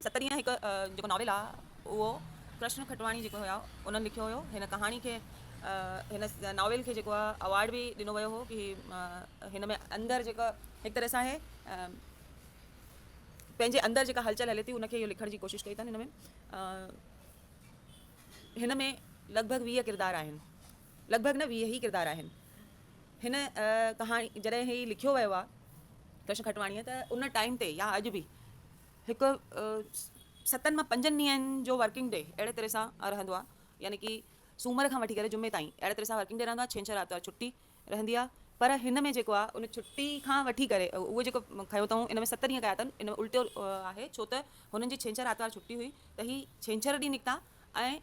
सतरीह हिकु जेको नॉवेल आहे उहो कृष्ण खटवाणी जेको हुया उन्हनि लिखियो हुयो। हिन कहाणी खे हिन नॉवेल खे जेको आहे अवार्ड बि ॾिनो वियो हो कि हिन में अंदरि जेका हिकु तरह सां आहे पंहिंजे अंदरि जेका हलचल हले थी उनखे इहो लिखण जी कोशिशि कई अथनि। हिन में लॻभॻि 20 किरदार आहिनि, लॻभॻि न 20 ई किरदार आहिनि। हिन कहाणी जॾहिं ही लिखियो वियो आहे कृष्ण खटवाणीअ त उन टाइम ते या अॼु बि हिकु 7 मां 5 ॾींहंनि जो वर्किंग डे अहिड़े तरह सां रहंदो आहे, यानी कि सूमर खां वठी करे जुमे ताईं अहिड़े तरह सां वर्किंग डे रहंदो आहे। छंछरु आर्तवार छुट्टी रहंदी आहे, पर हिन में जेको आहे उन छुट्टी खां वठी करे उहो जेको खयो अथऊं इन में 7 ॾींहं कया अथनि। इन में उल्टो आहे छो त हुननि जी छंछरु आर्तवार छुट्टी हुई त ही छंछरु ॾींहुं निकिता ऐं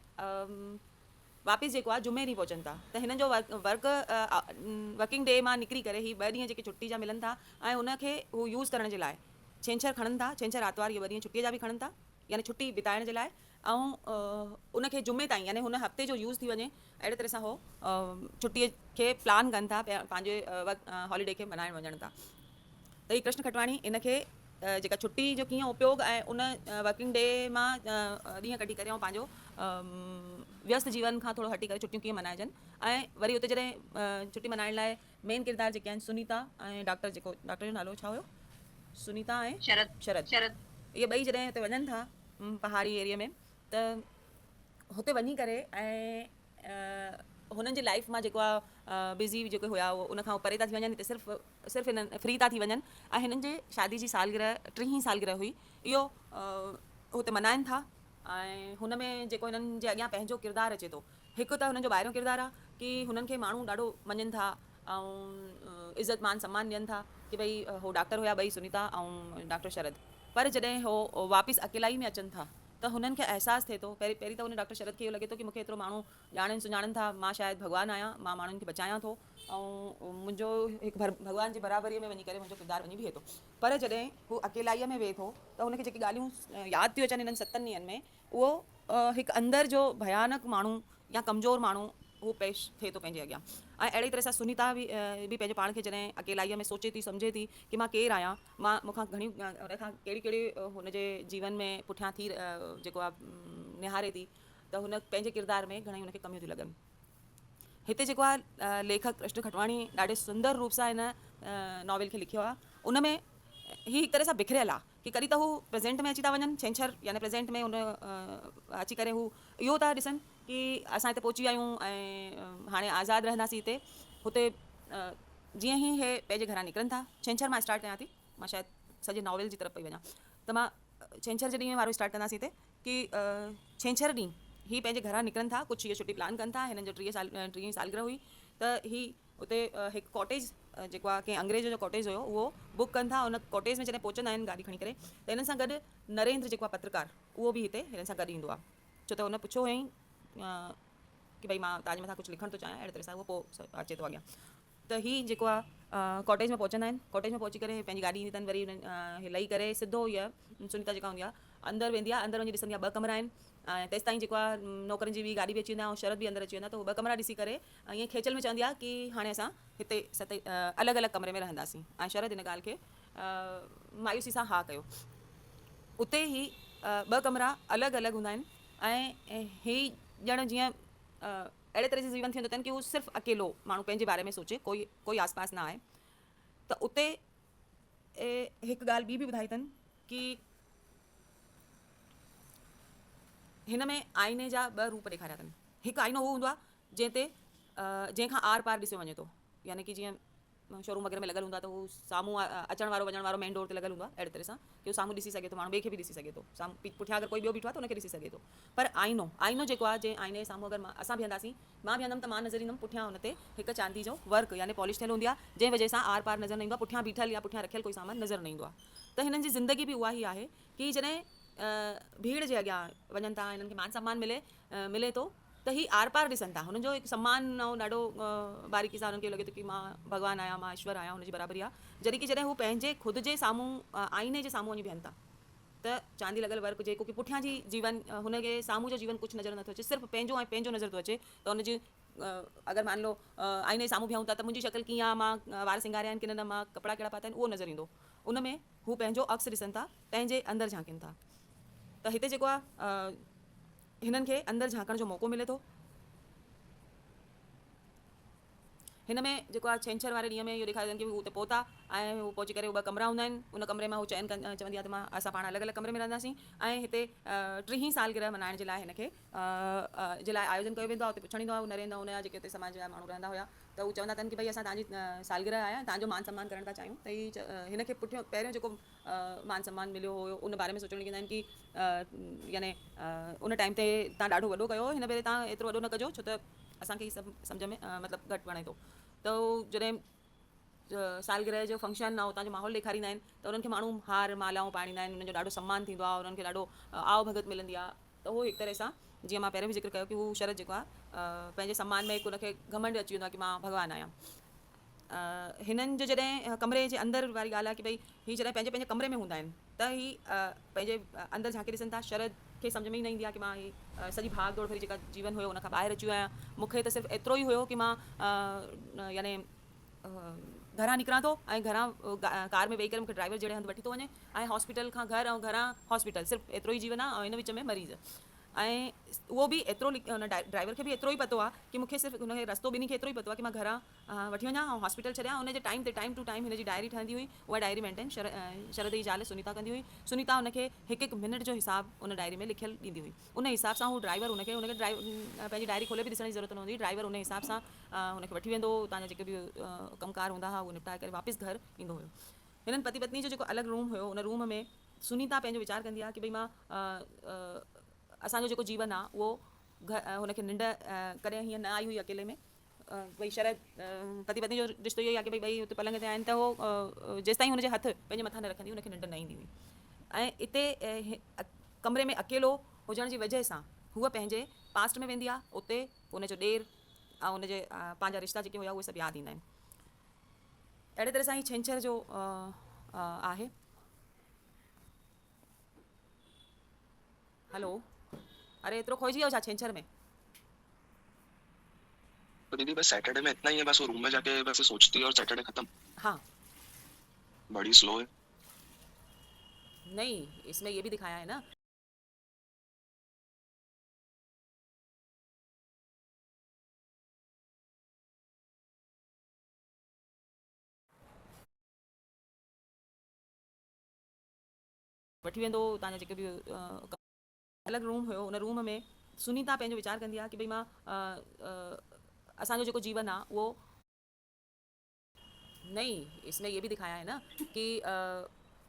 वापसि जेको आहे जुमे ॾींहुं पहुचनि था। त हिननि जो वर्किंग डे मां निकिरी करे ही 2 ॾींहं जेके छुट्टी जा मिलनि था ऐं उनखे हू यूज़ करण जे लाइ छंछरु खणनि था, छंछरु आर्तवार इहे 2 ॾींहं छुट्टीअ जा बि खणनि था, यानी छुट्टी बिताइण जे लाइ, ऐं उनखे जुमे ताईं यानी हुन हफ़्ते जो यूज़ थी वञे अहिड़े तरह सां हो छुट्टीअ खे प्लान कनि था, पंहिंजे हॉलीडे खे मल्हाइण वञनि था। त ही कृष्ण खटवाणी इनखे जेका छुट्टी जो कीअं उपयोग ऐं उन वर्किंग डे मां ॾींहं कढी करे ऐं पंहिंजो व्यस्त जीवन खां थोरो हटी करे छुट्टियूं कीअं मल्हाइजनि। ऐं वरी उते जॾहिं छुट्टी मल्हाइण लाइ मेन किरदार जेके आहिनि सुनीता ऐं डॉक्टर जो नालो छा हुयो, सुनीता ऐं शरद इहे ॿई जॾहिं हुते वञनि था पहाड़ी एरिया में, त हुते वञी करे ऐं हुननि जी लाइफ मां जेको आहे बिज़ी जेके हुया उनखां परे था थी वञनि, हिते सिर्फ़ु हिननि फ्री था थी वञनि ऐं हिननि जे शादी जी सालगिरह 30 सालगिरह हुई, इहो हुते मल्हाइनि था। ऐं हुन में जेको हिननि जे अॻियां पंहिंजो किरदारु अचे थो, हिकु त हुननि जो ॿाहिरियों किरदारु आहे कि हुननि खे माण्हू ॾाढो मञनि था ऐं इज़त मान सम्मान ॾियनि था कि भई हो डॉक्टर हुया ॿई, सुनीता ऐं डॉक्टर शरद। पर जॾहिं हो वापसि अकेलाई में अचनि था त हुननि खे अहसासु थिए थो, पहिरीं त हुन डॉक्टर शरद खे इहो लॻे थो कि मूंखे एतिरो माण्हू ॼाणनि सुञाणनि था, मां शायदि भॻवानु आहियां, मां माण्हुनि खे बचायां थो ऐं मुंहिंजो हिकु भॻवान जी बराबरीअ में वञी करे मुंहिंजो किरदारु वञी बीहे थो। पर जॾहिं हू अकेलाईअ में वेहे थो त हुनखे जेके ॻाल्हियूं यादि थियूं अचनि हिननि 7 ॾींहंनि में, उहो हिकु अंदरि जो भयानक माण्हू या कमज़ोर माण्हू उहो पेश थिए थो पंहिंजे अॻियां। ऐं अहिड़ी तरह सां सुनीता बि पंहिंजे पाण खे जॾहिं अकेलाईअ में सोचे थी, सम्झे थी कि मां केरु आहियां, मां मूंखां घणियूं हुनखां कहिड़ी हुनजे जीवन में पुठियां थी जेको आहे निहारे थी, त हुन पंहिंजे किरदार में घणेई हुनखे कमियूं थियूं लॻनि। हिते जेको आहे लेखक कृष्ण खटवाणी ॾाढे सुंदर रूप सां हिन नॉवेल खे लिखियो आहे। उन में ही हिकु तरह सां बिखरियल आहे कि कॾहिं त हू प्रेज़ेंट में अची था वञनि, छंछरु यानी प्रेज़ेंट में हुन अची करे हू इहो था ॾिसनि कि असां हिते पहुची आहियूं ऐं हाणे आज़ादु रहंदासीं हिते। हुते जीअं ई हे पंहिंजे घरां निकिरनि था, छंछरु मां स्टार्ट कयां थी, मां शायदि सॼे नॉवेल जी तरफ़ पई वञा, त मां छंछरु जे ॾींहुं वारो स्टार्ट कंदासीं हिते कि छंछरु ॾींहुं ही पंहिंजे घरां निकिरनि था, कुझु इहे छुट्टी प्लान कनि था। हिननि जो 30 सालगिरह हुई त ही उते हिकु कॉटेज जेको आहे कंहिं अंग्रेज जो कॉटेज हुयो उहो बुक कनि था। उन कॉटेज में जॾहिं पहुचंदा आहिनि गाॾी खणी करे त हिननि सां गॾु नरेंद्र जेको आहे पत्रकार, उहो बि हिते हिननि सां गॾु ईंदो आहे, छो त हुन पुछियो हुयईं कि भई मां तव्हांजे मथां कुझु लिखणु थो चाहियां, अहिड़े तरह सां उहो पोइ अचे थो अॻियां। त ही जेको आहे कॉटेज में पहुचंदा आहिनि, कॉटेज में पहुची करे पंहिंजी गाॾी ईंदी अथनि, वरी हुननि लही करे सिधो इहा सुनीता जेका हूंदी आहे अंदरि वेंदी आहे, अंदरि वञी ॾिसंदी आहे 2 कमरा आहिनि ऐं तेसि ताईं जेको आहे नौकरनि जी बि गाॾी बि अची वेंदा ऐं शरद बि अंदरि अची वेंदा। त उहे 2 कमरा ॾिसी करे ईअं खेचल में चवंदी आहे कि हाणे असां हिते अलॻि अलॻि कमरे में रहंदासीं, ऐं शरद हिन ॻाल्हि खे मायूसी सां हा कयो। उते ई 2 कमरा अलॻि अलॻि हूंदा आहिनि ऐं ही ॼण जीअं अहिड़े तरह जी जीवन थी वेंदो अथनि कि हू सिर्फ़ु अकेलो माण्हू पंहिंजे बारे में सोचे, कोई आसपास न आहे। त उते हिकु ॻाल्हि ॿी बि ॿुधाई अथनि कि हिन में आईने जा 2 रूप ॾेखारिया अथनि। हिकु आईनो उहो हूंदो आहे जंहिंखां आर पार ॾिसियो वञे थो, यानी कि जीअं शोरूम वग़ैरह में लॻल हूंदा त हू साम्हूं अचण वारो वञण वारो मेन डोर ते लॻल हूंदो आहे, अहिड़े तरह सां कि हू साम्हूं ॾिसी सघे थो, माण्हू ॿिए खे बि ॾिसी सघे थो, साम्हूं पुठियां अगरि कोई ॿियो बीठो आहे त हुनखे ॾिसी सघे थो। पर आईनो जेको आहे, जंहिं आईने जे साम्हूं अगरि असां बीहंदासीं, मां बीहंदमि त मां नज़र ईंदमि पुठियां हुन ते हिकु चांदी जो वर्क यानी पॉलिश थियल हूंदी आहे, जंहिं वजह सां आर पार नज़र न ईंदो आहे, पुठियां बीठल या पुठियां रखियल कोई सामान नज़र न ईंदो आहे। त हिननि जी ज़िंदगी बि उहा ई आहे कि जॾहिं भीड़ जे अॻियां वञनि था, हिननि खे मान सम्मान मिले थो त ही आर पार ॾिसनि था, हुननि जो हिकु सम्मान ऐं ॾाढो बारीकी सां हुननि खे लॻे थो कि मां भॻवानु आहियां, मां ईश्वर आहियां, हुनजी बराबरी आहे। जॾहिं कि जॾहिं हू पंहिंजे ख़ुदि जे साम्हूं आईने जे साम्हूं वञी बीहनि था त चांदी लॻल वर्क जेको कि पुठियां जी जीवन, हुनखे साम्हूं जो जीवन कुझु नज़र नथो अचे, सिर्फ़ु पंहिंजो ऐं पंहिंजो नज़र थो अचे। त हुनजी अगरि मान लो आईने जे साम्हूं बीहूं था त मुंहिंजी शक्ल कीअं आहे, मां वार सिंगारिया आहिनि कि न, मां कपिड़ा कहिड़ा पाता आहिनि, उहो नज़र ईंदो। उन में हू पंहिंजो अक्स ॾिसनि था, पंहिंजे अंदरि झांकीनि था। त हिते जेको आहे हिननि खे अंदरि झांकण जो मौक़ो मिले थो। हिन में जेको आहे छंछरु वारे ॾींहं में इहो ॾेखारियो अथनि की हू हुते पहुता ऐं हू पहुची करे 2 कमरा हूंदा आहिनि। उन कमरे मां हू चवंदी आहे त मां असां पाण अलॻि अलॻि कमरे में रहंदासीं ऐं हिते 3 सालगिरह मल्हाइण जे लाइ हिन खे जे लाइ आयोजन कयो वेंदो आहे। हुते पुछण ईंदो आहे नरेंद्र हुनजा जेके हुते समाज जा माण्हू रहंदा हुआ त हू चवंदा अथनि की भई असां तव्हांजी सालगिरह आहे, तव्हांजो मान सम्मान करणु था चाहियूं। त ही हिन खे पुठियों पहिरियों जेको मान सम्मान मिलियो हुयो उन बारे में सोचणु लॻंदा आहिनि की यानी उन टाइम ते तव्हां ॾाढो वॾो कयो, हिन भेरे तव्हां एतिरो वॾो न कजो छो त असांखे ही सभु सम्झ में मतिलबु घटि वणे थो। त जॾहिं सालगिरह जो फंक्शन आहे उतां जो माहौल ॾेखारींदा आहिनि त उन्हनि खे माण्हू हार मालाऊं पाईंदा आहिनि, उन्हनि जो ॾाढो सम्मान थींदो आहे, उन्हनि खे ॾाढो आओ भगत मिलंदी आहे। त उहो हिकु तरह सां जीअं मां पहिरियों बि ज़िक्र कयो की हू शरद जेको आहे पंहिंजे सम्मान में हिकु उनखे घमंड अची वेंदो आहे की मां भॻवानु आहियां। हिननि जो जॾहिं कमरे जे अंदरि वारी ॻाल्हि आहे की भई हीअ जॾहिं पंहिंजे पंहिंजे कमरे में हूंदा आहिनि त ही पंहिंजे अंदरि झांके ॾिसनि था। शरद खे सम्झ में ई न ईंदी आहे की मां ही सॼी भाग दौड़ भरी जेका जीवन हुयो उन खां ॿाहिरि अची वियो आहियां। मूंखे त सिर्फ़ु एतिरो ई हुयो की मां यानी घरां निकिरां थो ऐं घरां कार में वेही करे मूंखे ड्राइवर जहिड़े हंधि वठी थो वञे ऐं हॉस्पिटल खां घर ऐं घरां हॉस्पिटल सिर्फ़ु एतिरो ई जीवन आहे ऐं हिन विच में मरीज़। ऐं उहो बि एतिरो हुन ड्राइवर खे बि एतिरो ई पतो आहे की मूंखे सिर्फ़ु हुनखे रस्तो ॿिन्ही खे एतिरो ई पतो आहे की मां घरां वठी वञा ऐं हॉस्पिटल छॾियां। हुनजे टाइम ते टाइम टू टाइम हिनजी डायरी ठहंदी हुई, उहा डायरी मेंटेन शरद जी ज़ाल सुनीता कंदी हुई। सुनीता हुनखे हिकु हिकु मिनट जो हिसाबु उन डायरी में लिखियलु ॾींदी हुई। उन हिसाब सां हू ड्राइवर हुनखे पंहिंजी डायरी खोले बि ॾिसण जी ज़रूरत न हूंदी हुई। ड्राइवर उन हिसाब सां हुनखे वठी वेंदो, तव्हांजा जेके बि कमकार हूंदा हुआ उहो निपटाए करे वापसि घर ईंदो हुयो। हिननि पति पत्नी जो जेको अलॻि रूम हुयो उन रूम में सुनीता पंहिंजो वीचार कंदी आहे की भई मां असांजो जेको जीवन आहे उहो हुनखे निंड कॾहिं हीअं न आई हुई अकेले में। भई शरद पति पत्नी जो रिश्तो इहो ई आहे की भई हुते पलंग ते आहिनि त उहो जेसिताईं हुनजे हथ पंहिंजे मथां न रखंदी हुनखे निंड न ईंदी हुई। ऐं हिते कमरे में अकेलो हुजण जी वजह सां हूअ पंहिंजे पास्ट में वेंदी आहे, उते हुनजो ॾेर ऐं हुनजे पंहिंजा रिश्ता जेके हुआ उहे सभु यादि ईंदा आहिनि। अहिड़े तरह सां ही छंछर जो आहे। हलो, अरे एतिरो खोइजी वियो छा छंछर में? तो दीदी बस सैटरडे में इतना ही है, बस वो रूम में जाके बस सोचती है और सैटरडे खत्म। हाँ, बड़ी स्लो है। नहीं इसमें ये भी दिखाया है ना वठी वेंदो तव्हांजा जेके बि अलॻि रूम हुयो उन रूम में सुनीता पंहिंजो वीचार कंदी आहे की भई मां असांजो जेको जीवन आहे उहो नहीं इसमें ये भी दिखाया है ना कि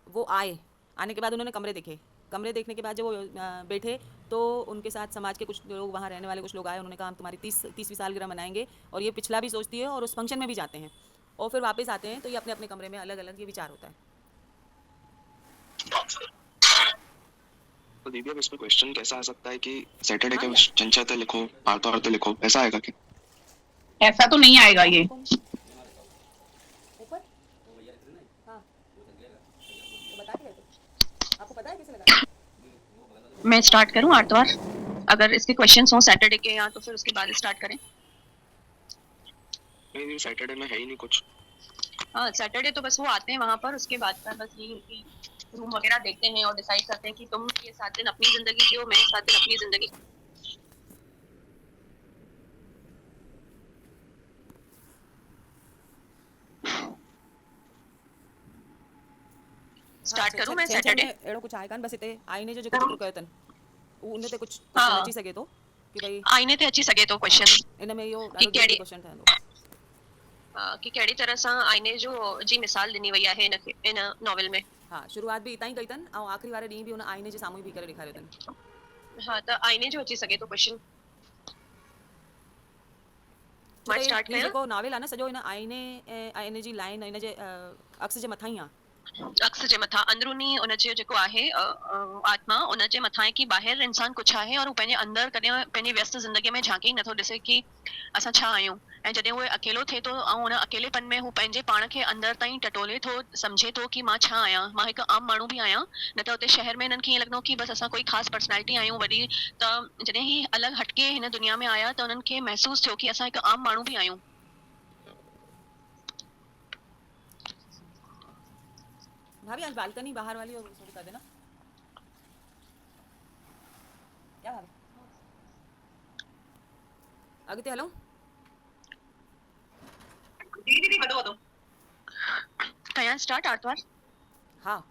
वो आने के बाद उन्होंने कमरे देखने के बाद जब वो बैठे तो उनके साथ समाज के कुछ लोग, वहाँ रहने वाले कुछ लोग आए। उन्होंने कहा हम तुम्हारी 30वीं सालगिरह मनाएंगे और ये पिछला भी सोचती है और उस फंक्शन में भी जाते हैं और फिर वापस आते हैं तो ये अपने अपने कमरे में अलग अलग ये विचार होता है। तो दीदी अब इसमें क्वेश्चन कैसा आ सकता है कि सैटरडे हाँ के यार, छंछर पे लिखो, आरतवार पे लिखो, ऐसा आएगा क्या? ऐसा तो नहीं आएगा ये। ऊपर हाँ तो बता के गए थे। आपको पता है कैसे लगा? मैं स्टार्ट करूं आरतवार? अगर इसके क्वेश्चंस हो सैटरडे के या तो फिर उसके बाद स्टार्ट करें। नहीं सैटरडे में है ही नहीं कुछ। हाँ सैटरडे तो बस वो आते हैं वहाँ पर, उसके बाद का बस ये रूम वगैरह देखते हैं और डिसाइड करते हैं कि तुम ये 7 दिन अपनी जिंदगी जियो, मैं 7 दिन अपनी जिंदगी। स्टार्ट करूं मैं छंछर सैटरडे? में अहिड़ो कुझु आहे कान, बसि हिते आईने जो जेको ज़िक्र कयो अथनि उन ते कुझु हाँ अची सघे थो कि भई आईने ते अची सके तो क्वेश्चन इन में इहो कि ॾाढो कहिड़ी ज़रूरी क्वेश्चन ठहंदो। कि कहिड़ी तरह सां आईने जो जी मिसाल ॾिनी वई आहे इन नॉवेल में। हाँ, शुरूआत बि हितां ई कई अथनि ऐं आख़िरी वारे ॾींहुं बि हुन आईने जे साम्हूं ई बीह करे ॾेखारियो अथनि। हाँ त आईने जो अची सके तो क्वेश्चन। छो मां त स्टार्ट हीउ कयां? जेको नॉवेल आहे न सॼो हिन आईने ऐं आईने जी लाइन हिन जे अक्स जे मथां ई आहे। अक्स जे मथां अंदरूनी उनजो जेको आहे आत्मा उनजे मथां आहे कि ॿाहिरि इंसान कुझु आहे और हू पंहिंजे अंदरि कॾहिं पंहिंजी व्यस्त ज़िंदगीअ में झांके ई नथो ॾिसे कि असां छा आहियूं। ऐं जॾहिं उहे अकेलो थिए थो ऐं उन अकेलेपन में हू पंहिंजे पाण खे अंदरि ताईं टटोले थो, सम्झे थो कि मां छा आहियां, मां हिकु आम माण्हू बि आहियां। न त हुते शहर में हिननि खे ईअं लॻंदो कि बसि असां कोई ख़ासि पर्सनैलिटी आहियूं वॾी। त जॾहिं ही अलॻि हटके हिन दुनिया में आया त उन्हनि खे महसूसु थियो कि असां हिकु आम माण्हू बि आहियूं। भाभी आज बालकनी बाहर वाली और थोड़ी कर देना। क्या भाभी अॻिते हलूं दीदी वधो वधो कयां स्टार्ट आर्तवार हा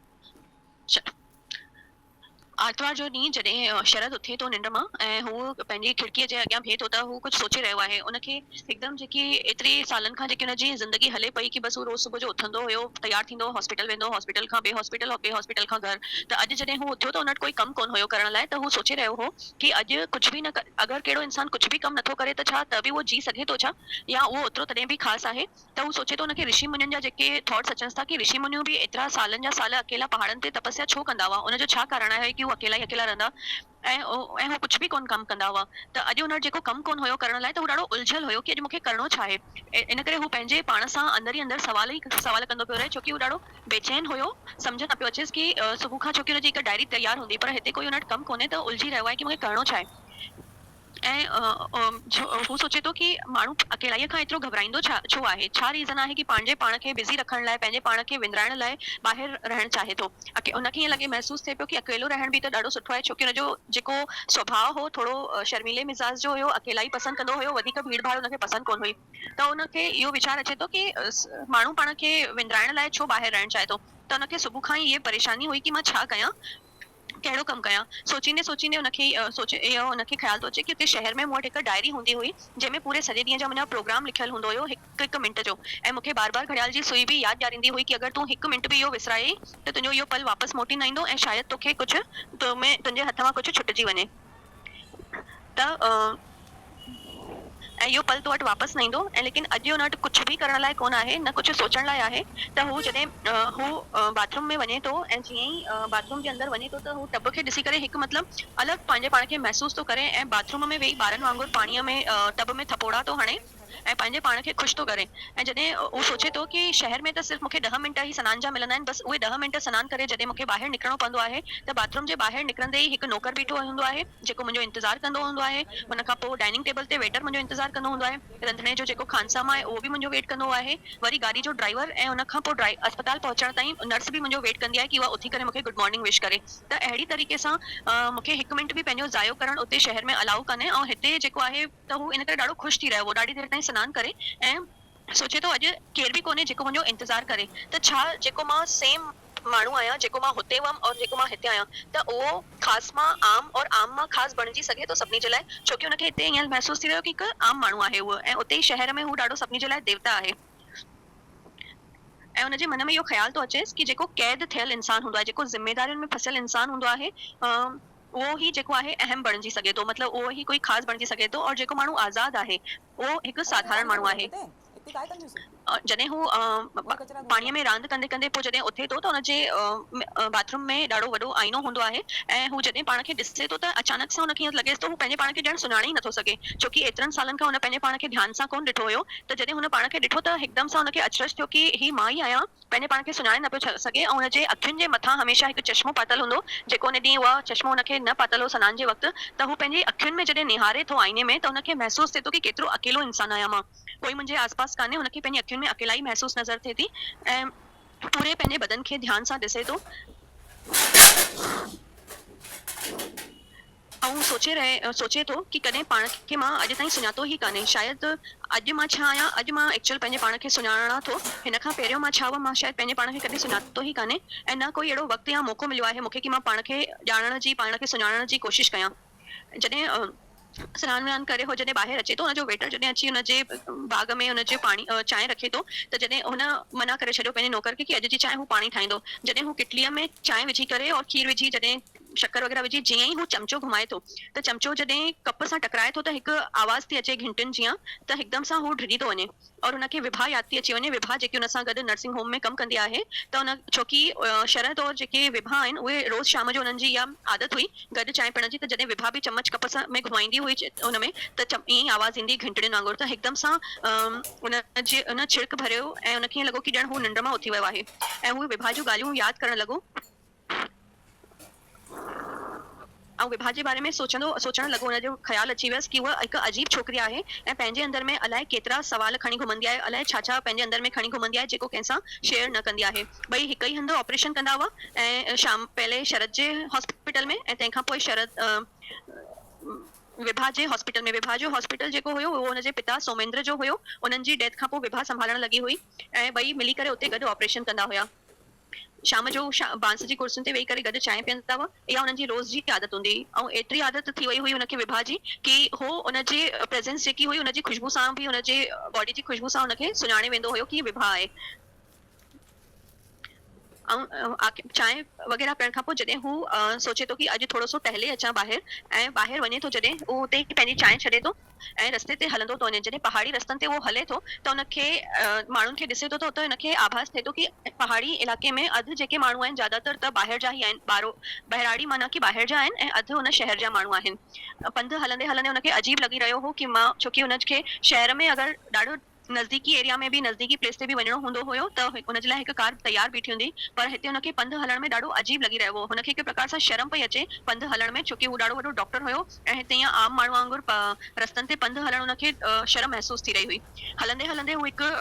आर्तवार जो ॾींहुं जॾहिं शरद उथे थो निंड मां ऐं हू पंहिंजी खिड़कीअ जे अॻियां बीहे थो त हू कुझु सोचे रहियो आहे उनखे हिकदमि जेकी एतिरे सालनि खां जेकी हुनजी ज़िंदगी हले पई कि बसि हू रोज़ सुबुह जो उथंदो हुयो तयारु थींदो हॉस्पिटल वेंदो हॉस्पिटल खां ॿिए हॉस्पिटल और ॿिए हॉस्पिटल खां घर त अॼु जॾहिं हू उथियो त हुन वटि कोई कमु कोन हुयो करण लाइ त हू सोचे रहियो हो कि अॼु कुझु बि न अगरि कहिड़ो इंसान कुझु बि कमु नथो करे त छा त बि उहो जी सघे थो छा या उहो ओतिरो तॾहिं बि ख़ासि आहे त हू सोचे थो उनखे ऋषि मुनियुनि जा जेके थॉट्स अचनि था कि ऋषि मुनियूं बि एतिरा सालनि जा साल अकेला पहाड़नि ते तपस्या छो कंदा हुआ उनजो छा कारण आहे कि हू अकेला ई अकेला रहंदा ऐं हू कुझु बि कोन कमु कंदा हुआ त अॼु हुन जेको कमु कोन हुयो करण लाइ त हू ॾाढो उलझल हुयो कि अॼु मूंखे करिणो छा आहे इन करे हू पंहिंजे पाण सां अंदर ई अंदर सवाल कंदो पियो रहे छो कि हू ॾाढो बेचैन हुयो सम्झ न पियो अचेसि कि सुबुह खां छोकी हुनजी हिकु डायरी तयारु हूंदी पर हिते कोई हुन वटि कमु कोन्हे त उलझी रहियो आहे कि मूंखे करिणो छा आहे ऐं हू सोचे थो कि माण्हू अकेलाईअ खां एतिरो घबराईंदो छो आहे छा रीज़न आहे कि पंहिंजे पाण खे बिज़ी रखण लाइ पंहिंजे पाण खे विंदराइण लाइ ॿाहिरि रहणु चाहे थो उनखे ईअं लॻे महसूसु थिए पियो कि अकेलो रहण बि त ॾाढो सुठो आहे छो कि हुनजो जेको स्वभाव हो थोरो शर्मीले मिज़ाज जो हुयो अकेला ई पसंदि कंदो हुयो वधीक भीड़ भाड़ हुनखे पसंदि कोन हुई त हुनखे इहो वीचार अचे थो कि माण्हू पाण खे विंदराइण लाइ छो ॿाहिरि रहणु चाहे थो त हुनखे सुबुह खां ई इहे परेशानी हुई कि मां छा कयां कहिड़ो कमु कयां सोचींदे सोचींदे हुनखे ख़्याल थो अचे कि हुते शहर में मूं वटि हिकु डायरी हूंदी हुई जंहिंमें पूरे सॼे ॾींहं जा मुंहिंजा प्रोग्राम लिखियलु हूंदो हुयो हिकु हिकु मिंट जो ऐं मूंखे बार बार घड़ियाल जी सुई बि यादि ॾियारींदी हुई कि अगरि तूं हिकु मिंट बि इहो विसराई त तुंहिंजो इहो पल वापसि मोटी न ईंदो ऐं शायदि तोखे कुझु तुंहिंजे हथ मां कुझु छुटिजी वञे त ऐं इहो पल तो वटि वापसि न ईंदो ऐं लेकिन अॼु हुन वटि कुझु बि करण लाइ कोन आहे न कुझु सोचण लाइ आहे त हू जॾहिं हू बाथरूम में वञे थो ऐं जीअं ई बाथरूम जे अंदरि वञे थो त हू टब खे ॾिसी करे हिकु मतिलबु अलॻि पंहिंजे पाण खे महसूसु थो करे ऐं बाथरूम में वेही ॿारनि वांगुरु पाणीअ में टब में थपोड़ा थो हणे ऐं पंहिंजे पाण खे ख़ुशि थो करे ऐं जॾहिं हू सोचे थो कि शहर में त सिर्फ़ु मूंखे 10 मिंट ई सनान जा मिलंदा आहिनि बसि उहे 10 मिंट सनानु करे जॾहिं मूंखे ॿाहिरि निकिरणो पवंदो आहे त बाथरूम जे ॿाहिरि निकिरंदे ई हिकु नौकर बीठो हूंदो आहे जेको मुंहिंजो इंतज़ारु कंदो हूंदो आहे हुन खां पोइ डाइनिंग टेबल ते वेटर मुंहिंजो इंतज़ारु कंदो हूंदो आहे रंधिणे जो जेको खानसामा आहे उहो बि मुंहिंजो वेट कंदो आहे वरी गाॾी जो ड्राइवर ऐं हुन खां पोइ अस्पताल पहुचण ताईं नर्स बि मुंहिंजो वेट कंदी आहे कि उहा उथी करे मूंखे गुड मॉर्निंग विश करे त अहिड़ी तरीक़े सां मूंखे हिकु मिंट बि पंहिंजो ज़ायो करणु उते शहर में अलाउ कान्हे ऐं हिते जेको आहे त हू इन करे ॾाढो ख़ुशि थी रहियो हो ॾाढी देरि ताईं सनानु करे ऐं सोचे थो अॼु केर बि कोन्हे जेको मुंहिंजो इंतज़ारु करे त छा जेको मां सेम माण्हू आहियां जेको मां हुते हुअमि और जेको मां हिते आहियां त उहो ख़ासि मां आम और आम मां ख़ासि बणिजी सघे थो सभिनी जे लाइ छोकी हुनखे हिते ईअं महसूसु थी रहियो कि हिकु आम माण्हू आहे उहो ऐं उते ई शहर में हू ॾाढो सभिनी जे लाइ देवता आहे ऐं हुनजे मन में इहो ख़्याल थो अचेसि कि जेको क़ैद थियल इंसानु हूंदो आहे जेको ज़िम्मेदारियुनि में फसियल इंसानु हूंदो आहे उहो ई जेको आहे अहम बणिजी सघे थो मतिलबु उहो ई कोई ख़ासि बणिजी सघे थो और जेको माण्हू आज़ादु आहे उहो हिकु साधारण माण्हू आहे जॾहिं हू पाणीअ में रांदि कंदे कंदे पोइ जॾहिं उथे थो त हुनजे बाथरूम में ॾाढो वॾो आईनो हूंदो आहे ऐं हू जॾहिं पाण खे ॾिसे थो त अचानक सां हुनखे ईअं लॻेसि थो हू पंहिंजे पाण खे ॼण सुञाणे ई नथो सघे छोकी एतिरनि सालनि खां हुन पंहिंजे पाण खे ध्यान सां कोन ॾिठो हुयो त जॾहिं हुन पाण खे ॾिठो त हिकदमि सां हुनखे अचरज थियो कि ही मां ई आहियां पंहिंजे पाण खे सुञाणे न पियो सघे ऐं हुनजे अखियुनि जे मथां हमेशह हिकु चश्मो पातल हूंदो जेको हुन ॾींहुं उहा चश्मो हुनखे न पातल हो सनान जे वक़्तु त हू पंहिंजी अखियुनि में जॾहिं निहारे थो आईने में त हुनखे महसूसु थिए थो कि केतिरो अकेलो इंसानु आहियां मां कोई मुंहिंजे आसपास कान्हे हुनखे पंहिंजी अखियुनि में अकेलाई महसूसु नज़र थिए थी ऐं पूरे पंहिंजे बदन खे ध्यान सां ॾिसे थो ऐं सोचे थो कि कॾहिं पाण खे मां अॼु ताईं सुञातो ई कान्हे शायदि अॼु मां छा आहियां अॼु मां एक्चुअल पंहिंजे पाण खे सुञाणा थो हिन खां पहिरियों मां छा हुअमि मां शायदि पंहिंजे पाण खे कॾहिं सुञातो ई कान्हे ऐं न कोई अहिड़ो वक़्तु या मौक़ो मिलियो आहे मूंखे कि मां पाण खे ॼाणण जी पाण खे सुञाणण जी कोशिशि कयां जॾहिं सनानु वनानु करे हो जॾहिं ॿाहिरि अचे थो हुनजो वेटर जॾहिं अची हुनजे बाग में हुनजे पाणी चांहि रखे थो त जॾहिं हुन मना करे छॾियो पंहिंजे नौकर खे कि अॼु जी चांहि हू पाणी ठाहींदो जॾहिं हू किटलीअ में चांहि विझी करे और खीर विझी जॾहिं शक्कर वग़ैरह विझी जीअं ई हू चमचो घुमाए थो त चमचो जॾहिं कप सां टकराए थो त हिकु आवाज़ थी अचे घंटियुनि जीअं त हिकदमि सां हू डिॼी थो वञे और हुनखे विभा यादि थी अची वञे विभा जेकी हुन सां गॾु नर्सिंग होम में कमु कंदी आहे त हुन छोकी शरद और जेके विभा आहिनि उहे रोज़ शाम जो हुननि जी इहा आदत हुई गॾु चांहि पीअण जी त जॾहिं विभा बि चमच कप सां में घुमाईंदी हुई हुन में त ईअं ई आवाज़ ईंदी घंटियुनि वांगुरु त हिकदमि सां हुन छिड़क भरियो ऐं हुनखे ईअं लॻो कि ॼण हू निंड मां उथी वियो आहे ऐं हू विभा जूं ॻाल्हियूं यादि करणु लॻो ऐं विभा जे बारे में सोचणु लॻो हुनजो ख़्यालु अची वियसि कि उहा हिकु अजीब छोकिरी आहे ऐं पंहिंजे अंदर में अलाए केतिरा सवाल खणी घुमंदी आहे अलाए छा छा पंहिंजे अंदर में खणी घुमंदी आहे जेको कंहिंसां शेयर न कंदी आहे ॿई हिकु ई हंधि ऑपरेशन कंदा हुआ ऐं पहले शरद जे हॉस्पिटल में ऐं तंहिंखां पोइ शरद विभा जे हॉस्पिटल में विभा जो हॉस्पिटल जेको हुयो उहो हुनजे पिता सोमेंद्र जो हुयो, उन्हनि जी डेथ खां पोइ विभा संभालण लॻी हुई ऐं ॿई मिली करे उते गॾु ऑपरेशन कंदा हुया। शाम जो बांस जी कुर्सियुनि ते वेही करे गॾु चांहि पीअंदा हुआ, इहा हुननि जी रोज़ जी आदत हूंदी हुई ऐं एतिरी आदत थी वई हुई हुनखे विभा जी कि हो हुनजे प्रेज़ेंस जेकी हुई हुनजी ख़ुशबू सां बि हुनजे बॉडी जी ख़ुशबू सां हुनखे सुञाणे वेंदो हुयो कि विभा आहे। ऐं चांहि वग़ैरह पीअण खां पोइ जॾहिं हू सोचे थो कि अॼु थोरो सो टहले अचां ॿाहिरि, ऐं ॿाहिरि वञे थो जॾहिं उहो उते पंहिंजी चांहि छॾे थो ऐं रस्ते ते हलंदो थो वञे। जॾहिं पहाड़ी रस्तनि ते उहो हले थो त उनखे माण्हुनि खे ॾिसे थो त उते हुनखे आभास थिए थो कि पहाड़ी इलाइक़े में अधु जेके माण्हू आहिनि ज़्यादातर त ॿाहिरि जा ई आहिनि, बहिराड़ी माना कि ॿाहिरि जा आहिनि ऐं अधु हुन शहर जा माण्हू आहिनि। पंधु हलंदे हलंदे हुनखे अजीब लॻी रहियो हो कि मां, छोकी हुनखे शहर में अगरि ॾाढो नज़दीकी एरिया में बि नज़दीकी प्लेस ते बि वञिणो हूंदो हुयो त हुनजे लाइ हिकु कार तयारु बीठी हूंदी, पर हिते हुनखे पंधु हलण में ॾाढो अजीब लॻी रहियो हो। हुनखे हिकु प्रकार सां शर्म पई अचे पंधु हलण में, छोकी हू ॾाढो वॾो डॉक्टर हुयो ऐं हिते ईअं आम माण्हू वांगुरु रस्तनि ते पंधु हलण हुनखे शर्म महसूस थी रही हुई। हलंदे हलंदे हू हिकु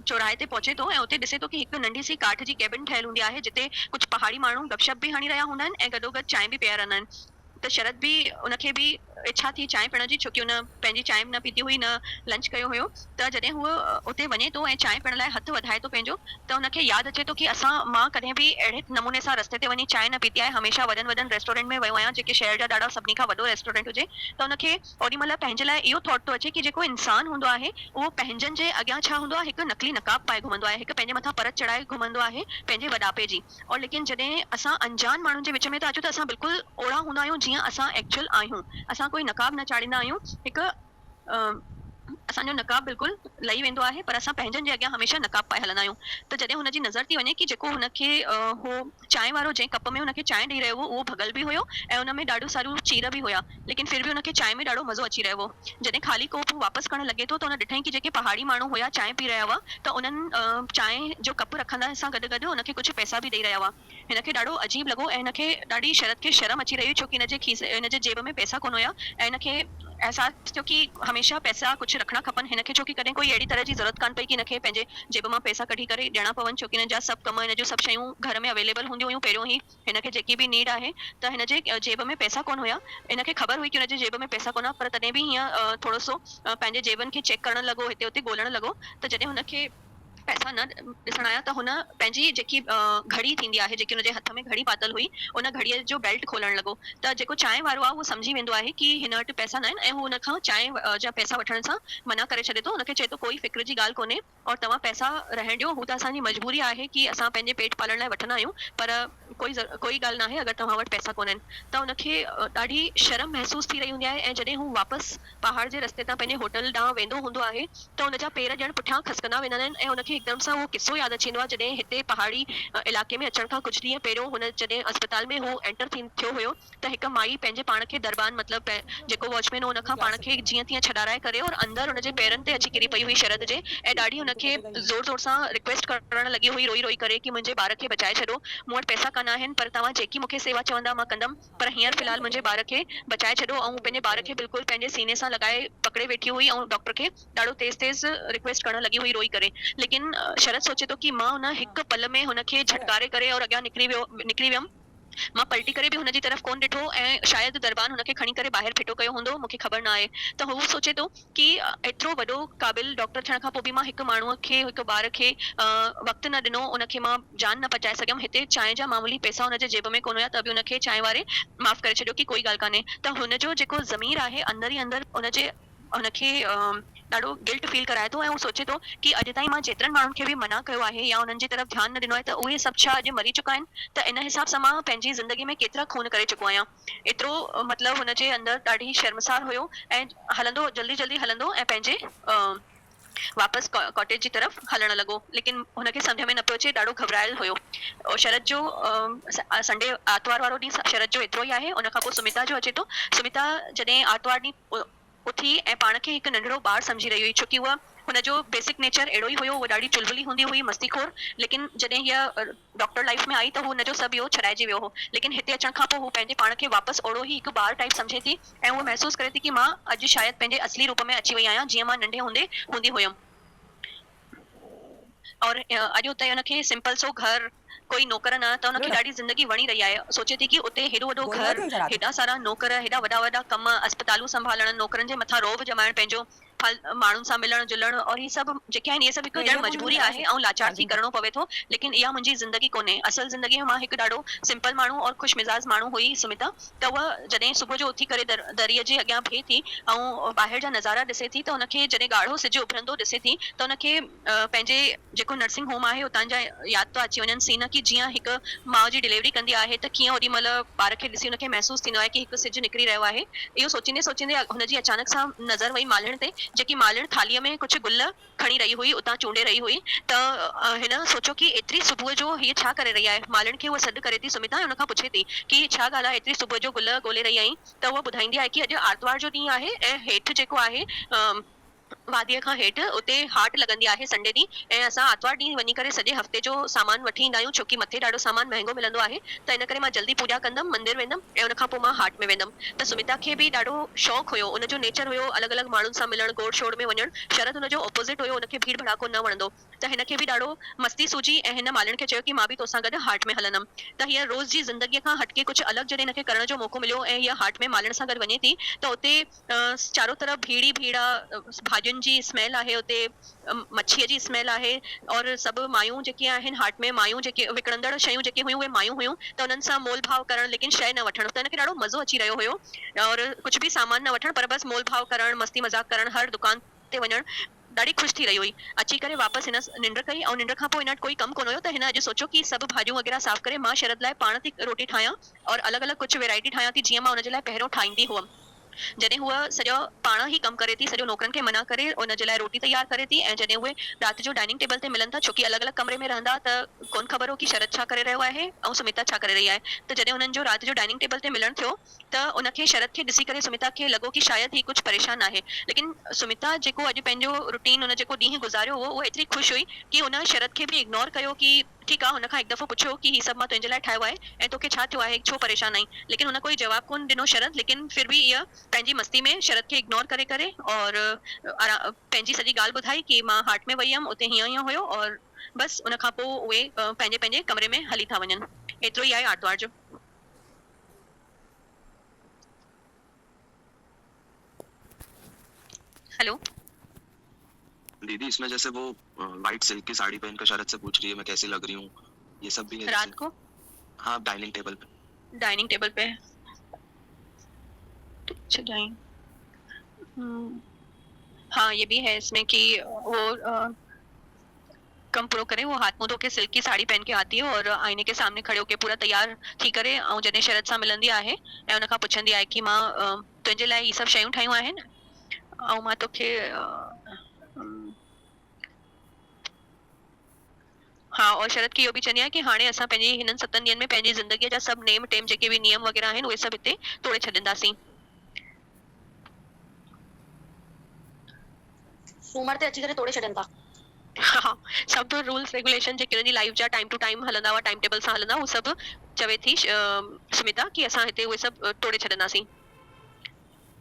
चौराहे ते पहुचे थो ऐं उते ॾिसे थो कि हिकु नंढी सी काठ जी केबिन ठहियल हूंदी आहे जिते कुझु पहाड़ी माण्हू गपशप बि हणी रहिया हूंदा आहिनि ऐं गॾोगॾु चांहि बि पीआए रहंदा आहिनि। त शरद बि उनखे बि इच्छा थी चांहि पीअण जी, छोकी हुन पंहिंजी चांहि न पीती हुई, न लंच कयो हुयो। त जॾहिं हूअ उते वञे थो ऐं चांहि पीअण लाइ हथु वधाए थो पंहिंजो, त हुनखे यादि अचे थो कि मां कॾहिं बि अहिड़े नमूने सां रस्ते ते वञी चांहि न पीती आहे, हमेशह वॾनि वॾनि रेस्टोरेंट में वियो आहियां जेके शहर जा ॾाढा सभिनी खां वॾो रेस्टोरेंट हुजे। त हुनखे ओॾी महिल पंहिंजे लाइ इहो थॉट थो अचे कि जेको इंसान हूंदो आहे उहो पंहिंजनि जे अॻियां छा हूंदो आहे, हिकु नकली नकाब पाए घुमंदो आहे, हिकु पंहिंजे मथां परत चढ़ाए घुमंदो आहे पंहिंजे वॾापे जी। और लेकिन जॾहिं असां अनजान माण्हुनि जे विच में था अचूं त असां बिल्कुलु ओड़ा हूंदा आहियूं जीअं असां एक्चुअल आहियूं। असां कोई नकाब न चाढ़ींदा आहियूं, हिकु असांजो नकाब बिल्कुलु लही वेंदो आहे, पर असां पंहिंजनि जे अॻियां हमेशह नकाब पाए हलंदा आहियूं। त जॾहिं हुनजी नज़र थी वञे कि जेको हुनखे हो चांहि वारो जंहिं कप में हुनखे चांहि ॾेई रहियो हो उहो भॻल बि हुयो ऐं हुन में ॾाढो सारियूं चीर बि हुया, लेकिन फिर बि हुनखे चांहि में ॾाढो मज़ो अची रहियो हो। जॾहिं ख़ाली कोप वापसि करणु लॻे थो त हुन ॾिठईं कि जेके पहाड़ी माण्हू हुया चांहि पी रहिया हुआ त उन्हनि चांहि जो कप रखंदा सां गॾु गॾु हुनखे कुझु पैसा बि ॾेई रहिया हुआ। हिनखे ॾाढो अजीब लॻो ऐं हिनखे ॾाढी शरद खे शर्म अची रही हुई, छोकी हिनजे जेब में पैसा कोन हुया ऐं हिनखे एहसास थियो कि हमेशह पैसा कुझु रखणा खपनि हिनखे, छोकी कॾहिं कोई अहिड़ी तरह जी ज़रूरत कान पई कि हिनखे पंहिंजे जेब मां पैसा कढी करे ॾियणा पवनि, छोकी हिन जा सभु कम, हिन जूं सभु शयूं घर में अवेलेबल हूंदियूं हुयूं पहिरियों ई। हिनखे जेकी बि नीड आहे त हिनजे जेब में पैसा कोन हुया। हिनखे ख़बर हुई कि हुनजे जेब में पैसा कोन, पर तॾहिं बि हीअं थोरो सो पंहिंजे जेबनि खे चेक करणु लॻो, हिते हुते ॻोल्हणु लॻो। त जॾहिं हुनखे पैसा न ॾिसण आया त हुन पंहिंजी जेकी घड़ी थींदी आहे, जेकी हुनजे हथ में घड़ी पातल हुई, उन घड़ीअ जो बेल्ट खोलणु लॻो। त जेको चांहि वारो आहे उहो सम्झी वेंदो आहे कि हिन वटि पैसा न आहिनि ऐं हू हुनखां चांहि जा पैसा वठण सां मना करे छॾे थो। हुनखे चए थो कोई फ़िक्र जी ॻाल्हि कोन्हे और तव्हां पैसा रहण ॾियो, हू त असांजी मजबूरी आहे कि असां पंहिंजे पेट पालण लाइ वठंदा आहियूं, पर कोई ॻाल्हि न आहे अगरि तव्हां वटि पैसा कोन आहिनि। त हुनखे ॾाढी शर्म महसूस थी रही हूंदी आहे ऐं जॾहिं हू वापसि पहाड़ जे रस्ते तां पंहिंजे होटल ॾांहुं वेंदो हूंदो आहे त हुनजा पेर ॼण पुठियां खसकंदा वेंदा आहिनि ऐं हुनखे हिकदमि सां उहो किस्सो यादि अची वेंदो आहे जॾहिं हिते पहाड़ी इलाइक़े में अचण खां कुझु ॾींहं पहिरियों हुन जॾहिं अस्पताल में हू एंटर थियो हुयो त हिकु माई पंहिंजे पाण खे दरबान मतिलबु जेको वॉचमैन हो हुनखां पाण खे जीअं तीअं छॾाराए करे और अंदरि हुनजे पेरनि ते अची किरी पई हुई शरद जे ऐं ॾाढी हुनखे ज़ोर ज़ोर सां रिक्वेस्ट करणु लॻी हुई, रोई रोई करे कि मुंहिंजे ॿार खे बचाए छॾो, मूं वटि पैसा कान आहिनि, पर तव्हां जेकी मूंखे सेवा चवंदा मां कंदमि, पर हींअर फ़िलहाल मुंहिंजे ॿार खे बचाए छॾो। ऐं पंहिंजे ॿार खे बिल्कुलु पंहिंजे सीने सां लॻाए पकड़े वेठी हुई ऐं डॉक्टर खे ॾाढो तेज़ तेज़ रिक्वेस्ट करणु लॻी हुई रोई करे। लेकिन शरद सोचे थो कि मां हुन हिकु पल में हुनखे झटकारे करे और अॻियां निकिरी वियमि। मां पलटी करे बि हुनजी तरफ़ कोन ॾिठो ऐं शायदि दरबान हुनखे खणी करे ॿाहिरि फिटो कयो हूंदो, मूंखे ख़बर न आहे। त हू सोचे थो कि एतिरो वॾो क़ाबिल डॉक्टर थियण खां पोइ बि मां हिकु माण्हूअ खे, हिकु ॿार खे वक़्तु न ॾिनो, उनखे मां जान न बचाए सघियमि। हिते चांहि जा मामूली पैसा हुनजे जेब में कोन हुया त बि हुनखे चांहि वारे माफ़ करे छॾियो कि कोई ॻाल्हि कान्हे। त हुनजो जेको ज़मीर आहे अंदरि ई अंदरि हुनखे ॾाढो गिल्ट फील कराए थो ऐं हू सोचे थो कि अॼु ताईं मां जेतिरनि माण्हुनि खे बि मना कयो आहे या हुननि जी तरफ़ ध्यानु न ॾिनो आहे त उहे सभु छा अॼु मरी चुका आहिनि। त इन हिसाब सां मां पंहिंजी ज़िंदगी में केतिरा खून करे चुको आहियां। एतिरो मतिलबु हुनजे अंदरि ॾाढी शर्मसार हुयो ऐं हलंदो जल्दी जल्दी हलंदो ऐं पंहिंजे वापसि कॉटेज जी तरफ़ हलणु लॻो, लेकिन हुनखे सम्झ में न पियो अचे, ॾाढो घबरायल हुयो। शरद जो संडे आर्तवार वारो ॾींहुं शरद जो एतिरो ई आहे। उनखां पोइ सुमिता जो अचे थो। सुमिता जॾहिं आर्तवार ॾींहुं उथी ऐं पाण खे हिकु नंढिड़ो ॿारु सम्झी रही हुई, छोकी उहा हुनजो बेसिक नेचर अहिड़ो ई हुयो, उहा ॾाढी चुलबुली हूंदी हुई, मस्तीखोर। लेकिन जॾहिं हीअ डॉक्टर लाइफ में आई त हू हुनजो सभु इहो छॾाइजी वियो हो। लेकिन हिते अचण खां पोइ हू पंहिंजे पाण खे वापसि ओड़ो ई हिकु ॿार टाइप सम्झे थी ऐं उहा महसूस करे थी कि मां अॼु शायदि पंहिंजे असली रूप में अची वई आहियां जीअं मां नंढे हूंदी हुयमि। और अॼु उते हुनखे सिंपल सो घर कोई नौकर न त हुनखे ॾाढी ज़िंदगी वणी रही आहे, सोचे थी कि उते हेॾो वॾो बोलना घर, क्यों इशारा हेॾा सारा नौकर, हेॾा वॾा वॾा कम, अस्पतालूं संभालण, नौकरनि जे मथां रोब जमाइण पंहिंजो, माण्हुनि सां मिलण जुलण, और ही सभु जेके आहिनि, इहे सभु हिकु ॼण मजबूरी आहे ऐं लाचार थी करणो पवे थो, लेकिन इहा मुंहिंजी ज़िंदगी कोन्हे। असल ज़िंदगी में मां हिकु ॾाढो सिंपल माण्हू और ख़ुशि मिज़ाज माण्हू हुई सुमिता। त उहा जॾहिं सुबुह जो उथी करे दरीअ जे अॻियां बीहे थी ऐं ॿाहिरि जा नज़ारा ॾिसे थी, त हुनखे जॾहिं ॻाढ़ो सिज उभरंदो ॾिसे थी, त हुनखे पंहिंजे जेको नर्सिंग होम आहे उतां जा यादि था अची वञनि सीन, कि जीअं हिकु माउ जी डिलीवरी कंदी आहे त कीअं ओॾी महिल ॿार खे ॾिसी हुनखे महसूसु थींदो आहे कि हिकु सिज निकिरी रहियो आहे। इहो सोचींदे सोचींदे हुनजी अचानक सां नज़र वई मालिण ते, जेकी मालिण थालीअ में कुझु गुल खणी रही हुई, उतां चूंडे रही हुई। त हिन सोचियो कि एतिरी सुबुह जो हीअ छा करे रही आहे। मालिण खे उहा सॾु करे थी सुमिता ऐं हुनखां पुछे थी कि छा ॻाल्हि आहे, एतिरी सुबुह जो गुल ॻोल्हे रही आहीं। त उहा ॿुधाईंदी आहे कि अॼु आर्तवार जो ॾींहुं आहे ऐं हेठि जेको आहे वादीअ खां हेठि उते हाट लॻंदी आहे संडे ॾींहुं, ऐं असां आर्तवार ॾींहुं वञी करे सॼे हफ़्ते जो सामान वठी ईंदा आहियूं, छोकी मथे ॾाढो सामान महांगो मिलंदो आहे। त इन करे मां जल्दी पूॼा कंदमि, मंदिर वेंदमि ऐं उनखां पोइ मां हाट में वेंदमि। त सुमिता खे बि ॾाढो शौक़ु हुयो, उनजो नेचर हुयो अलॻि अलॻि माण्हुनि सां मिलण, गोड़ शोड़ में वञणु। शरद हुनजो ऑपोज़िट हुयो, उनखे भीड़ भड़ाको न वणंदो। त हिनखे बि ॾाढो मस्ती सूझी ऐं हिन मालिन खे चयो कि मां बि तोसां गॾु हाट में हलंदमि। त हीअ रोज़ जी ज़िंदगीअ खां हटके कुझु अलॻि जॾहिं हिनखे करण जो मौक़ो मिलियो ऐं हीअ हाट में मालिन सां गॾु वञे थी, त उते चारों तरफ़ भीड़ ई भीड़ आहे, भाॼियुनि जी स्मेल आहे उते, मच्छीअ जी स्मेल आहे, और सभु मायूं जेके आहिनि हाट में, मायूं जेके विकिणंदड़ शयूं जेके हुयूं उहे मायूं हुयूं, त उन्हनि सां मोल भाव करणु, लेकिन शइ न वठणु। त हिनखे ॾाढो मज़ो अची रहियो हुयो, और कुझु बि सामान न वठणु, पर बसि मोल भाव करणु, मस्ती मज़ाक करणु, हर दुकान ते वञणु, ॾाढी ख़ुशि थी रही हुई। अची करे वापसि हिन निंड कई ऐं निंड खां पोइ हिन वटि कोई कमु कोन हुयो, त हिन अॼु सोचियो कि सभु भाॼियूं वग़ैरह साफ़ करे मां शरद लाइ पाण थी रोटी ठाहियां और अलॻि अलॻि कुझु वैरायटी ठाहियां थी, जीअं मां हुनजे लाइ पहिरियों ठाहींदी हुअमि। जॾहिं हूअ सॼो पाण ई कमु करे थी, सॼो नौकरनि खे मना करे उनजे लाइ रोटी तयार करे थी, ऐं जॾहिं उहे राति जो डाइनिंग टेबल ते मिलनि था, छोकी अलॻि अलॻि कमरे में रहंदा, त कोन ख़बर हो कि शरद छा करे रहियो आहे ऐं सुमिता छा करे रही आहे। त जॾहिं हुननि जो राति जो डाइनिंग टेबल ते मिलणु थियो, त उनखे शरद खे ॾिसी करे सुमिता खे लॻो कि शायदि ही कुझु परेशान आहे, लेकिन सुमिता जेको अॼु पंहिंजो रूटीन उन जेको ॾींहुं गुज़ारियो हो, उहा एतिरी ख़ुशि हुई कि उन शरद खे बि इग्नोर कयो कि ठीकु आहे। हुनखां हिकु दफ़ो पुछियो कि ही सभु मां तुंहिंजे लाइ ठाहियो आहे ऐं तोखे छा थियो आहे, छो परेशान आहीं, लेकिन हुन कोई जवाब कोन ॾिनो शरद। लेकिन फिर बि इहा पंहिंजी मस्ती में शरद खे इग्नोर करे करे और पंहिंजी सॼी ॻाल्हि ॿुधाई कि मां हाट में वई हुयमि, उते हीअं हीअं हुयो, और बसि उन खां पोइ उहे पंहिंजे पंहिंजे कमरे में हली था वञनि। एतिरो ई आहे आर्तवार जो। हेलो दीदी, इसमें जैसे वो व्हाइट सिल्क की साड़ी पहनकर शरद से पूछ रही है मैं कैसी लग रही हूँ, ये सब भी है रात जैसे? को हाँ, डाइनिंग टेबल पे। डाइनिंग टेबल पे डाइनिंग, हाँ ये भी है इसमें कि वो कम पूरो करे, वो हाथ मुंह धो के सिल्क की साड़ी पहन के आती है और आईने के सामने खड़े होके पूरा तैयार थी करे ऐं जॾहिं शरद सां मिलंदी आहे ऐं उनखां पुछंदी आहे कि मां तुंहिंजे लाइ ही सभु शयूं ठाहियूं आहिनि ऐं मां तोखे हाँ, और शरद खे इहो बि चवंदी आहे कि हाणे असां पंहिंजी हिननि 7 ॾींहंनि में पंहिंजी ज़िंदगीअ जा सभु नेम टेम जेके बि नियम वग़ैरह आहिनि उहे सभु हिते तोड़े छॾींदासीं। सूमर ते अची करे तोड़े छॾनि था। हाँ, सभु रूल्स रेगुलेशन जेके हुनजी लाइफ जा टाइम टू टाइम हलंदा हुआ, टाइम टेबल सां हलंदा, उहे सभु चवे थी सुमिता कि असां हिते उहे सभु तोड़े छॾंदासीं।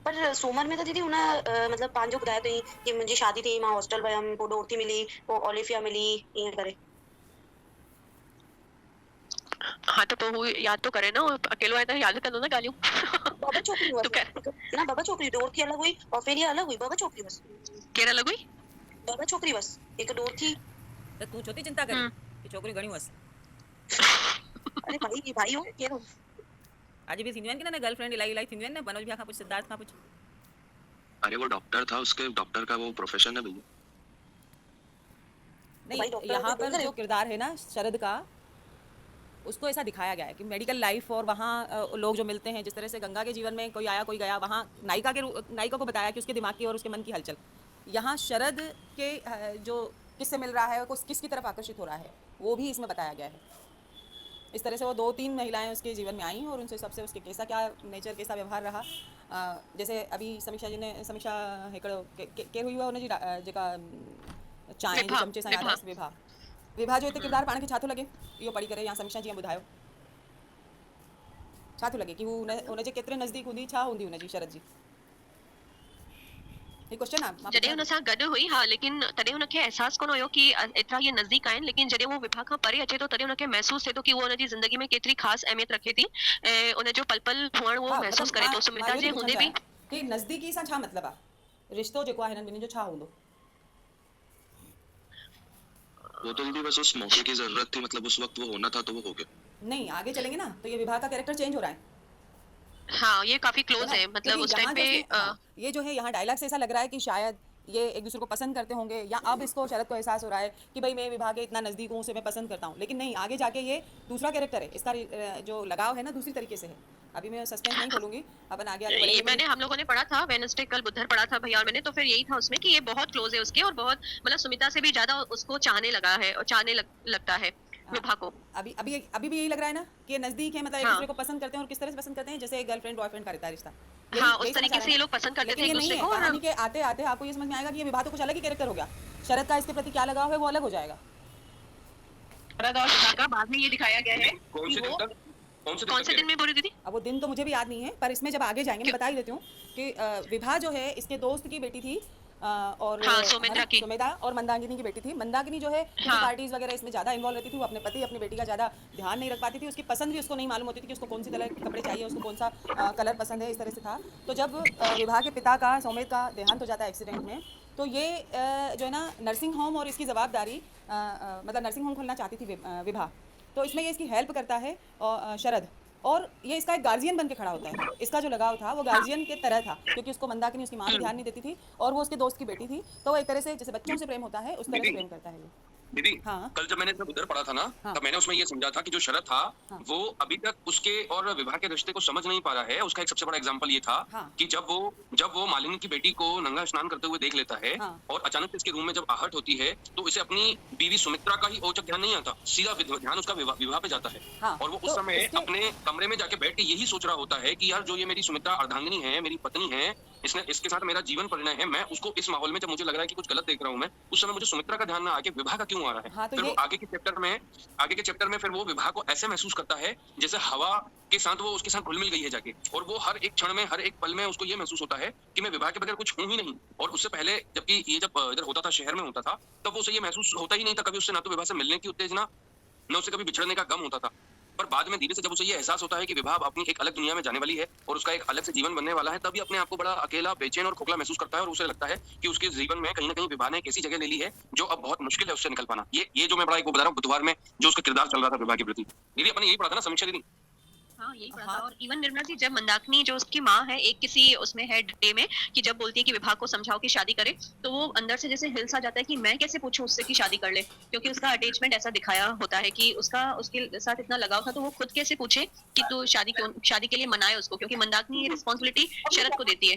पर सूमर में त दीदी हुन मतलब पंहिंजो ॿुधायो अथई कि मुंहिंजी शादी थी, मां हॉस्टल वियमि, पोइ डोरती मिली, पोइ ओलिफिया मिली, ईअं करे। हाँ त पोइ हू यादि तो करे न, अकेलो आहे त यादि कंदो न ॻाल्हियूं। बाबा छोकिरी हुअसि तूं न, बाबा छोकिरी, डोरती अलॻि हुई, ओफेलिया अलॻि हुई, बाबा छोकिरी हुअसि। केरु अलॻि हुई? बाबा छोकिरी हुअसि, हिकु डोरती। त तूं छो थी चिंता करी कि छोकिरियूं घणियूं हुअसि? अरे भाई भाई हो केरु? अॼु बि थींदियूं आहिनि कि न गर्लफ्रेंड इलाही इलाही थींदियूं आहिनि न। मनोज भैया खां पुछ, सिद्धार्थ खां पुछ। अरे वो डॉक्टर था, उसके डॉक्टर का वो प्रोफेशन है भैया। नहीं, यहाँ पर जो किरदार है ना शरद का, उसको ऐसा दिखाया गया है कि मेडिकल लाइफ और वहाँ लोग जो मिलते हैं, जिस तरह से गंगा के जीवन में कोई आया कोई गया, वहाँ नायिका को बताया कि उसके दिमाग की और उसके मन की हलचल। यहाँ शरद के जो किससे मिल रहा है, किसकी तरफ आकर्षित हो रहा है, वो भी इसमें बताया गया है। इस तरह से वो 2-3 महिलाएं उसके जीवन में आई और उनसे सबसे उसके कैसा क्या नेचर, कैसा व्यवहार रहा। जैसे अभी समीक्षा हेकड़ के हुई हुआ हुनजी जेका चांहि जे चमचे सां यादि आहे, विभा जो हिते किरदारु पाण खे छा थो लॻे इहो पढ़ी करे, या समीक्षा जीअं ॿुधायो छा थो लॻे कि हू हुनजे केतिरे नज़दीक हूंदी, छा हूंदी हुनजी शरद जी? ही क्वेश्चन आप मां जॾहिं पुछां हुन थी। सां गॾु हुई हा, लेकिन तॾहिं हुनखे अहसासु कोन हुयो कि एतिरा ये नज़दीक आहिनि, लेकिन जॾहिं वो विभा खां परे अचे थो तॾहिं हुनखे महसूस थिए थो कि वो हुनजी ज़िंदगी में केतिरी ख़ासि अहमियत रखे थी ऐं उनजो पल-पल हुअण वो हा महसूस मतलब करे थो। मां सुमिता इहो जे थी पुछणु हूंदे बि चाहियां कि नज़दीकी सां छा मतिलबु आहे, रिश्तो जेको आहे हिननि ॿिन्हिनि जो छा हूंदो? वो तो दीदी बस उस मौके की जरूरत थी, मतलब उस वक्त वो होना था तो वो हो गया। नहीं, आगे चलेंगे ना तो ये विभा का कैरेक्टर चेंज हो रहा है हाँ, ये काफ़ी है क्लोज़ ना? है, मतलब क्योंकि उस टाइम यहाँ जो पे सीन, हाँ, ये जो है यहाँ डायलॉग से ऐसा लग रहा है कि शायद ये एक दूसरे को पसंद करते होंगे, या अब इसको शरद को एहसास हो रहा है कि भाई मैं विभा के इतना नज़दीक हूँ, उसे मैं पसंद करता हूँ, लेकिन नहीं, आगे जाके ये दूसरा कैरेक्टर है, इसका जो लगाव है ना दूसरी तरीके से है। अभी मैं सस्पेंस नहीं खोलूंगी, अपन आगे आगे बढ़ेंगे, ये लेकिन मैंने हम लोगों ने पढ़ा था वेडनेसडे कल बुधवार पढ़ा था भैया और मैंने, तो फिर यही था उसमें कि ये बहुत क्लोज है उसके और बहुत मतलब सुमिता से भी ज्यादा उसको चाहने लगा है और लगता है हाँ, विभा को। अभी भी यही लग रहा है ना कि ये नज़दीक है, मतलब एक हाँ दूसरे को पसंद करते हैं, और किस तरह से पसंद करते हैं, जैसे गर्लफ्रेंड बॉयफ्रेंड का रहता है रिश्ता, यही हाँ, उस यही समझ आ तरीके रहा से है ये ना? लोग पसंद करते लेकिन थे ये एक नहीं दूसरे है, को और कहानी के आते आते आपको ये समझ में आएगा कि ये विभा तो कुछ अलग ही कैरेक्टर हो गया, शरद का इसके प्रति क्या लगाव है वो अलग हो जाएगा। शरद और विभा का बाद में ये दिखाया गया है कौन कि से दिन वो तक कौन से दिन में बोली दीदी? अब वो दिन तो मुझे भी याद नहीं है, पर इसमें जब आगे जाएंगे मैं क्यों? बता ही देती हूँ कि विभा जो है इसके दोस्त की बेटी थी, और हाँ, है ना सौमित्रा की। सुमेधा, और मंदाकिनी की बेटी थी। मंदाकिनी जो है किसी हाँ, पार्टीज वगैरह इसमें ज़्यादा इन्वॉल्व रहती थी, वो अपने पति अपनी बेटी का ज़्यादा ध्यान नहीं रख पाती थी, उसकी पसंद भी उसको नहीं मालूम होती थी कि उसको कौन सी तरह के कपड़े चाहिए, उसको कौन सा कलर पसंद है, इस तरह से था। तो जब विभा के पिता का, सौमित का देहांत हो जाता है एक्सीडेंट में, तो ये जो है ना नर्सिंग होम और इसकी जवाबदारी, मतलब नर्सिंग होम खोलना चाहती थी विभा, तो इसमें ये इसकी हेल्प करता है, और शरद, और ये इसका एक गार्जियन बन के खड़ा होता है। इसका जो लगाव था वो हाँ, गार्जियन के तरह था, क्योंकि उसको मंदाकिनी उसकी माँ भी ध्यान नहीं देती थी, और वो उसके दोस्त की बेटी थी, तो वो एक तरह से जैसे बच्चों से प्रेम होता है उस तरह से दीदी प्रेम करता है ये। दीदी हाँ कल जब मैंने इसमें उधर पढ़ा था ना, हाँ तब मैंने उसमें ये समझा था कि जो शरद था हाँ वो अभी तक उसके और विवाह के रिश्ते को समझ नहीं पा रहा है। उसका एक सबसे बड़ा एग्जाम्पल ये था हाँ कि जब वो मालिनी की बेटी को नंगा स्नान करते हुए देख लेता है हाँ और अचानक से इसके रूम में जब आहट होती है तो इसे अपनी बीवी सुमित्रा का ही औचक ध्यान नहीं आता, सीधा ध्यान उसका विवाह पे जाता है। हाँ और वो उस तो समय इसके अपने कमरे में जाके बैठ के यही सोच रहा होता है कि यार जो ये मेरी सुमित्रा अर्धांगिनी है, मेरी पत्नी है, इसने इसके साथ मेरा जीवन परिणय है, मैं उसको इस माहौल में जब मुझे लग रहा है कि कुछ गलत देख रहा हूँ मैं, उस समय मुझे सुमित्रा का ध्यान ना आके विवाह का क्यों आ रहा है। हाँ तो फिर वो ये आगे के चैप्टर में फिर वो विवाह को ऐसे महसूस करता है जैसे हवा के साथ वो उसके साथ घुल मिल गई है जाके, और वो हर एक क्षण में हर एक पल में उसको ये महसूस होता है कि मैं विवाह के बगैर कुछ हूं ही नहीं। और उससे पहले जबकि ये जब इधर होता था, शहर में होता था, तब वो उसे ये महसूस होता ही नहीं था कभी, उससे ना तो विवाह से मिलने की उत्तेजना, ना उससे कभी बिछड़ने का गम होता था। पर बाद में धीरे से जब उसे ये एहसास होता है कि विवाह अपनी एक अलग दुनिया में जाने वाली है और उसका एक अलग से जीवन बनने वाला है, तभी अपने आप को बड़ा अकेला, बेचैन और खोखला महसूस करता है, और उसे लगता है कि उसके जीवन में कहीं ना कहीं विवाह ने एक ऐसी जगह ले ली है जो अब बहुत मुश्किल है उससे निकल पाना। ये जो मैं बड़ा एक वो बता रहा हूँ बुधवार में जो उसका किरदार चल रहा था विवाह के प्रति, दीदी अपने यही पढ़ा था ना समीक्षा दीदी? हाँ, यही पढ़ा था। हाँ और इवन निर्मला जी, जब मंदाकिनी जो उसकी माँ है एक किसी उसमें है डे में, कि जब बोलती है कि विभा को समझाओ कि शादी करे, तो वो अंदर से जैसे हिल सा जाता है कि मैं कैसे पूछूं उससे कि शादी कर ले, क्योंकि उसका अटैचमेंट ऐसा दिखाया होता है कि उसका उसके साथ इतना लगाव था, तो वो खुद कैसे पूछे कि तू शादी के लिए मनाए उसको, क्योंकि मंदाकिनी ये रिस्पॉन्सिबिलिटी शरद को देती है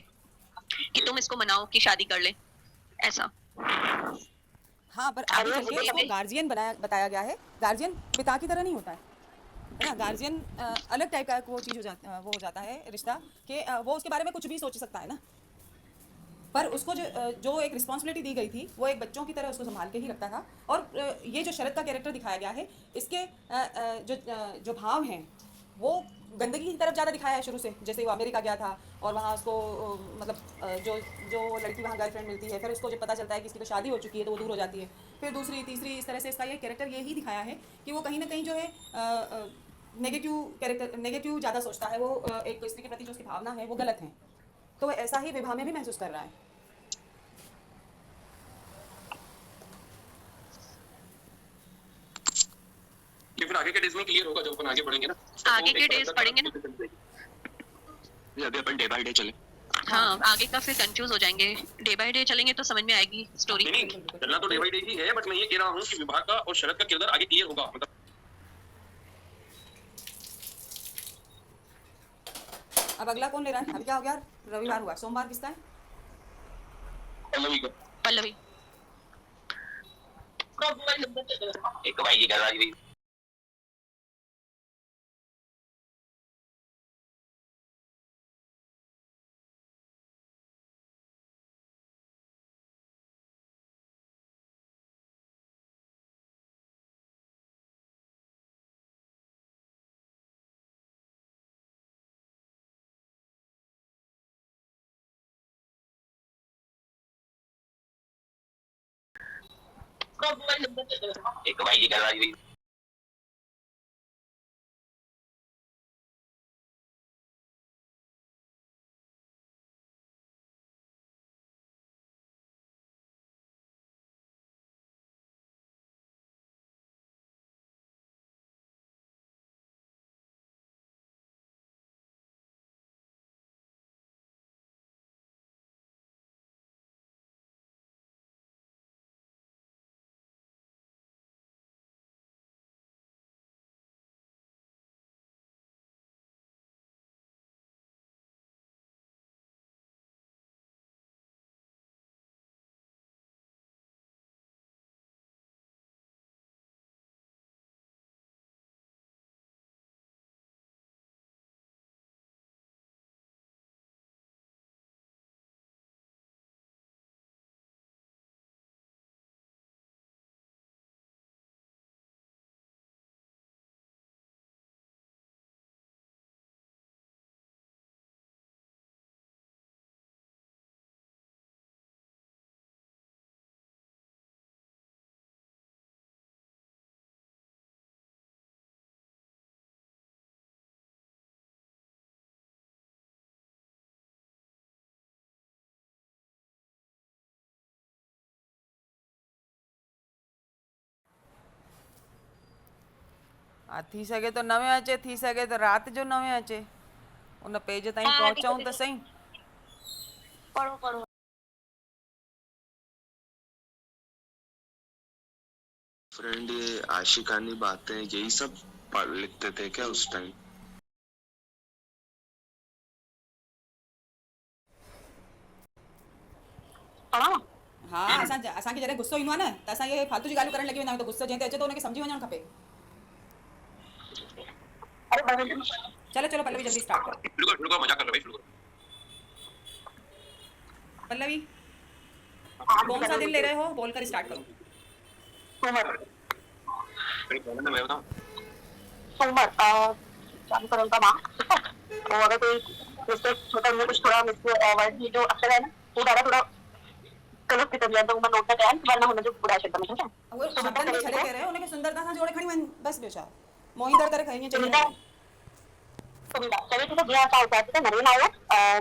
कि तुम इसको मनाओ कि शादी कर ले, ऐसा। हाँ, पर आगे चल के इसको गार्जियन बताया गया है। गार्जियन पिता की तरह नहीं होता है ना? गार्जियन अलग टाइप का वो चीज़ वो हो जाता है रिश्ता, कि वो उसके बारे में कुछ भी सोच सकता है ना, पर उसको जो एक रिस्पॉन्सिबिलिटी दी गई थी वो एक बच्चों की तरह उसको संभाल के ही रखता था। और ये जो शरद का कैरेक्टर दिखाया गया है, इसके जो भाव हैं वो गंदगी की तरफ ज़्यादा दिखाया है शुरू से। जैसे वो अमेरिका गया था और वहाँ उसको जो जो लड़की वहाँ गर्लफ्रेंड मिलती है, फिर उसको जब पता चलता है कि इसकी तो शादी हो चुकी है तो वो दूर हो जाती है, फिर दूसरी तीसरी, इस तरह से इसका ये कैरेक्टर यही दिखाया है कि वो कहीं ना कहीं जो है नेगेटिव ज़्यादा सोचता है। वो एक स्त्री के प्रति जो उसकी भावना है वो गलत है, तो वो ऐसा ही विवाह में भी महसूस कर रहा है। ये फिर आगे के डेज में क्लियर होगा जब अपन आगे बढ़ेंगे ना, आगे के डेज पढ़ेंगे ना, ये अभी अपन डे बाय डे चले। हाँ आगे का फिर कंफ्यूज हो जाएंगे, डे बाय डे चलेंगे तो समझ में आएगी स्टोरी। नहीं नहीं, चलना तो डे बाय डे ही है, बट मैं ये कह रहा हूँ कि विवाह का और शरद का किरदार आगे क्लियर होगा, मतलब अब अगला कौन ले रहा है? अभी क्या हो गया? रविवार हुआ, सोमवार किसका है? पल्लवी का। पल्लवी। एक भाई की घर आई हुई एक भाई की करवाई हुई आ थी सघे तो 9 अचे, थी सघे तो राति जो 9 अचे, उन पेज ताईं पहुचूं त सही। पढ़ो पढ़ो। फ्रेंड, ये आशिकानी बातें यही सब लिखते थे क्या उस टाइम? पढ़ो। हा, असांखे जॾहिं गुस्सो ईंदो आहे न त असां इहे फालतू जी ॻाल्हियूं करणु लॻी वेंदा आहियूं, त गुस्सो जंहिं ते अचे थो हुनखे सम्झी वञणु खपे। अरे पढ़ो। चलो चलो पल्लवी जल्दी स्टार्ट करो। शुरू करो मजाक कर रहे भाई शुरू करो पल्लवी कौन सा दिन ले रहे हो, बोलकर स्टार्ट करो। सोमवार। मैं बताऊं सोमवार चालू करो उनका माँ, ठीक है। तो अगर कोई मिस्टेक छोटा में कुछ थोड़ा वर्ड जो अक्षर है ना वो ज़्यादा थोड़ा गलत थी तबियत तो मैं नोट न कयां वरना हुन जो पूरा शब्द में, ठीक है। उहे शब्दनि खे छॾे करे हुनखे सुंदरता सां जोड़े खणी वञ, बसि ॿियो छा। मोहींदड़ करे खणी अचे। सुनीता चवे थी त जीअं असां उतार ते नरेन आयो,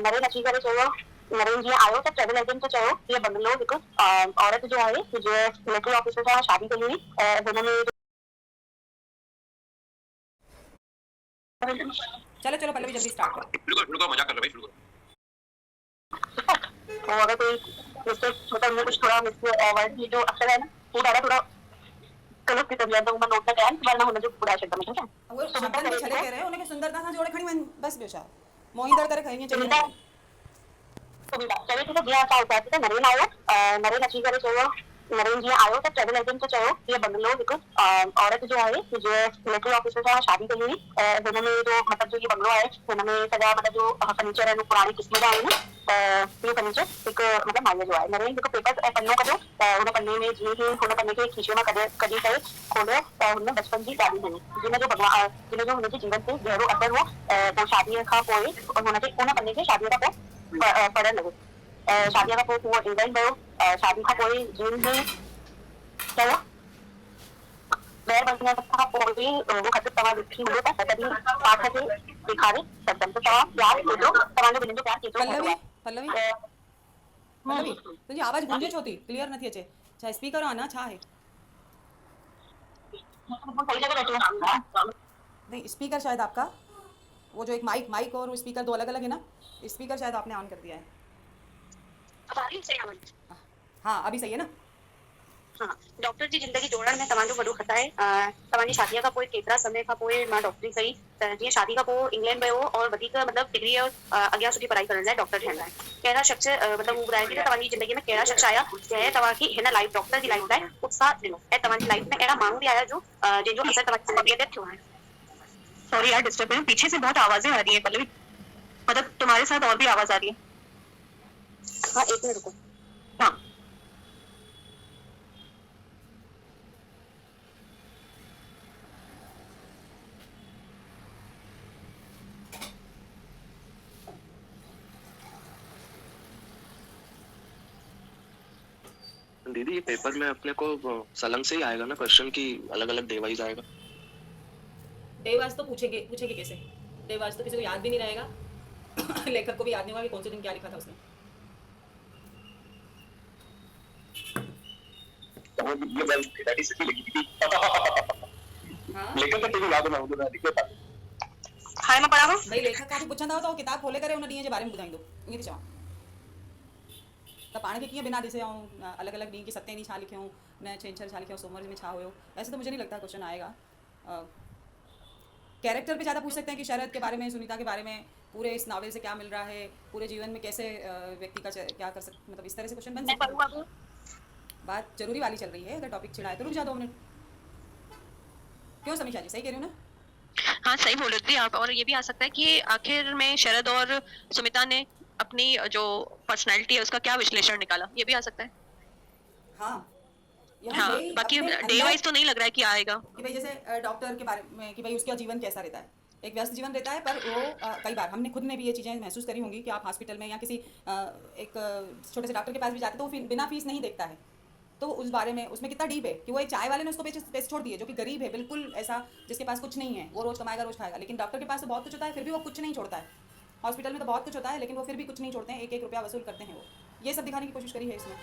नरेन अची करे चयो, नरेन जीअं आयो त ट्रेवल एजेंट खे चयो हीअ बंगलो हिकु औरत जो आहे जो मिलिट्री ऑफिसर सां शादी कई हुई, हुन में चलो चलो पल्लवी जल्दी स्टार्ट करो। शुरू करो मजाक कर रहे भाई शुरू करो तो अगर कोई मिस्टेक छोटा में कुछ थोड़ा वर्ड जो अक्षर है ना वो ज़्यादा थोड़ा गलत थी तबियत तो मैं नोट न कयां वरना हुन जो पूरा शब्द में, ठीक है। उहे शब्दनि खे छॾे करे हुनखे सुंदरता सां जोड़े खणी वञ, बसि ॿियो छा। मोहींदड़ करे खणी अचे। सुनीता चवे थी त जीअं असां उतार ते नरेन आयो, नरेन अची करे चयो, नरेन जीअं आयो त ट्रेवल एजेंट खे चयो हीअ बंगलो हिकु औरत जो आहे जो मिलिट्री ऑफिसर सां शादी कई हुई, हुन में जो मतिलबु जो ये बंगलो आहे हुन में सॼा मतिलबु जो फर्नीचर आहिनि पुराणी क़िस्म जा आहिनि, इहो फर्नीचर हिकु मतिलबु माईअ जो आहे। नरेन हिकु पेपर ऐं पनो कढियो त हुन पने में जीअं ई हुन पने खे खीचे मां कढी करे खोलियो त हुन बचपन जी ॻाल्हि ॾिनी जिन जो हुनजे जीवन ते गहरो असरु हो। पोइ शादीअ खां पोइ हुनखे उन पने खे शादीअ खां पोइ पढ़णु लॻो। शादीअ खां पोइ उहो इंग्लैंड वियो, शादी खां पोइ जीअं ई चयो ॿाहिरि वञण खां पोइ बि उहो ख़त तव्हां ॾिठी हूंदो त तॾहिं पाठ खे ॾेखारे सघंदमि त तव्हां प्यारु केतिरो तव्हांजो ॿिन्हिनि जो प्यारु केतिरो हूंदो पल्लवी आहे। पल्लवी पल्लवी तुंहिंजी आवाज़ गूंजे छो थी, क्लियर नथी अचे। छा स्पीकर आहे ना, छा आहे? सही जगह बैठे हैं। नहीं, स्पीकर शायद आपका वो जो एक माइक और वो स्पीकर दो अलग अलग है ना, स्पीकर शायद आपने ऑन कर दिया है। हाँ अभी सही है ना। हाँ, डॉक्टर जी ज़िंदगी जोड़ण में तव्हांजो वॾो ख़तु आहे। तव्हांजी शादीअ खां पोइ केतिरा समय खां पोइ मां डॉक्टरी कई त जीअं शादी खां पोइ इंग्लैंड वियो और वधीक मतिलबु डिग्री और अॻियां सुठी पढ़ाई करण लाइ डॉक्टर थियण लाइ कहिड़ा शख़्स मतिलबु हू ॿुधाए थी त तव्हांजी ज़िंदगी में कहिड़ा शख़्स आया जंहिं तव्हांखे हिन लाइफ डॉक्टर जी लाइफ लाइ उत्साह ॾिनो ऐं तव्हांजी लाइफ में अहिड़ा माण्हू बि आया जो जंहिंजो असर तव्हांजी ज़िंदगीअ ते थियो आहे। सॉरी यार डिस्टर्ब है, पीछे से बहुत आवाजें आ रही है पल्लवी, मतलब तुम्हारे साथ और भी आवाज आ रही है। हाँ एक मिनट रुको। हाँ दीदी ये पेपर में अपने को सलंग से ही आएगा ना क्वेश्चन की अलग अलग डे वाइज आएगा? डे वाइज तो पूछेंगे पूछेंगे कैसे? डे वाइज तो किसी को याद भी नहीं रहेगा लेखक को भी याद नहीं होगा कि कौन से दिन क्या लिखा था उसने। ये बात डैडी से लिखी थी। हाँ लेकिन तो तेरी याद ना हो तो लिखे था। हाय मैं पढ़ावा भाई लेखक का भी पुछंदा हो तो किताब खोले करे उन ॾींहं जे बारे में ॿुधाईंदो ईअं थी चवां। त पाण खे कीअं बिना ॾिसे ऐं अलॻि अलॻि ॾींहं की सतें ॾींहुं छा लिखियऊं न छंछरु छा लिखियऊं सूमर में छा हुयो, ऐसे तो मुझे नहीं लगता क्वेश्चन आएगा। कैरेक्टर पे ज़्यादा पूछ सकते हैं कि शरद के बारे में, सुनीता के बारे में, पूरे इस नावल से क्या मिल रहा है, पूरे जीवन में कैसे व्यक्ति का क्या कर सकते, मतलब इस तरह से क्वेश्चन बन सकते हैं। बात जरूरी वाली चल रही है, अगर टॉपिक छिड़ा है तो रुक जा 2 मिनट। क्यों समीक्षा जी, सही कह रही हूँ ना? हाँ सही बोल रही थी आप। और ये भी आ सकता है कि आखिर में शरद और सुमिता ने अपनी जो पर्सनैलिटी है उसका क्या विश्लेषण निकाला, ये भी आ सकता है। हाँ हाँ यही बाकी अपने डे अंदर- वाइज तो नहीं लग रहा है कि आएगा। कि भाई जैसे डॉक्टर के बारे में कि भाई उसका जीवन कैसा रहता है, एक व्यस्त जीवन रहता है, पर वो कई बार हमने खुद ने भी ये चीज़ें महसूस करी होंगी कि आप हॉस्पिटल में या किसी एक छोटे से डॉक्टर के पास भी जाते तो वो बिना फीस नहीं देखता है। तो उस बारे में उसमें कितना डीप है कि वो एक चाय वाले ने उसको पैसे छोड़ दिए जो कि गरीब है, बिल्कुल ऐसा जिसके पास कुछ नहीं है, वो रोज़ कमाएगा रोज़ खाएगा, लेकिन डॉक्टर के पास तो बहुत कुछ होता है फिर भी वो कुछ नहीं छोड़ता है। हॉस्पिटल में तो बहुत कुछ होता है लेकिन वो फिर भी कुछ नहीं छोड़ते हैं, 1-1 रुपया वसूल करते हैं वो। ये सब दिखाने की कोशिश करी है इसमें।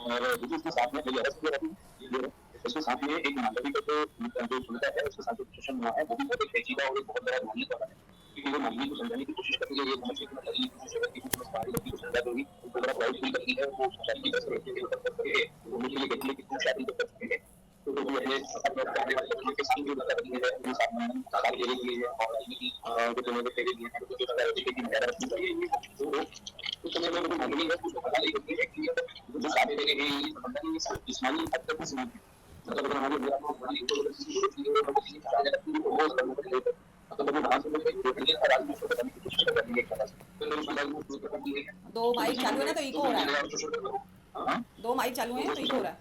और दीदी इसके साथ में मेरी अर्ज ये रहती है, इसके साथ में एक मानवी का जो सुनता है उसके साथ जो क्वेश्चन हुआ है वो भी बहुत एक पेचीदा और एक बहुत बड़ा मानवीय वाला है, क्योंकि वो मानवी को समझाने की कोशिश करती है, ये समझ के मतलब ये कोशिश करती है कि बस बाहरी व्यक्ति को समझा दोगी तो बड़ा प्राउड फील करती है, वो सोसाइटी की तरफ से व्यक्ति के ऊपर करके वो मुझे ये देखने की कितनी शादी कर सकते हैं। तो वो ये अपने आने वाले बच्चों के साथ भी बता रही है, उनके साथ में साल के लिए है और ये जो दोनों के लिए है तो जो सारा एजुकेशन वगैरह रखनी चाहिए ये तो समय में वो मानवी है उसको पता नहीं होती है कि जो सारे मेरे ये संबंध है ये जिस्मानी हद तक ही सीमित है, मतलब अगर हमारे मेरा को बड़ी किसी का आगे रखती है तो वो करने के लिए मतलब वो वहां से मुझे ये और आज मुझे बताने की कोशिश कर रही है एक तरह से तो मेरे समाज में उसको करती है 2 माइक चालू है ना तो इको हो रहा है। 2 माइक चालू है तो इको हो रहा है।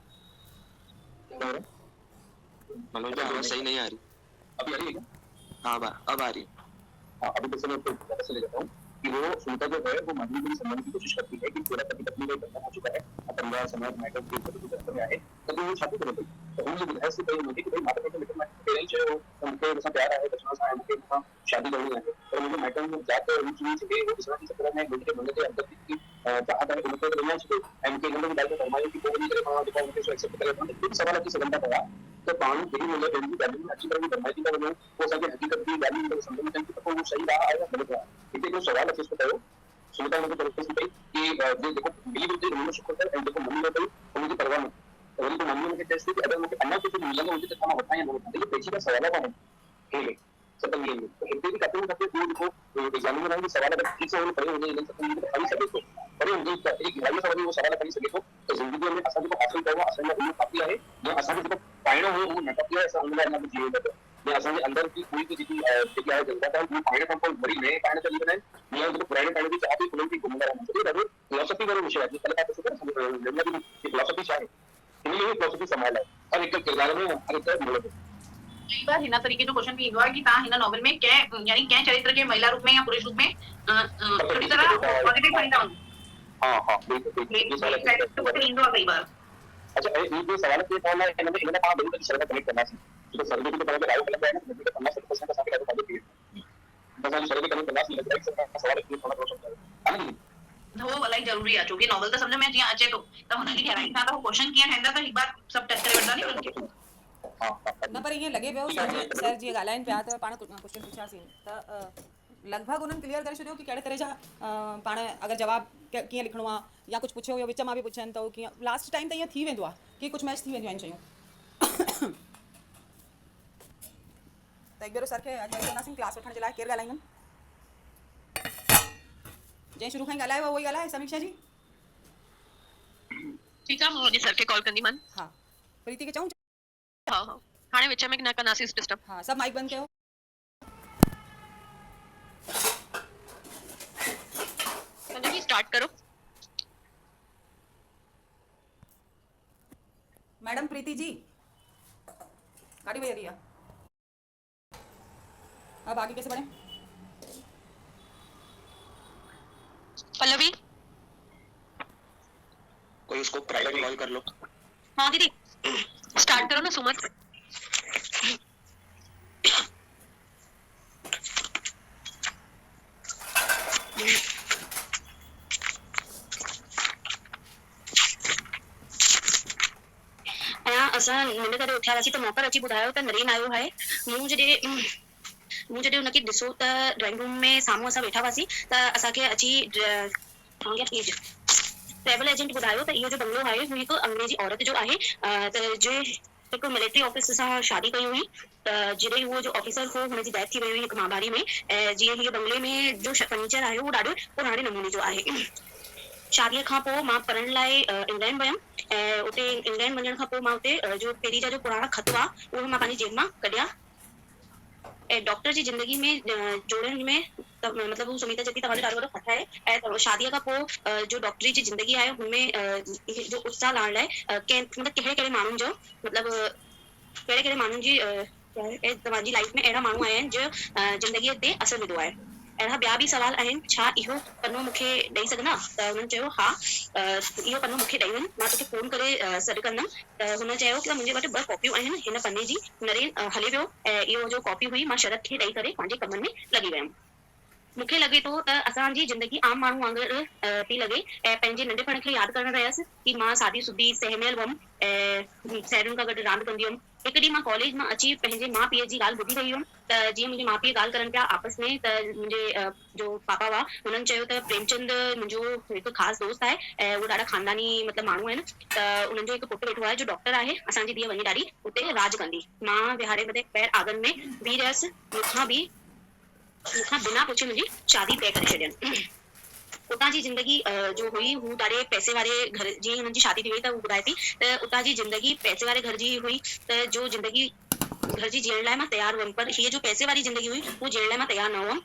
मनोज जी आवाज सही नहीं आ रही। अभी आ रही है क्या? हाँ अब आ रही है। हाँ अभी जैसे मैं आपको से ले जाता हूँ कि वो सुनता जो है वो मानवी को समझने की कोशिश करती है कि पूरा पति पत्नी का बंधन हो चुका है, परिवार समाज मैटर के ऊपर जो चक्कर में आए तभी वो शादी कर गई। तो हम ये विधायक से कही होगी कि भाई माता पिता लेकिन मैं पेरेंट्स है वो उनके जैसा प्यार है बचपन से उनके वहाँ शादी करनी है और मुझे मैटर में जाकर ऊंच नीच गई वो इस तरह की चक्कर में बेटे बंदे के अंदर की चाहता है उनको तो दुनिया से एम के अंदर डाल के फरमाया कि वो नहीं करे वहाँ देखा उनके एक्सेप्ट करे तो सवाल की सगंता पड़ा तो पानी तेरी मुझे तेरी की वैल्यू अच्छी तरह की फरमाई का वो सके हकीकत की वैल्यू को समझने में तो वो सही रहा आएगा गलत रहा। इसे जो सवाल है इसको कहो सुनता मुझे तरफ से भाई कि ये देखो बिलीव इन द रिलेशनशिप होता है एंड देखो मम्मी ने भाई तो मुझे परवाह नहीं और तो मम्मी ने टेस्ट की अगर मुझे अन्ना कुछ मिलेगा मुझे तो खाना होता है या नहीं होता है, ये पेची का सवाल है ठीक है सब ये तो हिंदी भी करते हैं देखो एग्जाम में रहेंगे सवाल अगर ठीक से होने पड़े होंगे नहीं सकते तो खाली सके तो बड़े होंगे एक भाई सवाल वो सवाल खाली सके तो जिंदगी में असल को हासिल करना असल में उन्हें काफी है या असल को पायणो हो वो नटक है ऐसा उन्हें ना जीवन में या असल में अंदर की कोई भी चीज क्या है जनता का वो पायणो कंपाउंड बड़ी नए पायणो चली बनाए या तो पुराने पायणो की चाहती खुले की घूमना रहना चाहिए रहो फिलॉसफी का विषय है कल का तो सुपर लेना भी फिलॉसफी चाहे इन्हें फिलॉसफी संभाला है हर एक किरदार में हर एक तरह बोल कई बार हिना तरीके जो क्वेश्चन भी है कि ता हिना नॉवेल में क्या यानी क्या चरित्र के महिला रूप में या पुरुष रूप में थोड़ी तरह पॉजिटिव पॉइंट आउट हां बिल्कुल ये सवाल तो इंदो कई बार अच्छा ये सवाल के कौन है इन्होंने इन्होंने कहा बिल्कुल शरद कनेक्ट करना चाहिए तो सर्वे के पहले राय गलत है ना बिल्कुल 50% का साथ का चाहिए बस आज शरद कनेक्ट करना चाहिए लगता है कि सवाल है थोड़ा रोशन है ना वो वाला ही जरूरी है क्योंकि नॉवेल तो समझ में आ अच्छे तो होना ही गहराई था तो क्वेश्चन किया है तो एक बार सब टच करे वरना नहीं उनके न पर ईअं लॻे पियो सर जीअं ॻाल्हाइनि पिया त पाण क्वेश्चन पुछियासीं त लॻभॻि उन्हनि क्लियर करे छॾियो कि कहिड़े तरह जा पाण अगरि जवाबु कीअं लिखिणो आहे या कुझु पुछियो हुयो विच मां बि पुछनि त उहो कीअं लास्ट टाइम त ईअं थी वेंदो आहे कि कुझु मैच थी वेंदियूं आहिनि शयूं। त हिकु भेरो सर खे अॼु वरी चवंदासीं क्लास वठण जे लाइ केरु ॻाल्हाईंदनि जंहिं शुरू खां ई ॻाल्हायो उहो ई ॻाल्हाए समीक्षा जी। ठीक है मुझे सर के कॉल कंदी मन। हाँ प्रीति खे चऊं हाँ हाँ हाणे विच में न कंदासीं डिस्टर्ब। हाँ सब माइक बंद कयो। संजय स्टार्ट करो। मैडम प्रीति जी गाड़ी भैया दिया अब आगे कैसे बढ़े? पल्लवी कोई उसको प्राइवेट कॉल कर लो। हाँ दीदी स्टार्ट करो ना सुमन। असां निंड करे उथिया हुआसीं त मौकर अची ॿुधायो त नरेन आयो आहे। मूं जॾहिं हुनखे ॾिसो त ड्राइंग रूम में साम्हूं असां वेठा हुआसीं त असांखे अची ट्रेवल एजेंट ॿुधायो त इहो जो बंगलो आहे हू हिकु अंग्रेजी औरत जो आहे त जे हिकु मिलिट्री ऑफिस सां शादी कई हुई त जॾहिं उहो जो ऑफिसर हो हुनजी डेथ थी वई हुई हिकु महामारी में। ऐं जीअं हीअ बंगले में जो फर्नीचर आहे उहो ॾाढो पुराणे नमूने जो आहे। शादीअ खां पोइ मां पढ़ण लाइ इंग्लैंड वियमि ऐं उते इंग्लैंड वञण खां पोइ मां उते जो पहिरीं जा जो पुराणा ख़त हुआ उहे मां पंहिंजी जेब मां कढिया। ऐं डॉक्टर जी ज़िंदगी में जोड़नि में मतिलबु हू सुमिता चेती तव्हांजो ॾाढो वॾो हथ आहे। ऐं शादीअ खां पोइ जो डॉक्टरी जी ज़िंदगी आहे हुनमें जो उत्साह लाइण लाइ मतिलबु कहिड़े माण्हुनि जो मतिलबु कहिड़े माण्हुनि जी तव्हांजी लाइफ में अहिड़ा माण्हू आया आहिनि जो ज़िंदगीअ ते असरु विधो आहे। अहिड़ा ॿिया बि सवाल आहिनि, छा इहो पनो मूंखे ॾेई सघंदा? त हुननि चयो हा इहो पनो मूंखे ॾेई वञ, मां तोखे फ़ोन करे सॾु कंदमि। त हुन चयो कि मुंहिंजे वटि 2 कॉपियूं आहिनि हिन पने जी। नरेन हली वियो ऐं इहो जो कॉपी हुई मां शरद खे ॾेई करे पंहिंजे कमनि में लॻी वियमि। मूंखे लॻे थो त असांजी ज़िंदगी आम माण्हू वांगुरु थी लॻे ऐं पंहिंजे नंढपण खे यादि करणु रहियसि कि मां सादी सुदी सहमियल हुअमि ऐं साहेड़ियुनि खां गॾु रांदि कंदी हुअमि। हिकु ॾींहुं मां कॉलेज मां अची पंहिंजे माउ पीउ जी ॻाल्हि ॿुधी रही हुअमि त जीअं मुंहिंजे माउ पीउ ॻाल्हि करनि पिया आपस में त मुंहिंजे जो पापा हुआ हुननि चयो त प्रेमचंद मुंहिंजो हिकु ख़ासि दोस्त आहे ऐं उहो ॾाढा ख़ानदानी मतिलबु माण्हू आहिनि त उन्हनि जो हिकु पुटु वेठो आहे जो डॉक्टर आहे। असांजी धीअ वञी ॾाढी उते राज कंदी। मां विहारे मथे पैर आंगन में बीह रहियसि। मूंखां बिना पुछे मुंहिंजी शादी तय करे छॾियनि। उतां जी ज़िंदगी जो हुई हू ॾाढे पैसे वारे घर जी हुननि जी शादी थी वई त हू ॿुधाए थी त उतां जी ज़िंदगी पैसे वारे घर जी हुई त जो ज़िंदगी घर जी जीअण लाइ मां तयारु हुअमि, पर हीअ जो पैसे वारी ज़िंदगी हुई हू जीअण लाइ मां तयारु न हुअमि।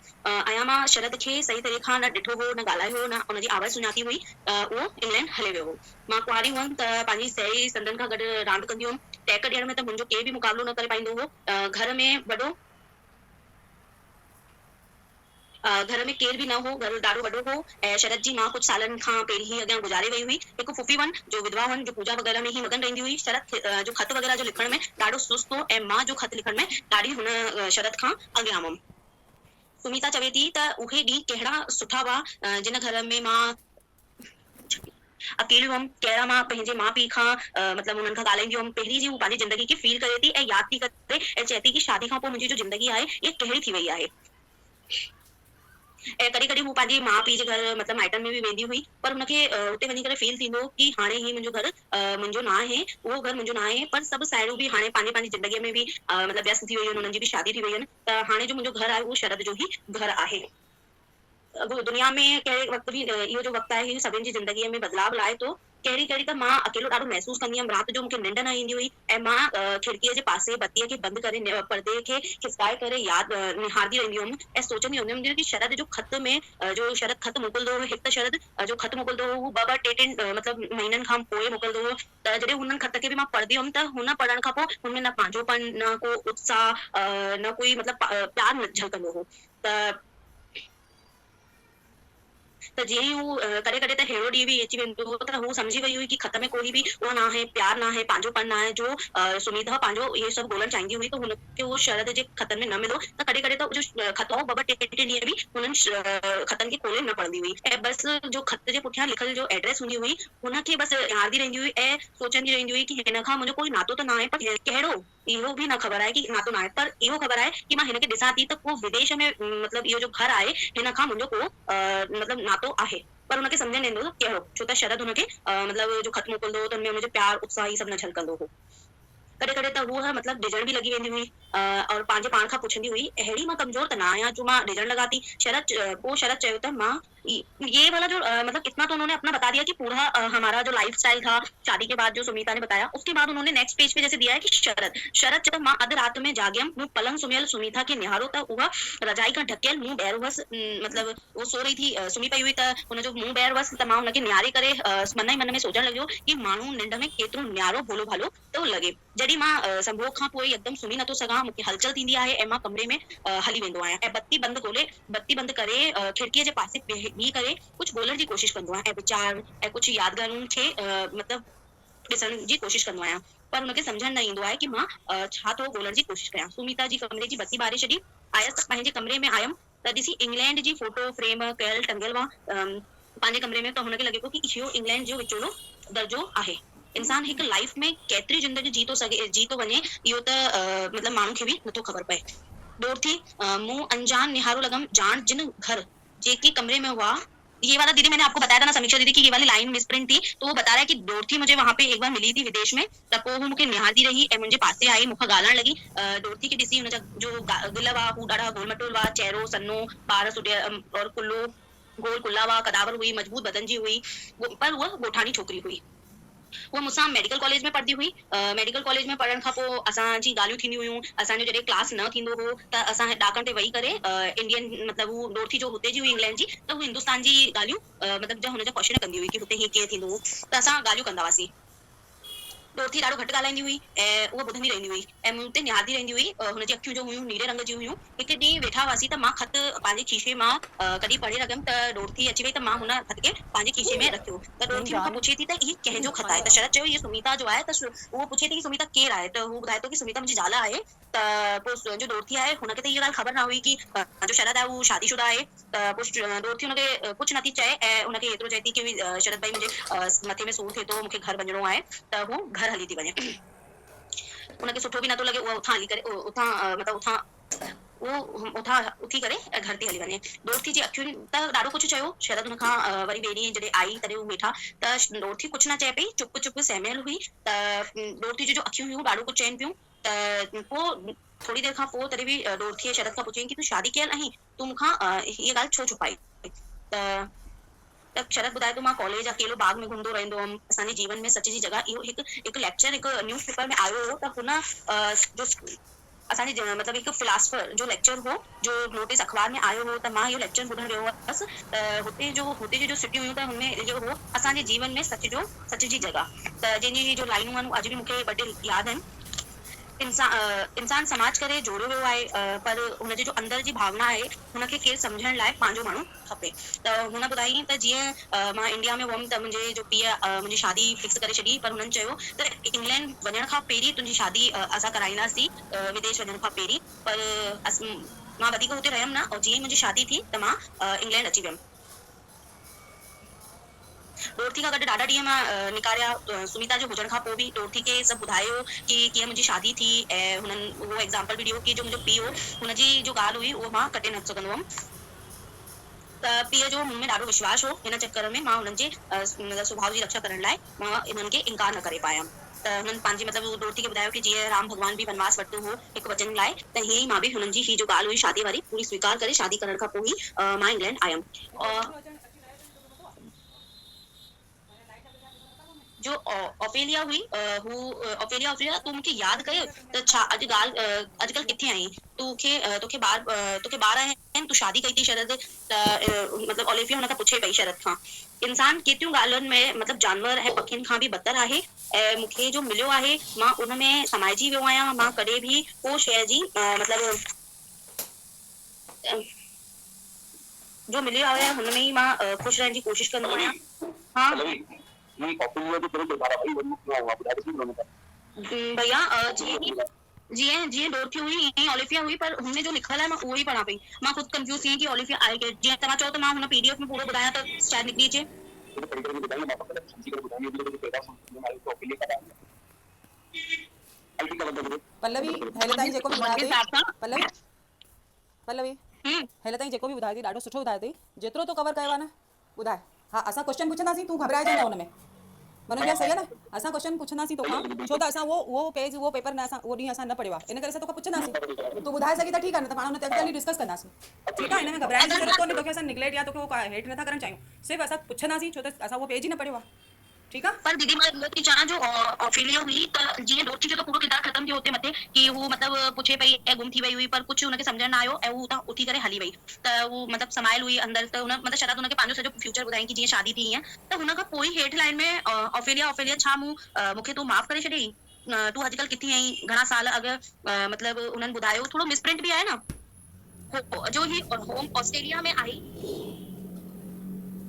ऐं मां शरद खे सही तरीक़े खां न ॾिठो हो, न ॻाल्हायो हो, न हुनजी आवाज़ सुञाती हुई। उहो इंग्लैंड हली वियो हो। मां कुंवारी हुअमि त पंहिंजी साहेड़ी संदनि खां गॾु रांदि कंदी हुअमि। टहिक ॾियण में त मुंहिंजो केर बि मुक़ाबिलो न करे पाईंदो हो। घर में केर बि न हो, घर ॾाढो वॾो हो ऐं शरद जी मां कुझु सालनि खां पहिरीं ई अॻियां गुज़ारे वई हुई। हिकु फुफी वन जो विधवा वन जो पूजा वग़ैरह में ई मगन रहंदी हुई। शरद जो ख़त वग़ैरह जो लिखण में ॾाढो सुस्त हो ऐं मां जो ख़त लिखण में ॾाढी हुन शरद खां अॻियां हुअमि। सुमिता चवे थी त उहे ॾींहं कहिड़ा सुठा हुआ जिन घर में मां अकेली हुअमि, कहिड़ा मां पंहिंजे माउ पीउ खां मतिलबु हुननि खां ॻाल्हाईंदी हुअमि। पहिरीं जी हू पंहिंजी ज़िंदगी खे फील करे थी ऐं यादि थी करे ऐं चए थी कि शादी खां पोइ मुंहिंजी जो ज़िंदगी आहे इहा कहिड़ी थी वई आहे। ऐं कॾहिं कॾहिं हू पंहिंजे माउ पीउ जे घर मतिलबु माइटनि में बि वेंदी हुई, पर हुनखे उते वञी करे फील थींदो कि हाणे ही मुंहिंजो घर मुंहिंजो न आहे, उहो घर मुंहिंजो न आहे। पर सभु साहेड़ियूं बि हाणे पंहिंजी ज़िंदगीअ में बि मतिलबु व्यस्त थी वयूं आहिनि, हुननि जी बि शादी थी वई आहिनि। त हाणे जो मुंहिंजो घर आहे उहो शरद जो ई घर आहे। दुनिया में कहिड़े वक़्तु बि इहो जो वक़्तु आहे सभिनि जी ज़िंदगीअ में बदिलाव लाए थो। कहिड़ी त मां अकेलो ॾाढो महसूस कंदी हुअमि। राति जो मूंखे निंड न ईंदी हुई ऐं मां खिड़कीअ जे पासे बत्तीअ खे बंदि करे पर्दे खे खिसकाए करे यादि निहारदी रहंदी हुअमि ऐं सोचंदी हूंदी हुअमि कि शरद जो ख़त में जो शरद ख़त मोकिलंदो हो, हिकु त शरद जो ख़त मोकिलंदो हो हू 2-3 मतिलबु महीननि खां पोइ मोकिलंदो हो। त जॾहिं हुननि ख़त खे बि मां पढ़ंदी हुअमि त हुन पढ़ण खां पोइ हुनमें न पंहिंजोपन, न को उत्साह, न कोई मतिलबु प्यार न झलकंदो हो। त जीअं ई हू कॾहिं कॾहिं त अहिड़ो ॾींहुं बि अची वेंदो हो त हू सम्झी वई हुई कि ख़त में कोई बि उहो न आहे, प्यार न आहे, पंहिंजोपन न आहे जो सुमिता पंहिंजो इहे सभु ॻोल्हणु चाहींदी हुई। त हुनखे उहो शरद जे ख़तनि में न मिलो त कॾहिं कॾहिं त जो ख़त हो 2-3 ॾींहं बि हुननि ख़तनि खे खोले न पढ़ंदी हुई ऐं बसि जो ख़त जे पुठियां लिखल जो एड्रेस हूंदी हुई हुनखे बसि निहारदी रहंदी हुई ऐं सोचंदी रहंदी हुई कि हिन खां मुंहिंजो कोई नातो त न आहे, पर कहिड़ो इहो बि न ख़बर आहे कि नातो न आहे। पर इहो ख़बर आहे कि मां हिनखे ॾिसां थी त को विदेश में मतिलबु इहो जो घर आहे हिन खां मुंहिंजो को मतिलबु नातो आहे, पर हुनखे सम्झ न ईंदो कहिड़ो, छो त शरद हुनखे मतिलबु जो ख़त मोकिलंदो हो त हुनमें हुनजो प्यार, उत्साह ई सभु न झलकंदो हो। कॾहिं कॾहिं त हूअ मतिलबु डिॼण बि लॻी वेंदी हुई और पंहिंजे पाण खां पुछंदी हुई अहिड़ी मां कमज़ोर त न आहियां जो मां डिॼण लगा थी। पोइ शरद चयो त मां ये वाला जो मतलब इतना तो उन्होंने अपना बता दिया कि पूरा हमारा जो लाइफस्टाइल था शादी के बाद जो सुमिता ने बताया, उसके बाद उन्होंने नेक्स्ट पेज पे जैसे दिया है कि शरद चयो मां अधु रात में जागियम, मूं पलंग सुम्हियल सुमिता खे निहारो त उहा रजाई खां ढकियल मुंहुं ॿाहिरि हुअसि, मतलब वो सो रही थी, सुम्ही पई हुई त हुनजो मुंहुं ॿाहिरि हुअसि त मां हुनखे निहारे करे मन ई मन में सोचणु लॻियो कि माण्हू निंड में केतिरो न्यारो भोलो भालो थो लॻे। जॾहिं जॾहिं मां संभोग खां पोइ यकदम सुम्ही नथो सघां, मूंखे हलचल थींदी आहे ऐं मां कमरे में हली वेंदो आहियां ऐं बत्ती बंदि करे खिड़कीअ जे पासे बीही करे कुझु ॻोल्हण जी कोशिशि कंदो आहियां ऐं वीचार ऐं कुझु यादगारुनि खे मतिलबु ॾिसण जी कोशिशि कंदो आहियां, पर हुनखे सम्झण न ईंदो आहे कि मां छा थो ॻोल्हण जी कोशिशि कयां। सुमिता जी कमरे जी बत्ती ॿारे छॾी, आयसि पंहिंजे कमरे में आयमि त ॾिसी इंग्लैंड जी फोटो फ्रेम कयल टंगियल हुआ पंहिंजे कमरे में, त हुनखे लॻे पियो कि इहो इंग्लैंड जो विचोलो दर्जो आहे। इंसान हिकु लाइफ में केतिरी जिंदगी जी थो वञे इहो त मतिलबु माण्हू खे बि नथो ख़बर पए। डोर थी मूं अनजान निहारो लगम जान जिन घर जेके कमरे में हुआ। ये वाला दीदी मैंने आपको बताया था ना समीक्षा दीदी की ये वाली लाइन मिसप्रिंट थी, तो वो बता रहा है कि डोरथी मुझे वहां पे एक बार मिली थी विदेश में, त पोइ हू मूंखे निहारती रही ऐं मुंहिंजे पासे आई, मूंखां ॻाल्हाइण लॻी। डोरथी खे ॾिसी हुनजा जो दिल हुआ हू ॾाढा गोल मटोल हुआ, चहिरो सन्नो, वार सुडियल और कुल्लो गोल कुल्ला हुआ, कदावर हुई, मजबूत बदन जी हुई, पर उहा ॻोठाणी छोकिरी हुई। वो मूंसां मेडिकल कॉलेज में पढ़ंदी हुई। मेडिकल कॉलेज में पढ़ण खां पोइ असांजी ॻाल्हियूं थींदियूं हुयूं। असांजो जॾहिं क्लास न थींदो हो त असां ॾाकण ते वेही करे इंडियन मतिलबु हू डोरथी जो हुते जी हुई इंग्लैंड जी, त हू हिंदुस्तान जी ॻाल्हियूं मतिलबु जा हुनजा क्वेश्चन कंदी हुई कि हुते हीअं कीअं थींदो, त असां ॻाल्हियूं कंदा हुआसीं। डोरथी ॾाढो घटि ॻाल्हाईंदी हुई ऐं उहा ॿुधंदी रहंदी हुई ऐं मूं ते निहारती रहंदी हुई। हुनजी अखियूं जो हुयूं नीरे रंग जी हुयूं। हिकु ॾींहुं वेठा हुआसीं त मां ख़त पंहिंजे खीसे मां कॾहिं पढ़े लॻमि त डोरथी अची वई, त मां हुन ख़त खे पंहिंजे खीसे में रखियो। त डोरथी मूंखां पुछे थी त इहे कंहिंजो ख़त आहे, त शरद चयो इहे सुमिता जो आहे। त उहो पुछे थी कि सुमिता केरु आहे, त हू ॿुधाए थो कि सुमिता मुंहिंजी ज़ाल आहे। त पोइ जो डोरथी आहे हुनखे त इहा ॻाल्हि ख़बर न हुई कि जो शरद आहे उहो शादीशुदा आहे। त पोइ डोरथी हुनखे कुझु नथी चए ऐं हुनखे एतिरो चए थी कि शरद भाई मुंहिंजे मथे में सूर थिए थो, मूंखे घर वञिणो आहे, त हू घर हली थी वञे। उनखे सुठो बि नथो लॻे, उहा उथां हली करे उथां उथी करे घर थी हली वञे। डोरथी जी अखियुनि त ॾाढो कुझु चयो। शरद हुनखां वरी ॿिए ॾींहुं जॾहिं आई तॾहिं हू वेठा त डोरथी कुझु न चए पई, चुप चुप सहमियल हुई। त डोरथी जी जो अखियूं हुयूं ॾाढो कुझु चइनि पियूं। त पोइ थोरी देरि खां पोइ तॾहिं बि डोरथी शरद खां पुछियईं कि तूं शादी कयल आहीं, तूं मूंखां हीअ ॻाल्हि छो छुपाई। त शरद ॿुधाए थो मां कॉलेज अकेलो बाग में घुमंदो रहंदो हुअमि। असांजे जीवन में सच जी जॻह इहो हिकु लेक्चर हिकु न्यूज़ पेपर में आयो हो, त हुन जो असांजे मतिलबु हिकु फिलासफर जो लेक्चर हो जो नोटिस अख़बार में आयो हो, त मां इहो लेक्चर ॿुधण वियो हुअसि। त हुते जो सिटियूं हुयूं त हुनमें इहो हो असांजे जीवन में सच जी जॻह, त जंहिंजी जो लाइनूं आहिनि अॼु बि मूंखे ॿ टे यादि आहिनि। इंसान समाज करे जोड़ियो वियो आहे, पर हुनजे जो अंदर जी भावना आहे हुनखे केरु सम्झण लाइ पंहिंजो माण्हू खपे। त हुन ॿुधाई त जीअं मां इंडिया में हुअमि त मुंहिंजे जो पीउ मुंहिंजी शादी फिक्स करे छॾी, पर हुननि चयो त इंग्लैंड वञण खां पहिरीं तुंहिंजी शादी असां कराईंदासीं, विदेश वञण खां पहिरीं। पर मां वधीक हुते रहियमि न, और जीअं ई मुंहिंजी शादी थी त मां इंग्लैंड अची वियमि। डोरथी खां गॾु ॾाढा ॾींहं मां निकारिया। सुमिता जो हुजण खां पोइ बि डोरथी खे सभु ॿुधायो कि कीअं मुंहिंजी शादी थी ऐं हुननि उहो एग्ज़ाम्पल बि ॾियो कि जो मुंहिंजो पीउ हो हुनजी जो ॻाल्हि हुई उहो मां कटे न सघंदो हुअमि। त पीउ जो मूं में ॾाढो विश्वास हो। हिन चक्कर में मां हुननि जे स्वभाव जी रक्षा करण लाइ मां इन्हनि खे इनकार न करे पायमि। त हुननि पंहिंजी मतिलबु डोरथी खे ॿुधायो कि जीअं राम भॻवान बि वनवास वरितो हो हिकु वचन लाइ, त हीअं ई मां बि हुननि जी ही जो ॻाल्हि हुई शादी वारी पूरी स्वीकार करे शादी करण खां पोइ ई मां इंग्लैंड आयमि। जो ऑफेलिया हुई ऑफेलिया तूं मूंखे यादि कयो त छा अॼुकल्ह किथे आई, तोखे ॿार आहिनि, तूं शादी कई थी शरद। त मतिलबु ओलिफिया हुन खां पुछे पई शरद खां, इंसान केतिरियूं ॻाल्हियुनि में मतिलबु जानवर ऐं पखियुनि खां बि बदतर आहे ऐं मूंखे जो मिलियो आहे मां उन में समाइजी वियो आहियां। मां कॾहिं बि को शइ जी मतिलबु जो मिलियो आहे हुन में ई मां ख़ुशि रहण जी कोशिशि कंदो आहियां। हाँ भैया जीअं डोरथी हुई ईअं ओलिफिया हुई, पर हुन जो लिखल आहे मां उहो ई पढ़ां पई। मां ख़ुदि कंफ्यूज़ थी वई कि ओलिफिया आहे केरु। जीअं तव्हां चओ त मां हुन पीडीएफ में पूरो ॿुधायां त शायदि निकिरी अचे। पल्लवी हेले ताईं जेको बि ॿुधायो अथई पल्लवी हेले ताईं जेको बि ॿुधायो अथई ॾाढो सुठो ॿुधायो अथई। जेतिरो तो कवर कयो आहे न ॿुधाए। हा असां क्वेश्चन पुछंदासीं, तूं घबराइजे न हुन में। मनोज सही आहे न, असां क्वेश्चन पुछंदासीं तोखां, छो त असां उहो पेज उहो पेपर न असां उहो ॾींहुं असां न पढ़ियो आहे, इन करे असां तोखां पुछंदासीं। तूं ॿुधाए सघी त ठीकु आहे, न त पाण हुन ते अॻिते डिस्कस कंदासीं। ठीकु आहे, हिन में घबराइण जी ज़रूरत कोन्हे। तोखे असां निगलेक्ट या तोखे हेठि नथा करणु चाहियूं, सिर्फ़ु असां पुछंदासीं छो त असां उहो पेज ई न पढ़ियो आहे। ठीकु आहे, पर दीदी मां इहो थी चाहियां जो ऑफेलिया हुई त जीअं डोरथी जो त पूरो किताब ख़तम थियो हुते मथे कि हू मतिलबु पुछे पई ऐं गुम थी वई हुई, पर कुझु हुनखे सम्झण न आयो ऐं हू उतां उथी करे हली वई। त हू मतिलबु समायल हुई अंदरि, त हुन मतिलबु शरद हुनखे पंहिंजो सॼो फ्यूचर ॿुधाई कि जीअं शादी थी ईअं। त हुन खां पोइ हेठि लाइन में ऑफेलिया छा मूंखे तूं माफ़ करे छॾियईं। तूं अॼुकल्ह किथे आई घणा साल अॻु मतलब उन्हनि ॿुधायो थोरो मिसप्रिंट बि आहे न जो ही होम ऑस्ट्रेलिया में आई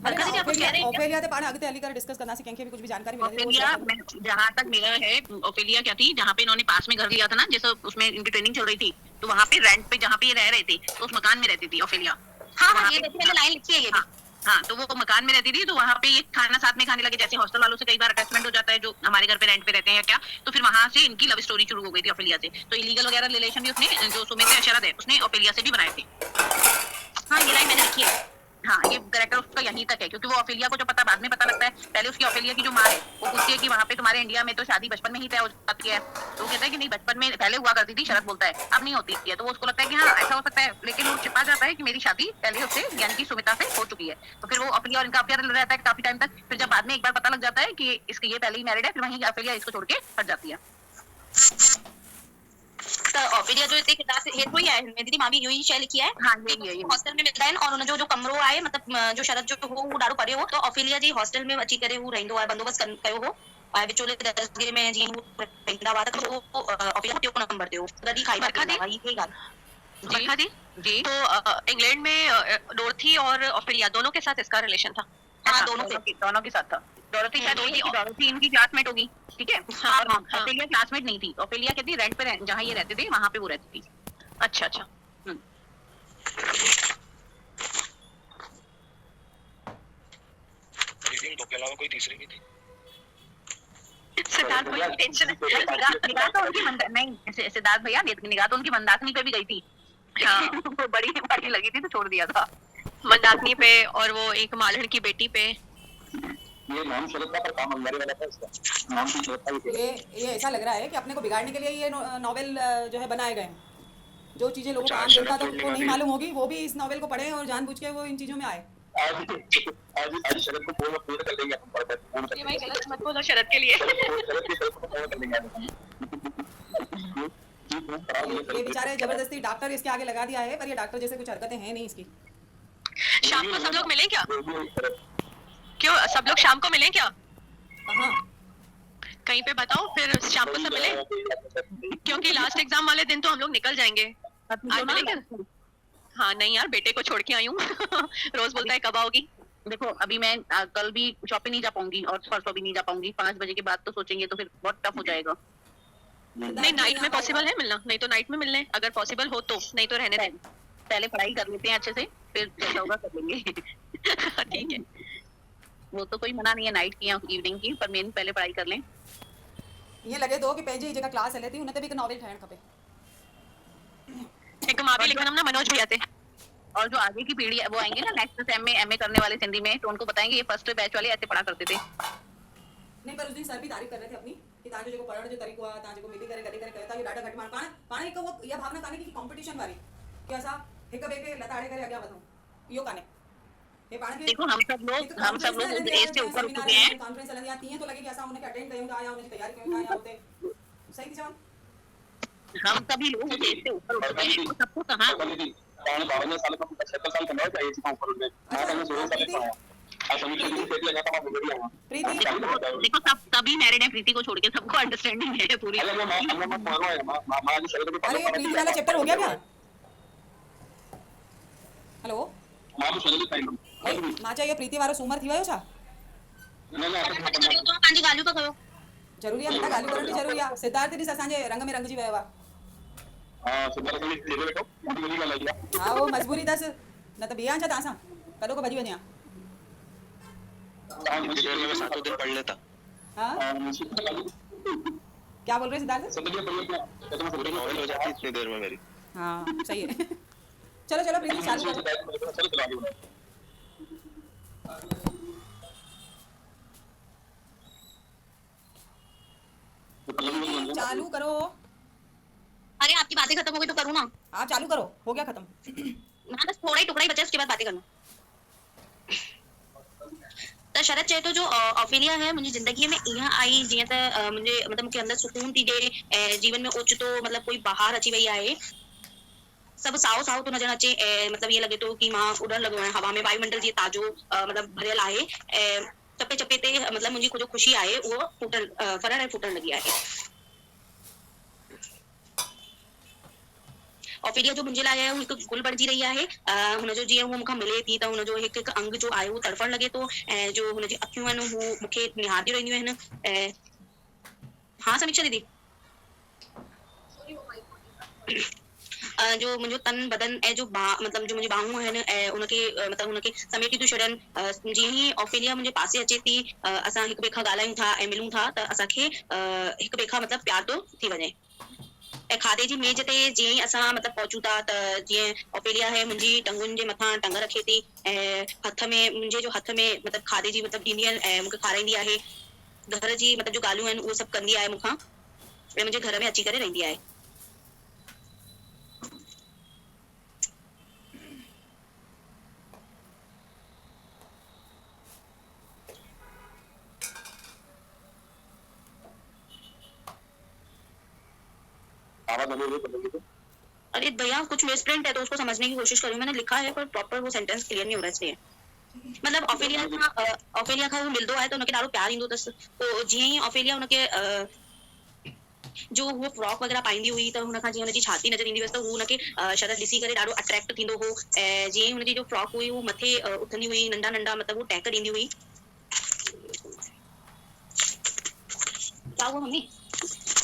अरे हरकत क्या कुछ कह रहे हैं ओफेलिया ते पाण अॻिते हली करे डिस्कस कंदासीं कंहिंखे भी कुछ भी जानकारी मिले ओफेलिया जहाँ तक मेरा है, ओफेलिया क्या थी, जहाँ पे इन्होंने पास में घर लिया था ना, जैसे उसमें इनकी ट्रेनिंग चल रही थी, तो वहाँ पे रेंट पे जहाँ पे ये रह रहे थे, तो उस मकान में रहती थी ओफेलिया। हाँ वहाँ ये पे- देखिए मैंने लाइन लिखी है ये भी। हाँ, तो वो मकान में रहती थी, तो वहाँ पे ये खाना साथ में खाने लगे, जैसे हॉस्टल वालों से कई बार अटैचमेंट हो जाता है जो हमारे घर पे रेंट पे रहते हैं या क्या, तो फिर वहाँ से इनकी लव स्टोरी शुरू हो गई थी ओफेलिया से। तो इलीगल वगैरह रिलेशन भी उसने, जो सुमित अशरद है, उसने ओफेलिया से भी बनाए थे। हाँ ये लाइन मैंने लिखी है। हाँ, ये कैरेक्टर उसका यहीं तक है, क्योंकि वो ओफेलिया को जो पता बाद में पता लगता है, पहले उसकी ओफेलिया की जो माँ है वो पूछती है कि वहाँ पे तुम्हारे इंडिया में तो शादी बचपन में ही तय हो जाती है, तो वो कहता है कि नहीं बचपन में पहले हुआ करती थी, शरद बोलता है अब नहीं होती है, तो वो उसको लगता है कि हाँ ऐसा हो सकता है, लेकिन वो छिपा जाता है कि मेरी शादी पहले उससे यानी कि सुमिता से हो चुकी है। तो फिर वो ओफेलिया और इनका अफेयर रहता है काफी टाइम तक, फिर जब बाद में एक बार पता लग जाता है कि इसकी ये पहले ही मैरिड है, फिर वहीं ओफेलिया इसको छोड़ के हट जाती है। तो ऑफिलिया जो इतने किताब से हेतु ही है दीदी मां भी यूं ही शय लिखी है। हाँ, यही है, यही। हॉस्टल में मिलदा आहिनि और उन जो कमरो आहे मतलब जो शरद जो हो वो ॾाढो परे हो, तो ऑफिलिया जी हॉस्टल में अची करे हू रहंदो आहे, बंदोबस्त कयो हो ऐं विचोले दरसगे में जीअं हू रहंदा हुआ त उहो ऑफिलिया टियों नंबर ते हो, गॾी खाई बरखा दी? वई ये ॻाल्हि। बरखा जी जी तो इंग्लैंड में डोरथी और ओफेलिया दोनों के साथ इसका रिलेशन था। हाँ, दोनों के साथ था। डोरथी शायद वही है कि डोरथी इनकी क्लासमेट होगी, ठीक है। हाँ, और हाँ। ओफेलिया क्लासमेट नहीं थी, ओफेलिया कहती रेंट पे जहाँ ये रहते थे वहाँ पे वो रहती थी। अच्छा अच्छा। तो के अलावा कोई तीसरी भी थी? सिद्धार्थ भैया टेंशन निगाह तो उनकी नहीं, सिद्धार्थ भैया निगाह तो उनकी मंदाकिनी पे भी गई थी। हाँ। वो बड़ी बड़ी लगी थी तो छोड़ दिया था। मंदाकिनी पे और वो एक मालहन की बेटी पे। ये नाम शरद का पर काम अंगारे वाला था इसका, नाम भी शरद का ही थे। ये ऐसा लग रहा है कि अपने को बिगाड़ने के लिए ये नॉवेल जो है बनाए गए हैं। जो चीजें लोगों को आम जनता को नहीं मालूम होगी वो भी इस नॉवेल को पढ़े और जानबूझ के वो इन चीजों में आए। आज शरद को पूर्ण कर देंगे अपन पर पूर्ण कर ये भाई गलत मत बोलो शरद के लिए। शरद को पूर्ण कर देंगे ये बेचारे जबरदस्ती डॉक्टर इसके आगे लगा दिया है, पर ये डॉक्टर जैसे कुछ हरकतें हैं नहीं इसकी। शाम को सब लोग मिले क्या? क्यों सब लोग शाम को मिले क्या? कहाँ? कहीं पे बताओ फिर शाम को सब मिले, क्योंकि लास्ट एग्जाम वाले दिन तो हम लोग निकल जाएंगे। आज मिलेंगे? हाँ नहीं यार बेटे को छोड़ के आई हूँ। रोज बोलता है कब आओगी। देखो अभी मैं कल भी शॉप पे नहीं जा पाऊंगी और परसों भी नहीं जा पाऊंगी, 5 बजे के बाद तो सोचेंगे तो फिर बहुत टफ हो जाएगा। नहीं नाइट में पॉसिबल है मिलना, नहीं तो नाइट में मिलने अगर पॉसिबल हो तो, नहीं तो रहने दें। पहले पढ़ाई कर लेते हैं अच्छे से, फिर जैसा होगा कर लेंगे। ठीक है। वो तो कोई मना नहीं है नाइट की या इवनिंग की, पर मेन पहले पढ़ाई कर लें। ये लगे तो कि पंहिंजी जगह क्लास हले थी उन ते भी एक नॉवेल ठाहिण खपे। एक मां भी लिखन हम ना मनोज भैया थे। और जो आगे की पीढ़ी है वो आएंगे ना नेक्स्ट सेम में एमए करने वाले सिंधी में, तो उनको बताएंगे ये फर्स्ट बैच वाले ऐसे पढ़ा करते थे। नहीं पर उस दिन सर भी तारीफ कर रहे थे अपनी कि तांजो जेको पढ़ण जो तरीक़ो आहे तांजो मिली करे गॾे करे कयो था, ये ॾाढा घटि माण्हू पाण हिकु वो इहा भावना कान्हे की कंपटीशन वारी कि असां हिक ॿिए खे लताड़े करे अॻियां वधूं, इहो कान्हे। ये पाण खे देखो हम सब लोग उस एज से ऊपर उठ चुके हैं। कॉन्फ्रेंस हलंदी आहे तीअं थो लॻे कि असां हुनखे अटेंड कयूं था या हुनजी तयारी कयूं था या हुते सही थी चवां? हम सभी लोग उस एज से ऊपर उठ चुके हैं, तो सबको कहाँ 52 साल का 75 साल का मैं चाहिए इसका ऊपर में मैं 16 साल का हूं। आज हम लोग खेत लगा था मैं बढ़िया हूं। प्रीति देखो सब सभी मैरिड हैं, प्रीति को छोड़ के सबको अंडरस्टैंडिंग है पूरी। अरे मैं मानो है मां जो शरद को अरे ये प्रीति वाला चैप्टर हो गया क्या? हेलो मां जो शरद टाइम मां चयो प्रीति वारो सूमर थी वियो छा? न न तो पंहिंजी ॻाल्हियूं त कयो। ज़रूरी आहे बेटा ॻाल्हियूं करण बि ज़रूरी आहे। सिद्धार्थ ॾिस असांजे रंग में रंगजी वियो आहे। हां सिद्धार्थ ने तेरे बेटो मुझे मिली गाल आई हा वो मजबूरी अथसि न त बिया छा तव्हां सां कॾो को भॼी वञा। मुझे देर में मैं 7 दिन पढ़ लेता। हाँ क्या बोल रहे सिद्धार्थ? नॉवेल हो जाती इतनी देर में मेरी। हाँ सही है। चलो चलो प्रीति चालू करो। प्रीति, चालू करो। अरे आपकी बातें खत्म हो गई तो करूँ ना? आप चालू करो, हो गया खत्म। हाँ बस थोड़ा ही टुकड़ा ही बचा उसके बाद बातें करना। त शरद चए तो जो ऑफिलिया है मुंहिंजी ज़िंदगीअ में ईअं आई जीअं त मुंहिंजे मतलब मूंखे अंदरि सुकून थी ॾिए ऐं जीवन में ओचितो मतलब कोई बहार अची वई आहे। सभु साओ साओ थो नज़र अचे ऐं मतलब ईअं लॻे थो कि मां उॾण लॻो आहियां हवा में, वायुमंडल जीअं ताज़ो मतलब भरियल आहे ऐं चपे चपे ते मतलब मुंहिंजी जो ख़ुशी आहे उहो फुटण फरण ऐं फुटण लॻी आहे। ऑफिलिया जो मुंहिंजे लाइ आहे हू हिकु गुल बणिजी रही आहे। हुनजो जीअं हू मूंखां मिले थी त हुनजो हिकु हिकु अंग जो आहे उहो तड़फण लॻे थो ऐं जो हुनजी अखियूं आहिनि हू मूंखे निहारदियूं रहंदियूं आहिनि ऐं हाँ समीक्षा दीदी जो मुंहिंजो तन बदन ऐं जो मतिलबु जो मुंहिंजी बाहूं आहिनि ऐं उनखे मतिलबु हुनखे समेटी थियूं छॾनि। जीअं ई ऑफिलिया मुंहिंजे पासे अचे थी असां हिक ॿिए खां ॻाल्हायूं था ऐं मिलूं था त असांखे हिक ॿिए खां मतिलबु प्यार थो थी वञे। ऐं खाधे जी मेज ते जीअं ई असां मतिलबु पहुचूं था त जीअं ऑफिलिया आहे मुंहिंजी टंगुनि जे मथां टंग रखे थी ऐं हथ में मुंहिंजे जो हथ में मतिलबु खाधे जी मतिलबु ॾींदी आहिनि ऐं मूंखे खाराईंदी आहे। घर जी मतिलबु जो ॻाल्हियूं आहिनि उहे सभु कंदी आहे मूंखां ऐं मुंहिंजे घर में अची करे रहंदी आहे। आवाज हमें बदल गई। अरे भैया कुछ मिसप्रिंट है तो उसको समझने की कोशिश करूँ। मैंने लिखा है पर प्रॉपर वो सेंटेंस क्लियर नहीं हो रहा इसलिए मतलब ऑफेलिया खां हू मिलंदो आहे त हुनखे ॾाढो प्यार ईंदो अथसि। पोइ जीअं ई ऑफेलिया हुनखे जो उहो फ्रॉक वग़ैरह पाईंदी हुई त हुनखां जीअं हुनजी छाती नज़र ईंदी हुअसि त हू हुनखे शरद ॾिसी करे ॾाढो अट्रैक्ट थींदो हो ऐं जीअं ई हुनजी जो फ्रॉक हुई हू मथे उथंदी हुई नंढा नंढा मतिलबु हू टैक ॾींदी हुई। छा हुआ मम्मी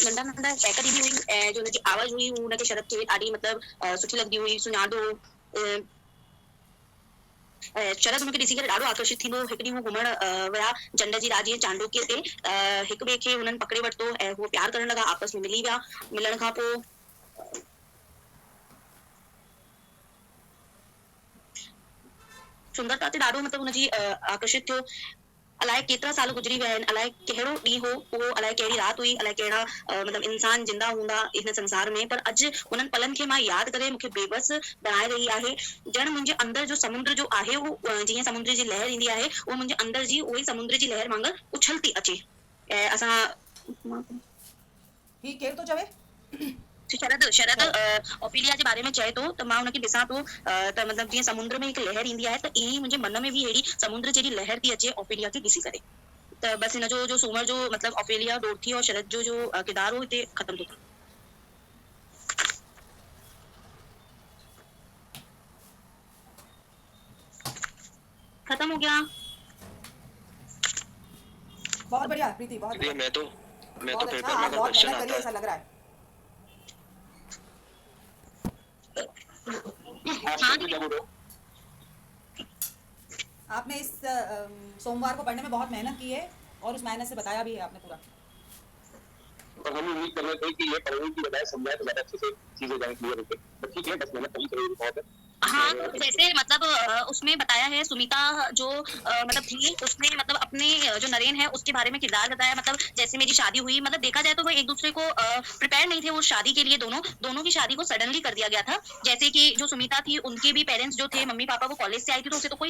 नंढा नंढा टैक ॾींदी हुई ऐं जो हुनजी आवाज़ हुई हू हुनखे शरद खे ॾाढी मतिलबु सुठी लॻंदी हुई सुञाणंदो। शरद हुनखे ॾिसी करे ॾाढो आकर्षित थींदो। हिकु ॾींहुं हू घुमण विया जंड जी राजीअ चांडोकीअ ते हिक ॿिए खे हुननि पकड़े वरितो ऐं हू प्यार करण लॻा आपस में मिली विया। मिलण खां पोइ सुंदरता ते ॾाढो मतिलबु हुनजी आकर्षित थियो। अलाए केतिरा साल गुज़री विया आहिनि अलाए कहिड़ो ॾींहुं हो उहो अलाए कहिड़ी राति हुई अलाए कहिड़ा मतिलबु इंसान जिंदा हूंदा हिन संसार में पर अॼु उन्हनि पलनि खे मां यादि करे मूंखे बेबस बणाए रही आहे। ॼण मुंहिंजे अंदरि जो समुंड जो आहे उहो जीअं समुंड जी लहर ईंदी आहे उहो मुंहिंजे अंदरि जी उहो ई समुंड जी लहर वांगुरु उछल थी अचे ऐं असां ही केरु थो चवे शरद ऑफिलिया जे बारे में चए थो त मां हुनखे ॾिसां थो त मतिलबु जीअं समुंड में हिकु लहर ईंदी आहे त ईअं ई मुंहिंजे मन में बि अहिड़ी समुंड जहिड़ी लहर थी अचे ऑफिलिया खे ॾिसी करे। त बसि हिनजो जो सूमर जो मतिलबु ऑफिलिया डोरथी और शरद जो किरदार हो हिते ख़तम थो थिए। खत्म हो गया। बहुत बढ़िया प्रीति बहुत ये मैं तो बहुत पेपर अच्छा में आप अगर बहुत क्वेश्चन मेहनत करिए आता ऐसा है लग रहा है। हाँ क्या बोल रहे हो? आपने इस सोमवार को पढ़ने में बहुत मेहनत की है और उस मेहनत से बताया भी है आपने पूरा। और हम उम्मीद कर रहे थे कि ये पढ़ने की बजाय समझाए तो ज्यादा अच्छे से चीजें जाए क्लियर होकर। बट ठीक है बस मेहनत करनी चाहिए बहुत है। हाँ तो जैसे मतलब उसमें बताया है सुमिता जो मतलब थी उसने मतलब अपने जो नरेन है उसके बारे में किरदार बताया। मतलब जैसे मेरी शादी हुई मतलब देखा जाए तो वो एक दूसरे को प्रिपेयर नहीं थे वो शादी के लिए। दोनों की शादी को सडनली कर दिया गया था। जैसे कि जो सुमिता थी उनके भी पेरेंट्स जो थे मम्मी पापा वो कॉलेज से आई थी तो उसे तो कोई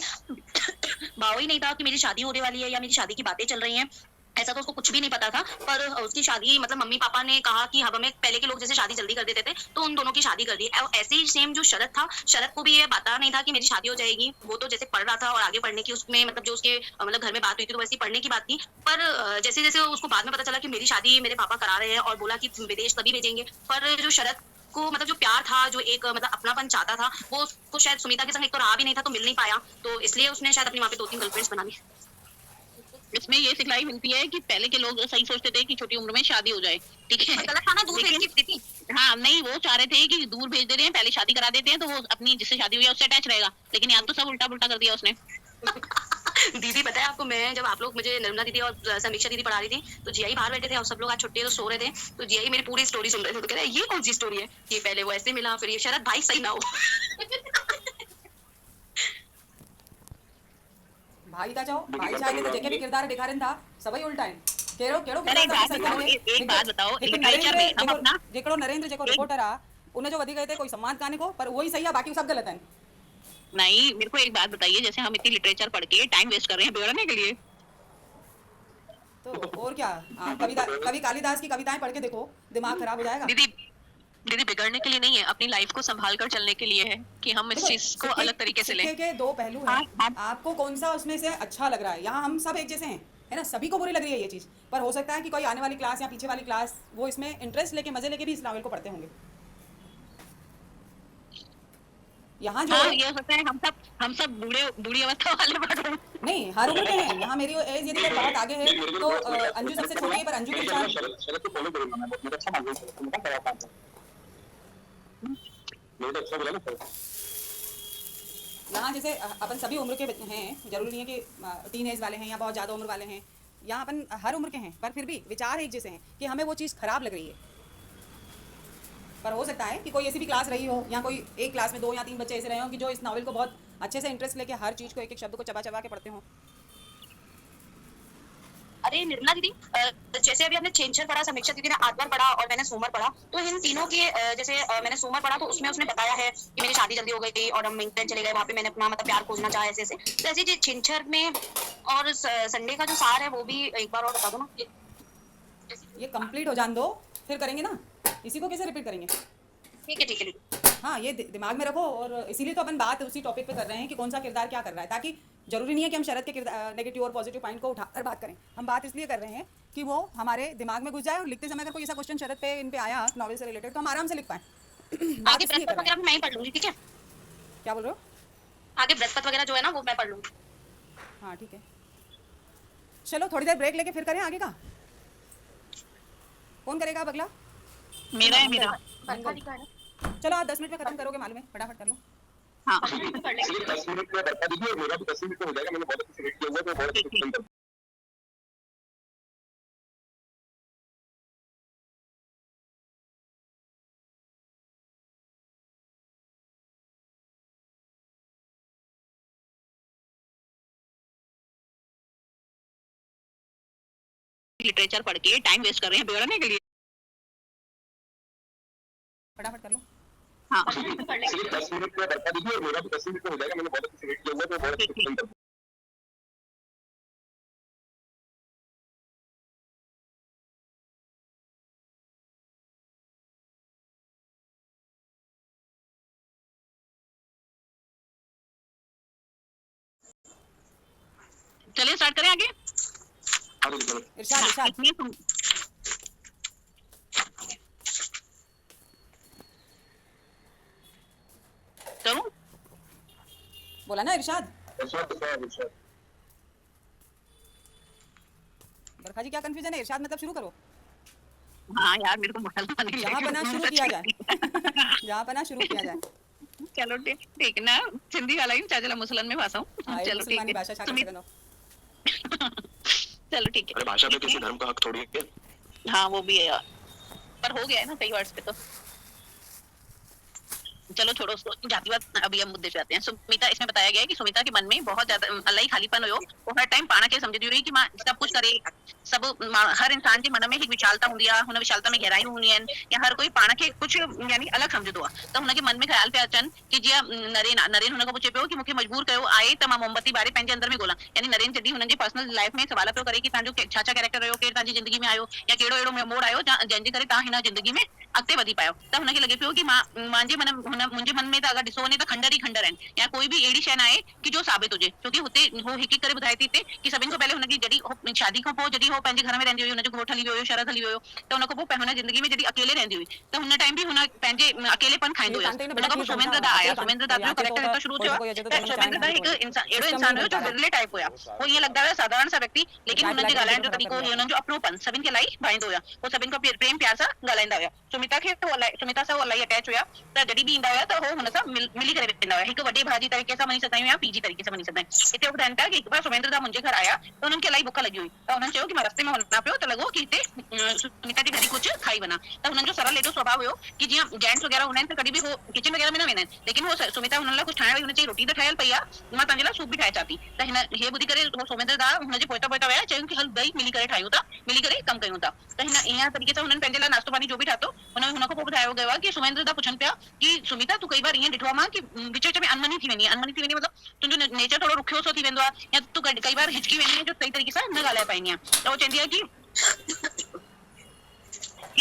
भाव ही नहीं था कि मेरी शादी होने वाली है या मेरी शादी की बातें चल रही हैं। ऐसा तो उसको कुछ भी नहीं पता था पर उसकी शादी मतलब मम्मी पापा ने कहा कि हम हमें पहले के लोग जैसे शादी जल्दी कर देते थे तो उन दोनों की शादी कर दी। और ऐसे ही सेम जो शरद था शरद को भी ये पता नहीं था कि मेरी शादी हो जाएगी। वो तो जैसे पढ़ रहा था और आगे पढ़ने की उसमें मतलब जो उसके मतलब घर में बात हुई थी तो वैसे पढ़ने की बात थी। पर जैसे जैसे उसको बाद में पता चला कि मेरी शादी मेरे पापा करा रहे हैं और बोला कि विदेश तभी भेजेंगे। पर जो शरद को मतलब जो प्यार था जो एक मतलब अपनापन चाहता था वो उसको शायद सुमिता के संग एक तो रहा भी नहीं था तो मिल नहीं पाया तो इसलिए उसने शायद अपनी वहाँ पे 2-3 गर्लफ्रेंड्स बना ली। इसमें ये सिखलाई मिलती है कि पहले के लोग सही सोचते थे कि छोटी उम्र में शादी हो जाए। ठीक है गलत था ना दूर लेकिन भेज थी। हाँ नहीं वो चाह रहे थे कि दूर भेज दे रहे हैं पहले शादी करा देते हैं तो वो अपनी जिससे शादी हुई है उससे अटैच रहेगा। लेकिन यहाँ तो सब उल्टा पुल्टा कर दिया उसने। दीदी पता है आपको मैं जब आप लोग मुझे निर्मला दीदी और समीक्षा दीदी पढ़ा रही थी तो जिया ही बाहर बैठे थे और सब लोग आज छुट्टी है तो सो रहे थे तो जिया ही मेरी पूरी स्टोरी सुन रहे थे तो कह रहे ये कौन सी स्टोरी है कि पहले वो ऐसे मिला फिर ये शरद भाई सही ना हो। भाई था चओ भाई चाहिए तो जेके भी किरदार ॾेखारनि था सभई उल्टा आहिनि। कहिड़ो कहिड़ो अरे किरदार एक बात बताओ एक बात बताओ लिटरेचर में हम अपना जेकड़ो नरेंद्र जेको रिपोर्टर आहे उनजो वधीक हिते कोई सम्मान कान्हे को पर उहो ई सही आहे बाकी सब गलत आहिनि। नहीं मेरे को एक बात बताइए जैसे हम इतनी लिटरेचर पढ़ के टाइम वेस्ट कर रहे हैं बिगड़ने के लिए तो और क्या कवि कालिदास की कविताएं पढ़ के देखो दिमाग खराब हो जाएगा। दीदी बिगड़ने के लिए नहीं है अपनी लाइफ को संभाल कर चलने के लिए है कि हम इस चीज को अलग तरीके से लें। सिक्के के दो पहलू हैं। आपको कौन सा उसमें से अच्छा लग रहा है। यहाँ हम सब एक जैसे हैं है ना सभी को बुरी लग रही है ये चीज़ पर हो सकता है कि कोई आने वाली क्लास या पीछे वाली क्लास वो इसमें इंटरेस्ट लेके मजे लेके भी इस नॉवेल को पढ़ते होंगे। यहाँ जो हाँ, ये हो सकता है हम सब बूढ़ी अवस्था वाले पढ़ रहे हैं। नहीं, हर उम्र के हैं। यहाँ मेरी एज यदि बहुत आगे है तो अंजू सबसे छोटी है, पर अंजू की पहचान शरद को फॉलो करूंगा मैं, मुझे अच्छा मालूम है तुमको क्या काम है, मुझे तो अच्छा बोला ना सर। यहाँ जैसे अपन सभी उम्र के हैं, जरूरी नहीं है कि टीन एज वाले हैं या बहुत ज़्यादा उम्र वाले हैं। यहाँ अपन हर उम्र के हैं, पर फिर भी विचार एक जैसे हैं कि हमें वो चीज़ खराब लग रही है। पर हो सकता है कि कोई ऐसी भी क्लास रही हो या कोई एक क्लास में 2 या 3 बच्चे ऐसे रहे हो कि जो इस नॉवल को बहुत अच्छे से इंटरेस्ट लेके हर चीज़ को एक एक शब्द को चबा चबा के पढ़ते हो। अरे निर्मला दीदी, जैसे अभी आपने छेंछर पढ़ा, समीक्षा दीदी ने आत्मर पढ़ा और मैंने सोमर पढ़ा, तो इन तीनों के जैसे मैंने सोमर पढ़ा तो उसमें उसने बताया है कि मेरी शादी जल्दी हो गई थी और हम इंग्लैंड चले गए, वहाँ पे मैंने अपना मतलब प्यार खोजना चाहा ऐसे ऐसे। तो ऐसे छेंछर में और संडे का जो सार है वो भी एक बार और बता दो ना। ये कंप्लीट हो जान दो, फिर करेंगे ना। इसी को कैसे रिपीट करेंगे? ठीक है ठीक है। हाँ, ये दिमाग में रखो। और इसीलिए तो अपन बात उसी टॉपिक पे कर रहे हैं कि कौन सा किरदार क्या कर रहा है, ताकि जरूरी नहीं है कि हम शरद के नेगेटिव और पॉजिटिव पॉइंट को उठाकर बात करें। हम बात इसलिए कर रहे हैं कि वो हमारे दिमाग में घुस जाए और लिखते समय अगर कोई ऐसा क्वेश्चन शरद पे इन पे आया नॉवल से रिलेटेड तो हम आराम से लिख पाएँ। आगे बृहस्पति वगैरह मैं ही पढ़ लूंगी, ठीक है? क्या बोल रहे हो? आगे बृहस्पति वगैरह जो है ना वो मैं पढ़ लूंगी। हाँ ठीक है, चलो थोड़ी देर ब्रेक लेके फिर करें आगे का। कौन करेगा अब अगला? मेरा है मेरा। चलो आप 10 मिनट में खत्म करोगे, मालूम है, फटाफट कर लो। हाँ, चलिए 10 मिनट में बता दीजिए और मेरा भी 10 मिनट में हो जाएगा, मैंने बहुत अच्छे से वेट किया हुआ है तो बहुत अच्छे से खत्म कर लिटरेचर पढ़ के टाइम वेस्ट कर रहे हैं बिगड़ने के लिए। फटाफट कर लो। हाँ, चलिए 10 मिनट में बता दीजिए और मेरा भी 10 मिनट में हो जाएगा, मैंने बहुत अच्छे से वेट किया हुआ है तो बहुत अच्छे से खत्म कर चलिए स्टार्ट करें आगे। इरशाद इरशाद इसमें तुम करूं? बोला ना इरशाद। अच्छा। बरखा जी क्या कंफ्यूजन है? इरशाद मतलब शुरू करो। हाँ यार, मेरे को मुसलमान नहीं जहाँ लगे। पना शुरू किया जाए, जहाँ पना शुरू किया जाए। चलो ठीक ना, सिंधी वाला ही चाचला मुसलमान में भाषा हूँ। हाँ, ये चलो ठीक मुसलमानी है। भाषा छा सुमित, कर चलो ठीक है। अरे भाषा पे किसी धर्म का हक थोड़ी है। हाँ वो भी है यार, पर हो गया है ना सही वर्ड्स पे तो। चलो छोड़ो उसको, जातिवाद। अभी हम मुद्दे पे आते हैं। सुमिता, इसमें बताया गया है कि सुमिता के मन में बहुत ज्यादा अल्लाह ही खालीपन हो, वो हर टाइम पाना के समझदी रही कि मां सब कुछ करे, सब हर इंसान के मन में एक विशालता हुंदी आ, हुन विशालता में गहराई हुंदी है या हर कोई पाना के कुछ यानी अलग समझदो आ। तो हुन के मन में ख्याल पे अचन कि जिया नरेन हुन को पूछे पियो कि मुखे मजबूर कयो आए त मां मोमबत्ती बारे पंहिंजे अंदर में गोला, यानी नरेन जॾहिं हुननि जे पर्सनल लाइफ में सवाल पियो करे कि तव्हांजो छा छा कैरेक्टर रहियो, केरु तव्हांजी ज़िंदगी में आयो या कहिड़ो अहिड़ो मोड़ आयो जंहिंजे करे तव्हां हिन ज़िंदगी में अॻिते वधी पायो। त हुनखे लॻे पियो कि मुंहिंजे मन में त अगरि ॾिसो वञे त खंडर ही खंडर आहिनि या कोई भी अहिड़ी शइ न आहे कि जो साबित हुजे, क्योंकि हुते हो हिकु हिकु करे ॿुधाए थी हिते कि सभिनि खां पहले हुनजी जॾहिं शादी खां पोइ जॾहिं हो पंहिंजे घर में रहंदी हुई, हुनजो घोट हली वियो हुयो, शरद हली वियो, त हुन खां पोइ हुन ज़िंदगी में जॾहिं अकेले रहंदी हुई त हुन टाइम बि हुन पंहिंजे अकेलेपन खाईंदो हुयो। हुन खां पोइ सोमेंद्र दा आया, सोमेंद्र दा जो कैरेक्टर हिकु शुरू थियो सोमेंद्र दा हिकु इंसान अहिड़ो इंसान हुयो जो विरले टाइप हुया, वो ईअं लॻंदा हुया साधारण सा व्यक्ति, लेकिन हुननि जे ॻाल्हाइण जो तरीक़ो, हुननि जो अपनोपन सभिनि खे इलाही भाईंदो हुया, वो सभिनि खां प्रेम प्यार सां ॻाल्हाईंदा हुया। सुमिता सां इलाही अटैच हुया, त जॾहिं बि ईंदा हुया त हो हुन सां मिली करे वेंदा हुया, हिकु वॾे भाउ जी तरीक़े सां वञी सघंदा आहियूं या पीजी तरीक़े सां वञी सघंदा आहियूं। हिते ॿुधाइनि था कि हिकु बार सुमेंद्र दा मुंहिंजे घर आया त हुननि खे इलाही बुख लॻी हुई, त हुननि चयो कि मां रस्ते में वञा पियो त लॻो कि हिते सुमिता जे घर ई कुझु खाई वञा। त हुननि जो सरल एॾो स्वभाव हुयो कि जीअं जेंट्स वग़ैरह हूंदा आहिनि त कॾहिं बि हो किचन वग़ैरह में न वेंदा आहिनि, लेकिन वो सुमिता हुननि लाइ कुझु ठाहिण वई, हुन चई रोटी त ठहियल पई आहे, मां तव्हांजे लाइ सूप बि ठाहे अचां थी। त हिन हे ॿुधी करे हो सोमेंद्र दा हुनजे पोइता पोइता विया, चयूं कि हल ॿई मिली करे ठाहियूं था, मिली करे कमु कयूं था। त हिन ईअं तरीक़े सां हुननि पंहिंजे लाइ नाश्तो पानी जो बि ठातो। हुन खां पोइ ॿुधायो वियो आहे कि सुमेंद्र दा पुछनि पिया कि सुमिता तूं कई बार ईअं ॾिठो आहे मां कि विच विच में अनमनी थी वेंदी आहे, अनमनी थी वेंदी मतलब तुंहिंजो नेचर थोड़ो रुखियो सो थी वेंदो आहे या तूं कई बार हिचकी वेंदी आहे जो सही तरीक़े सां न ॻाल्हाए पाईंदी आहे। त वो चवंदी आहे कि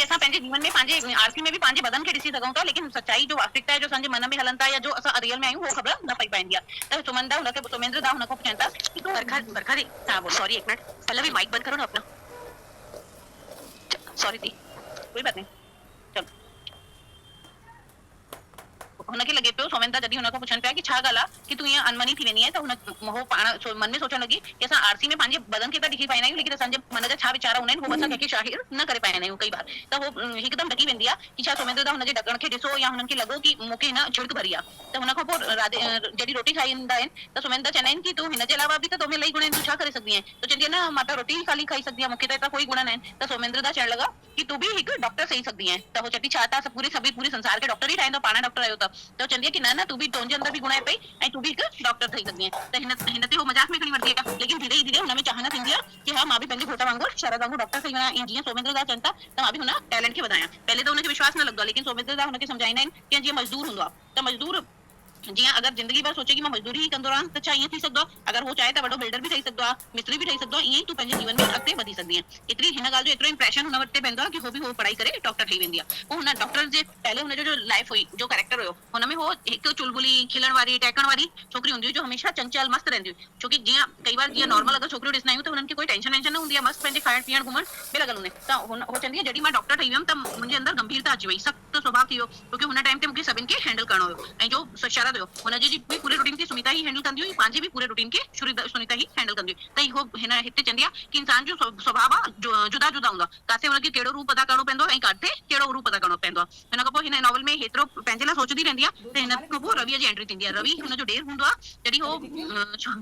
असां पंहिंजे जीवन में पंहिंजे आरती में भी पंहिंजे बदन खे ॾिसी सघूं था, लेकिन सच्चाई जो वास्तविकता है जो असांजे मन में हलन था या जो असां रियल में आहियूं वो ख़बर न पई पाईंदी आहे। त सुमेंद्र दा हुनखे पुछनि था कि तूं बरखा दी। हाँ बोल, सॉरी एक मिनट, पल्लवी माइक बंद करो ना अपना। सॉरी दी, कोई बात नहीं, चलो हुनखे लॻे पियो सोमेंद्र जॾहिं हुनखां पुछनि पिया कि छा ॻाल्हि आहे कि तूं ईअं अनमनी थी वेंदी आहे, त हुन हो पाण मन में सोचण लॻी कि असां आरसी में पंहिंजे बदन खे त ॾिसी पाईंदा आहियूं, लेकिन असांजे मन जा छा वीचार हूंदा आहिनि, हो असां कंहिंखे ज़ाहिर न करे पाईंदा आहियूं कई बार। त हो हिकदमि ॾकी वेंदी आहे कि छा सोमेंद्र दा हुनजे ॾकण खे ॾिसो या हुननि खे लॻो कि मूंखे हिन झिड़क भरी आहे। त हुन खां पोइ जॾहिं रोटी खाईंदा आहिनि त सोमेंद्र चवंदा आहिनि कि तूं हिन जे अलावा बि त तोमें इलाही गुण आहिनि, तूं छा करे सघंदी आहीं? त चवंदी आहे न मां त रोटी ई ख़ाली खाई सघंदी आहियां, मूंखे त एतिरा कोई गुण न आहिनि। त सोमेंद्र दा चवण लॻा कि तूं बि हिकु डॉक्टर ठही सघंदी आहीं। त हो चटी छा था पूरे संसार खे डॉक्टर ई ठाहींदो, पाण डॉक्टर आहियो त चवंदी आहे कि न तूं बि तुंहिंजे अंदर बि गुण आहे पई ऐं तूं बि हिकु डॉक्टर ठही सघंदी आहीं। त हिन ते हो मज़ाक में खणी वठंदी आहे, लेकिन धीरे धीरे हुन में चाहना थींदी आहे कि हा मां बि पंहिंजे घोट वांगुरु शरद वांगुरु डॉक्टर ठही वञा, ऐं जीअं सोमेंद्र दा चवनि था त मां बि हुन टैलेंट खे वधायां। पहले त हुनखे विश्वास न लॻंदो आहे, लेकिन सोमेंद्र दा हुनखे सम्झाईंदा आहिनि कि जीअं मज़दूर हूंदो आहे त मज़दूर जीअं अगर जिंदगी भर सोचे कि मां मजदूरी ही कंदो रहां त छा ईअं थी सघंदो आहे? अगर हो चाहे त वॾो बिल्डर बि ठही सघंदो आहे, मिस्त्री बि ठही सघंदो आहे, ईअं ई तूं पंहिंजे जीवन में अॻिते वधी सघंदी आहे। एतिरी हिन ॻाल्हि जो एतिरो इंप्रेशन हुन वटि पवंदो आहे कि हो बि हो पढ़ाई करे डॉक्टर ठही वेंदी आहे। पोइ हुन डॉक्टर जे पहले हुनजो जो लाइफ हुई, जो कैरेक्टर हुयो, हुन में हो हिकु चुलबुली खिलण वारी टहकण वारी छोकिरी हूंदी हुई, जो हमेशह चंचल मस्त रहंदी हुई। छोकी जीअं कई बार जीअं नॉर्मल अगर छोकिरियूं ॾिसंदा आहियूं त हुननि खे कोई टेंशन वेंशन न हूंदी आहे, मस्त पंहिंजे खाइण पीअण घुमण में लॻल हूंदा आहिनि। त हो चवंदी आहे जॾहिं मां डॉक्टर ठही वियमि त मुंहिंजे अंदर गंभीरता अची वई, सख़्तु स्वभाव थी वियो, छोकी हुन टाइम ते मूंखे सभिनि खे हैंडल करणो हुयो। ऐं जो शरद हुयो हुनजी बि पूरे रूटीन खे सुनीता ही हैंडल कंदी हुई, पंहिंजे बि पूरे रूटीन खे सुनीता ही हैंडल कंदी हुई। त इहो हिन हिते चवंदी आहे कि इंसान जो स्वभाव आहे जुदा जुदा हूंदो आहे, काथे हुनखे कहिड़ो रूप अदा करणो पवंदो आहे ऐं काथे कहिड़ो रूप अदा करणो पवंदो आहे। हिन खां पोइ हिन नॉवल में हेतिरो पंहिंजे लाइ सोचंदी रहंदी आहे। त हिन खां पोइ रवि जी एंट्री थींदी आहे। रवि हुनजो ॾेर हूंदो आहे, जॾहिं हो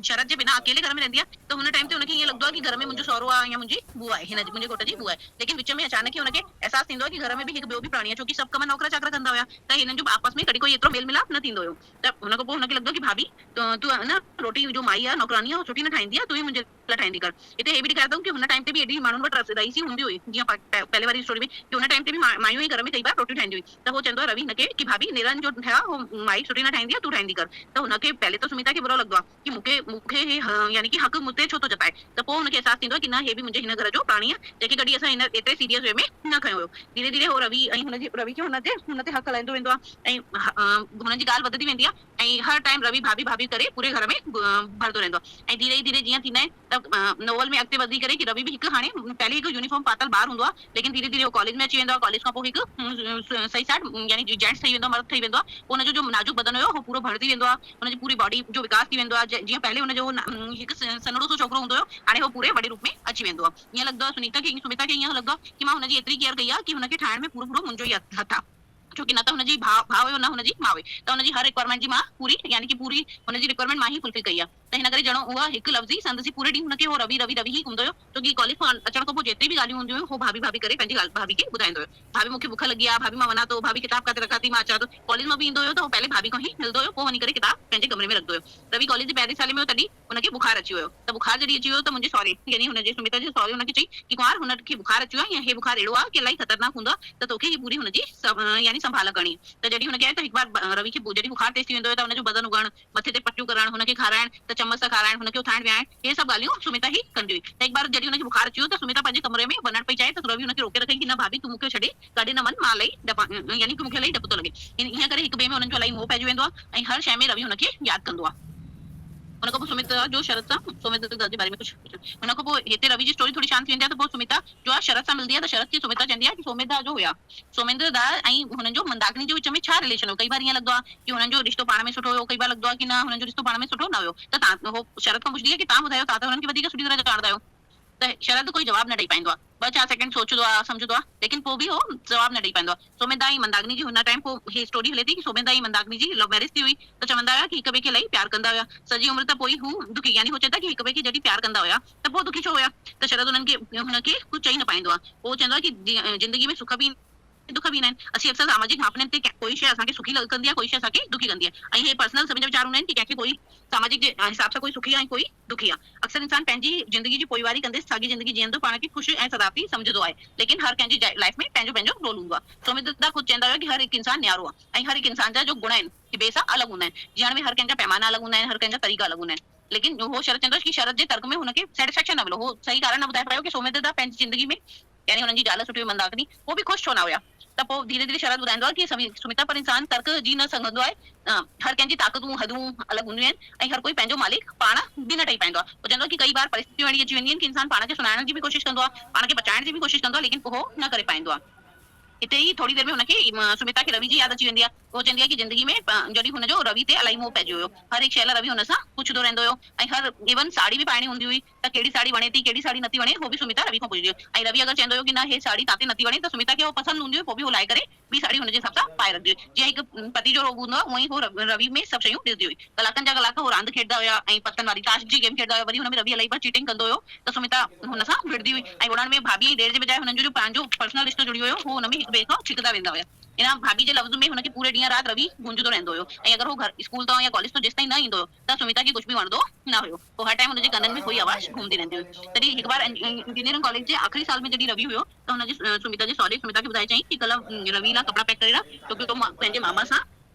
शरद जे बिना अकेले घर में रहंदी आहे त हुन टाइम ते हुनखे ईअं लॻंदो आहे कि घर में मुंहिंजो सहुरो आहे या मुंहिंजी बुआ आहे, मुंहिंजे घोट जी बुआ आहे। लेकिन विच में अचानक ई हुनखे अहसास थींदो आहे कि घर में बि हिकु ॿियो बि प्राणी आहे, छोकी सभु कम नौकरा चाकरा कंदा हुआ, त हिननि जो आपस में कॾहिं कोई एतिरो मेल मिलाप न थींदो हुयो। त हुन खां पोइ हुनखे लॻंदो कि भाभी तूं न रोटी जो माई आहे नौकरानी आहे सुठी न ठाहींदी आहे, तूं ही मुंहिंजे लाइ ठाहींदी कर। हिते हे बि ॾेखारींदा कि हुन टाइम ते बि एॾी माण्हुनि वटि रईसी हूंदी हुई, जीअं पहले वारी स्टोरी में कि हुन टाइम ते बि मायूं ई घर में कई बार रोटी ठाहींदी हुई। त हो चवंदो आहे रवि हिनखे कि भाभी नेरन जो ठहिया हो माई सुठी न ठाहींदी आहे, तूं ठाहींदी कर। त हुनखे पहले त सुमिता खे बुरो लॻंदो आहे कि मूंखे हे यानी कि हक़ मुते छो थो जताए। त पोइ हुनखे अहसास थींदो आहे कि न हे बि मुंहिंजे हिन घर जो प्राणी आहे, जेके कॾहिं असां हिन एतिरे सीरियस वे में न खयो हुयो। धीरे धीरे हो रवि ऐं रवि खे हुन ते हक़ हलाईंदो वेंदो आहे ऐं हुनजी ॻाल्हि वधंदी वेंदी आहे ऐं हर टाइम रवि भाभी भाभी करे पूरे घर में भरंदो रहंदो आहे। ऐं धीरे धीरे जीअं थींदा आहिनि त नॉवल में अॻिते वधी करे कि रवि बि हिकु हाणे पहले हिकु यूनिफॉर्म पातल ॿार हूंदो आहे, लेकिन धीरे धीरे हो कॉलेज में अची वेंदो आहे। कॉलेज खां पोइ हिकु सही साइड यानी जेंट्स ठही वेंदो आहे, मर्द ठही वेंदो आहे। पोइ हुनजो जो नाजुक बदन हुयो हो पूरो भरती वेंदो आहे, हुनजी पूरी बॉडी जो विकास थी वेंदो आहे। जीअं पहले हुनजो हिकु सन्हड़ो सो छोकिरो हूंदो हुयो, हाणे हो पूरे वॾे रूप में अची वेंदो आहे। ईअं लॻंदो आहे सुमिता खे ईअं लॻंदो आहे कि मां हुनजी एतिरी केयर कई आहे कि हुनखे ठाहिण में पूरो मुंहिंजो ई हथ आहे, छोकी न त हुनजी भाउ हुयो न हुनजी माउ हुई। त हुनजी हर रिक्वायरमेंट जी मां पूरी यानी कि पूरी हुनजी रिक्वायरमेंट मां ही फुलफिल कई आहे। त हिन करे ॼणो उहा हिकु लफ़्ज़ी संदसि पूरे ॾींहुं हुनखे हो रवि रवि रवि ही घुमंदो हुयो, छोकी कॉलेज खां अचण खां पोइ जेतिरी बि ॻाल्हियूं हूंदियूं हुयूं हो भाभी भाभी करे पंहिंजी भाभी खे ॿुधाईंदो हुयो। भाभी मूंखे बुख लॻी आहे, भाभी मां वञा थो, भाभी किताब काथे रखां थी, मां अचां थो। कॉलेज मां बि ईंदो हुयो त हो पहले भाभी खां ही मिलंदो हुयो, पोइ वञी करे किताब पंहिंजे कमरे में रखंदो हुयो। रवि कॉलेज जे पहिरें साल में हो तॾहिं हुनखे बुखार अची वियो। त बुखार जॾहिं अची वियो त मुंहिंजे सॉरी यानी हुनजे सुमिता जे सॉरी हुनखे चई कि कुमार हुनखे बुखार अची वियो आहे, या हे बुखार अहिड़ो आहे कि इलाही ख़तरनाक हूंदो आहे, त तोखे ही पूरी हुनजी यानी संभाल करणी। त जॾहिं हुनखे त हिकु बार रवि खे जॾहिं बुखार तेज थी वेंदो हुयो त हुनजो बदन उगण, मथे ते पटियूं करण, हुनखे खाराइण त चमच सां खाराइण, हुनखे उथाइण विहाइण, हे सभु ॻाल्हियूं सुमिता ही कंदी हुई। त हिकु बार जॾहिं हुनखे बुखार अची वियो त सुमिता पंहिंजे कमरे में वञण पई चाहे त रवि हुनखे रोके रखई कि न भाभी तूं मूंखे छॾे काॾे न वञ, मां इलाही यानी कि मूंखे इलाही डपु थो लॻे। ईअं करे हिक ॿिए में हुननि जो इलाही मोह पइजी वेंदो आहे ऐं हर शइ में रवि हुनखे यादि कंदो आहे। हुन खां पोइ सुमिता जो शरद सां सोमेंद्र जे बारे में कुझु हुन खां पोइ हिते रवि जी स्टोरी थोड़ी शांत थी वेंदी आहे। त पोइ सुमिता जो आहे शरद सां मिलंदी आहे। त शरद खे सुमिता चवंदी आहे कि सोमेंद्र जो हुया सोमेंद्र दा ऐं हुननि जो मंदाकिनी जे विच में छा रिलेशन हो। कई बार ईअं लॻंदो आहे कि हुननि जो रिश्तो पाण में सुठो हुयो, कई बार लॻंदो आहे कि न हुननि जो रिश्तो पाण में सुठो न हुयो। त तव्हां हो शरद खां पुछंदी आहे कि तव्हां ॿुधायो, तव्हां त हुननि खे वधीक सुठी तरह ॼाणंदा आहियो। त शरद कोई जवाब न ॾेई पाईंदो आहे, 2-4 सेकंड सोचंदो आहे, सम्झंदो आहे, लेकिन पोइ बि हो जवाब न ॾेई पाईंदो आहे। सोमेंद्र ऐं मंदाकिनी जी हुन टाइम पोइ हे स्टोरी हले थी कि सोमेंद्र ऐं मंदाकिनी जी लव मैरिज थी हुई। त चवंदा हुआ कि हिक ॿिए खे इलाही प्यार कंदा हुआ सॼी उमिरि। त पोइ हू दुखी यानी हो चवंदा कि हिक ॿिए खे जॾहिं प्यार कंदा हुआ त पोइ दुखी छो हुआ। त शरद हुनखे कुझु चई न पाईंदो आहे। पोइ चवंदो आहे कि ज़िंदगी में सुख बि दुख बि ईंदा आहिनि। असीं अक्सर सामाजिक भावनाउनि ते कोई शइ असांखे सुखी कंदी आहे, कोई शइ असांखे दुखी कंदी आहे। ऐं हे पर्सनल सभिनि जा वीचार हूंदा आहिनि कि कंहिंखे कोई सामाजिक जे हिसाब सां कोई सुखी आहे, कोई दुखी आहे। अक्सर इंसान पंहिंजी ज़िंदगी जी पोइवारी कंदे साॻी ज़िंदगी जीअंदो पाण खे ख़ुशि ऐं सदाबती सम्झंदो आहे, लेकिन हर कंहिंजी लाइफ में पंहिंजो पंहिंजो रोल हूंदो आहे। सोमेंद्र दा ख़ुदि चवंदा हुआ कि हर हिकु इंसान न्यारो आहे ऐं हर हिकु इंसान जा जो गुण आहिनि ॿिए सां अलॻि हूंदा आहिनि। जीअण में हर कंहिंजा पैमाना अलॻि हूंदा आहिनि, हर कंहिंजा तरीक़ा अलॻि हूंदा आहिनि। लेकिन हो शरद चवंदो कि शरद जे तर्क में हुनखे सेटिस्फेक्शन न मिलो। हो सही कारण न ॿुधाए पायो कि सोमेंद्र दा पंहिंजी ज़िंदगी में यानी हुननि जी ज़ाल सुठी हुई मंदाकिनी, वो बि ख़ुशि छो न हुया। त पोइ धीरे धीरे शरद ॿुधाईंदो आहे कि सुमिता पर इंसान तर्क जी न सघंदो आहे। हर कंहिंजी ताक़तूं हदूं अलॻि हूंदियूं आहिनि ऐं हर कोई पंहिंजो मालिक पाण बि न ठही पाईंदो आहे। वो चवंदो कि कई बार परिस्थितियूं अहिड़ी अची वेंदियूं आहिनि कि इंसान पाण खे सुञाणण जी बि कोशिशि कंदो आहे, पाण खे बचाइण जी बि कोशिशि कंदो आहे, लेकिन पोइ हो न करे पाईंदो आहे। हिते ई थोड़ी देर में हुनखे सुमिता खे रवि जी याद अची वेंदी आहे। वो चवंदी आहे कि ज़िंदगी में जॾहिं हुनजो रवि ते इलाही मोह पइजी वियो, हर हिकु शइ लाइ रवि हुन सां पुछंदो रहंदो हुयो ऐं हर इवन साड़ी बि पाइणी हूंदी हुई त कहिड़ी साड़ी वणे थी कहिड़ी साड़ी नथी वणे, हो बि सुमिता रवि खां पुछंदी हुई। ऐं रवि अगरि चवंदो हुयो कि न हे साड़ी तव्हां ते नथी वणे त सुमिता खे उहो पसंदि हूंदी हुई, पोइ बि हो लाहे करे ॿी साड़ी हुनजे हिसाब सां पाए रखंदी हुई। जीअं हिकु पति जो रोब हूंदो आहे उअं ई हो रवि में सभु शयूं ॾिसंदी हुई। कलाकनि जा कलाक हो रांदि खेॾंदा हुया ऐं पतनि वारी ताश जी गेम खेॾंदा हुया। वरी हुन में रवि इलाही बार चीटिंग कंदो हुयो त सुमिता हुन सां विड़दी हुई ऐं उड़ान में भाभी ऐं ॾेर जे बजाए हुननि जो पंहिंजो पर्सनल रिश्तो जुड़ी हुयो, हो हुन में हिक ॿिए खां छिकदा वेंदा हुया। इन भाभी जे लफ़्ज़ में हुनखे पूरे ॾींहं राति रवि गूंजंदो रहंदो हुयो ऐं अगरि हो घर स्कूल तां या कॉलेज तां जेसिताईं न ईंदो हुयो त सुमिता खे कुझु बि वणंदो न हुयो। पोइ हर टाइम हुनजे कननि में कोई आवाज़ घुमंदी रहंदी हुई। तॾहिं हिकु बार इंजीनियरिंग कॉलेज जे आख़िरी साल में जॾहिं रवि हुयो त हुनजे सुमिता जे सहुरे सुमिता खे ॿुधाए चई कि कल्ह रवि लाइ कपिड़ा पैक करे रख, छोकी तो पंहिंजे मामा सां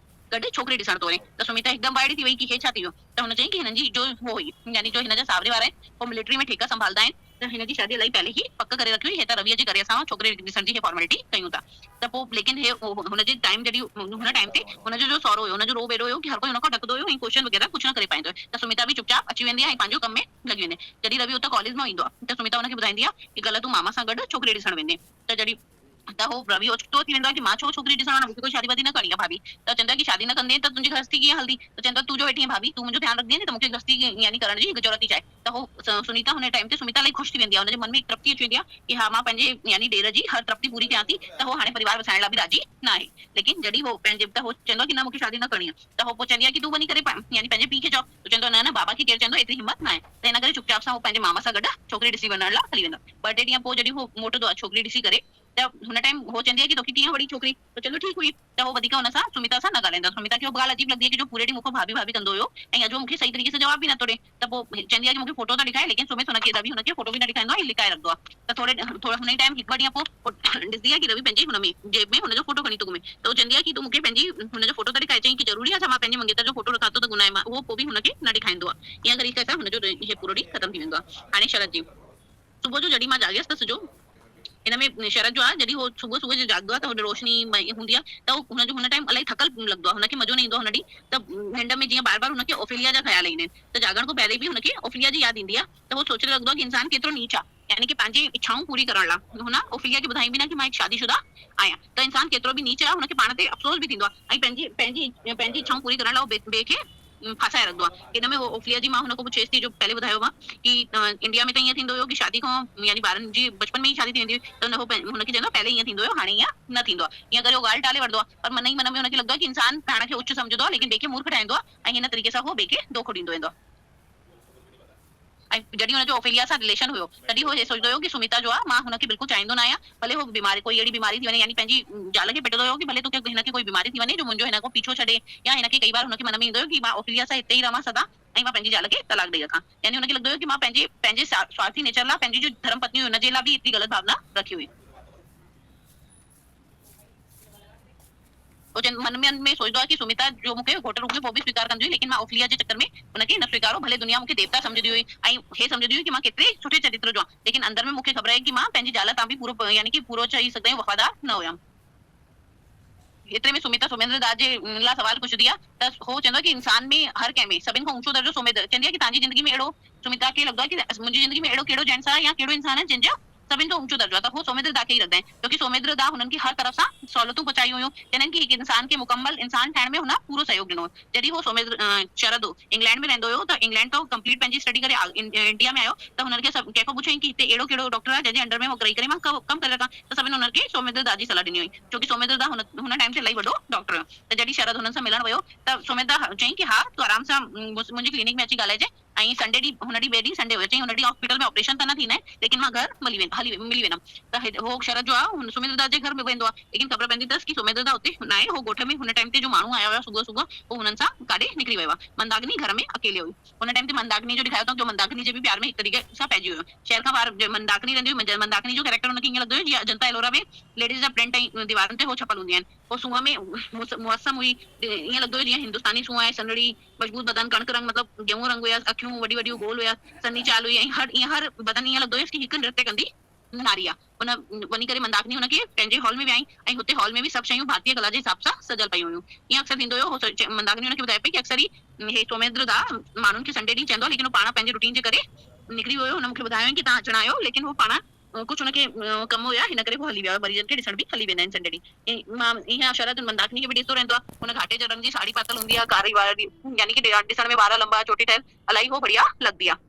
गॾु छोकिरी ॾिसण थो वञे। त सुमिता हिकदमि वाइड़ी थी वई कि हे छा थी वियो। त हुन चई कि हिननि जी जो हो हुई यानी जो हिन जा सावरे वारा आहिनि हो मिलिट्री में ठेका संभालदा आहिनि, त हिन जी शादी इलाही पहले ई पक करे रखी हुई। हे त रविअ जे करे असां छोकिरे ॾिसण जी फॉर्मेलिटी कयूं था। त पोइ लेकिन हे हुनजे टाइम जॾहिं हुन टाइम ते हुनजो जो सहुरो हुयो हुनजो रोब एॾो हुयो कि हर कोई हुन खां ॾकंदो हुयो ऐं क्वेश्चन वग़ैरह कुझु न करे पाईंदो हुयो। त सुमिता बि चुपचाप अची वेंदी आहे ऐं पंहिंजो कम में लॻी वेंदी आहे। जॾहिं रवि उतां कॉलेज मां ईंदो आहे त सुमिता हुनखे ॿुधाईंदी आहे कि कल्ह तूं मामा सां गॾु छोकिरी ॾिसण वेंदे। त जॾहिं त हो रवि ओचितो थी वेंदो आहे कि मां छो छोकिरी ॾिसण वञा, मूंखे कोई शादी वादी न करणी आहे भाभी। त चवंदो आहे कि शादी न कंदे त तुंहिंजी गृहस्थी कीअं हलंदी। त चवंदो आहे तूं जो वेठी आहे भाभी, तूं मुंहिंजो ध्यानु रखंदी त मूंखे गृहस्थी यानी करण जी जरूरत थी चाहे। त हो सुनीता हुन टाइम ते सुमिता इलाही ख़ुशि थी वेंदी आहे, हुनजे मन में हिकु तृप्ति अची वेंदी आहे कि हा मां पंहिंजे यानी ॾेर जी हर तृप्ति पूरी कयां थी, त हो हाणे परिवार वसाइण लाइ बि राज़ी न आहे। लेकिन जॾहिं हो पंहिंजे त हो चवंदो आहे कि न मूंखे शादी न करणी आहे, त हो पोइ चवंदी आहे कि तूं वञी करे यानी पंहिंजे पीउ खे चओ। त चवंदो आहे न न बाबा खे केरु चवंदो, एतिरी हिम्मत न आहे। त हिन करे चुपचाप सां हो पंहिंजे मामा सां गॾु छोकिरी ॾिसी वञण लाइ हली वेंदो। ॿ टे ॾींहं पोइ जॾहिं हो मोटंदो आहे छोकिरी ॾिसी करे त हुन टाइम हो चवंदी आहे कि तोखे कीअं वणी छोकिरी, त चलो ठीकु हुई। त हो वधीक हुन सां सुमिता सां न ॻाल्हाईंदा। सुमिता खे हो ॻाल्हि अजीब लॻंदी आहे कि जो पूरे ॾींहुं मूंखां भाभी भाभी कंदो हुयो ऐं अॼु मूंखे सही तरीक़े सां जवाब बि नथो ॾे। त पोइ चवंदी आहे कि मूंखे फोटो त ॾेखारे, लेकिन सुमित हुनखे रवि हुनखे फोटो बि न ॾेखारींदो आहे ऐं लिकाए रखंदो आहे। त थोरे हुन टाइम हिकु ॿ ॾींहं पोइ ॾिसंदी आहे कि रवि पंहिंजे हुन में जेब में हुनजो फोटो खणी थो घुमे। त हो चवंदी आहे कि तूं मूंखे पंहिंजी हुनजो फोटो त ॾेखारे। चई कि ज़रूरी आहे छा मां पंहिंजे मंगेतर जो फोटो रखां थो त गुनाह आहे। मां उहो पोइ बि हुनखे न ॾेखारींदो आहे। ईअं तरीक़े सां हुनजो हे पूरो ॾींहुं ख़तमु थी वेंदो आहे। हाणे शरद जी सुबुह जो जॾहिं मां जाॻियसि त सिजो इन में शरद जो आहे जॾहिं हो सुबुह सुबुह जो जाॻंदो आहे त हो रोशनी हूंदी आहे त हुनजो हुन टाइम इलाही थकल लॻंदो आहे, हुनखे मज़ो न ईंदो आहे हुन ॾींहुं। त निंड में जीअं बार बार हुनखे ओफेलिया जा ख़्याल ईंदा आहिनि, त जाॻण खां पहिरीं बि हुनखे ओफेलिया जी यादि ईंदी आहे। त हो सोचणु लॻंदो आहे कि इंसान केतिरो नीच आहे, यानी कि पंहिंजी इच्छाऊं पूरी करण लाइ हुन ओफेलिया खे ॿुधाई बि न कि मां हिकु शादीशुदा आहियां। त इंसान केतिरो बि नीच आहे हुनखे पाण ते अफ़सोस बि थींदो आहे ऐं पंहिंजी इच्छाऊं पूरी करण लाइ उहो ॿिए खे फासाए रखंदो आहे। हिन में ओफिलिया जी मां हुनखां पुछेसि थी जो पहले ॿुधायो मां कि इंडिया में त ईअं थींदो हुयो कि शादी खां यानी ॿारनि जी बचपन में ई शादी थी वेंदी हुई। त हुनखे चवंदो पहले ईअं थींदो हुयो, हाणे ईअं न थींदो आहे। ईअं करे उहो ॻाल्हि टाले वठंदो आहे, पर मन ई मन में हुनखे लॻंदो आहे कि इंसान पाण खे उच्च सम्झंदो आहे लेकिन ॿिए खे मूर्ख ठाहींदो आहे ऐं हिन तरीक़े सां उहो ॿिए खे धोखो ॾींदो वेंदो आहे। ऐं जॾहिं हुनजो ओफेलिया सां रिलेशन हुयो तॾहिं हो हे सोचंदो हुयो कि सुमिता जो आहे मां हुनखे बिल्कुलु चाहींदो न आहियां, भले हो बीमारी कोई अहिड़ी बीमारी थी वञे, यानी पंहिंजी ज़ाल खे पिटंदो हुयो कि भले तोखे हिनखे कोई बीमारी थी वञे जो मुंहिंजो हिन खां पीछो छॾे, या हिनखे कई बार हुनखे मन में ईंदो हुयो कि मां ओफेलिया सां हिते ई रहां सदा ऐं मां पंहिंजी ज़ाल खे तलाक ॾेई रखां। यानी हुनखे लॻंदो हुयो कि मां पंहिंजे स्वार्थी नेचर लाइ पंहिंजी जो धर्म पत्नी हुई हुनजे लाइ बि एतिरी ग़लति भावना रखी हुई। मन में सोचदो आहे कि सुमिता जो मूंखे घोट रूप में पोइ बि स्वीकार कंदी हुई, लेकिन मां ओफिलिया जे चक्कर में हुनखे न स्वीकारो। भले दुनिया मूंखे देवता सम्झंदी हुई ऐं हे सम्झंदी हुई कि मां केतिरे सुठे चरित्र जो आहियां, लेकिन अंदर में मूंखे ख़बर आहे कि मां पंहिंजी ज़ाल तां बि पूरो यानी कि पूरो चई सघंदा आहियूं वफ़ादार न हुयमि। एतिरे में सुमिता सोमेंद्र दास जे लाइ सवाल पुछंदी आहे त हो चवंदो आहे कि इंसान में हर कंहिं में सभिनि खां ऊंचो दर्जो सोमेंद्र। चवंदी आहे कि तव्हांजी ज़िंदगी में अहिड़ो सुमिता खे लॻंदो आहे कि मुंहिंजी ज़िंदगी में अहिड़ो कहिड़ो जेंट्स आहे या कहिड़ो इंसान आहे जंहिंजो सभिनि खां ऊंचो दर्जो आहे, त हो सोमेंद्र दा खे ई रखंदा आहिनि, क्योंकि सोमेंद्र दा हुननि खे हर तरफ़ सां सहूलियतूं पहुचाई हुयूं। यानी कि हिकु इंसान खे मुकम्मल इंसान ठाहिण में हुन पूरो सहयोग ॾिनो। जॾहिं हो शरद इंग्लैंड में रहंदो हुयो त इंग्लैंड तो कंप्लीट पंहिंजी स्टडी करे इंडिया में आयो, त हुननि खे कंहिंखां पुछियईं कि हिते अहिड़ो कहिड़ो डॉक्टर आहे जंहिंजे अंडर में रही करे मां कमु करे रखां, त सभिनि हुनखे सोमेंद्र दा जी सलाह ॾिनी हुई, छोकी सोमेंद्र दा हुन टाइम ते इलाही वॾो डॉक्टर हुयो। त जॾहिं शरद हुननि सां मिलण वियो त सोमेंद्र दा चयईं कि हा तूं आराम सां मुंहिंजी क्लिनिक में अची ॻाल्हाइजांइ, ऐं संडे ॾींहुं हुन ॾींहुं ॿिए ॾींहुं संडे हुयो, चयईं हुन ॾींहुं हॉस्पिटल में ऑपरेशन त न थींदा आहिनि, लेकिन मां घर मिली वेंदमि। त हो शरद जो आहे सुमेंद्र दास जे घर में वेंदो आहे, लेकिन ख़बर पवंदी अथसि कि सुमेंद्र दा उते न आहे। हो ॻोठ में हुन टाइम ते जो माण्हू आया हुआ सुबुह सुबुह हो हुननि सां काॾे निकिरी वियो आहे। मंदाकिनी घर में अकेले हुई। हुन टाइम ते मंदाकिनी जो ॾेखारियो अथऊं, मंदाकिनी जे बि प्यार में हिकु तरीक़े सां पइजी वियो। शहर खां ॿाहिरि मंदाकिनी रहंदी हुई। मंदाकिनी जो कैरेक्टर हुनखे ईअं लॻंदो हुयो जीअं अजंता एलोरा में लेडीज़ जा प्रिंट ऐं दीवारनि ते हो छपल हूंदी आहिनि। पोइ सूंहं में मौसम हुई, ईअं लॻंदो हुयो जीअं हिंदुस्तानी सूंहं आहे, सनड़ी मजबूत बदन, कणक रंग मतिलबु गेहूं रंग हुया, अखियूं वॾी वॾियूं गोल हुया, सनी चाल हुई ऐं हर बदन ईअं लॻंदो हुयसि कि हिकु नृत्य कंदी नारी आहे। हुन वञी करे मंदाकिनी हुनखे पंहिंजे हॉल में वियाई ऐं हुते हॉल में बि सभु शयूं भारतीय कला जे हिसाब सां सजल पई हुयूं। ईअं अक्सर थींदो हुयो। मंदाकिनी हुनखे ॿुधाए पई कि अक्सर ई हे सोमेंद्र दा माण्हुनि खे संडे ॾींहुं चवंदो, लेकिन वो पाण पंहिंजे रूटीन जे करे निकिरी वियो। हुन मूंखे ॿुधायो कि तव्हां अचणा आहियो, लेकिन वो पाण कुछ उनखे कम हुया हिन करे वो हली विया मरीजन खे ॾिसण बि हली वेंदा आहिनि संडे ॾींहुं मां ईअं शरद मंदाकिनी खे बि ॾिसंदो रहंदो आहे हुन घाटे जे रंग जी साड़ी पातल हूंदी आहे कारी वारी यानी कि ॾिसण में वार लंबा चोटी ठहियल इलाही हो बढ़िया लॻंदी आहे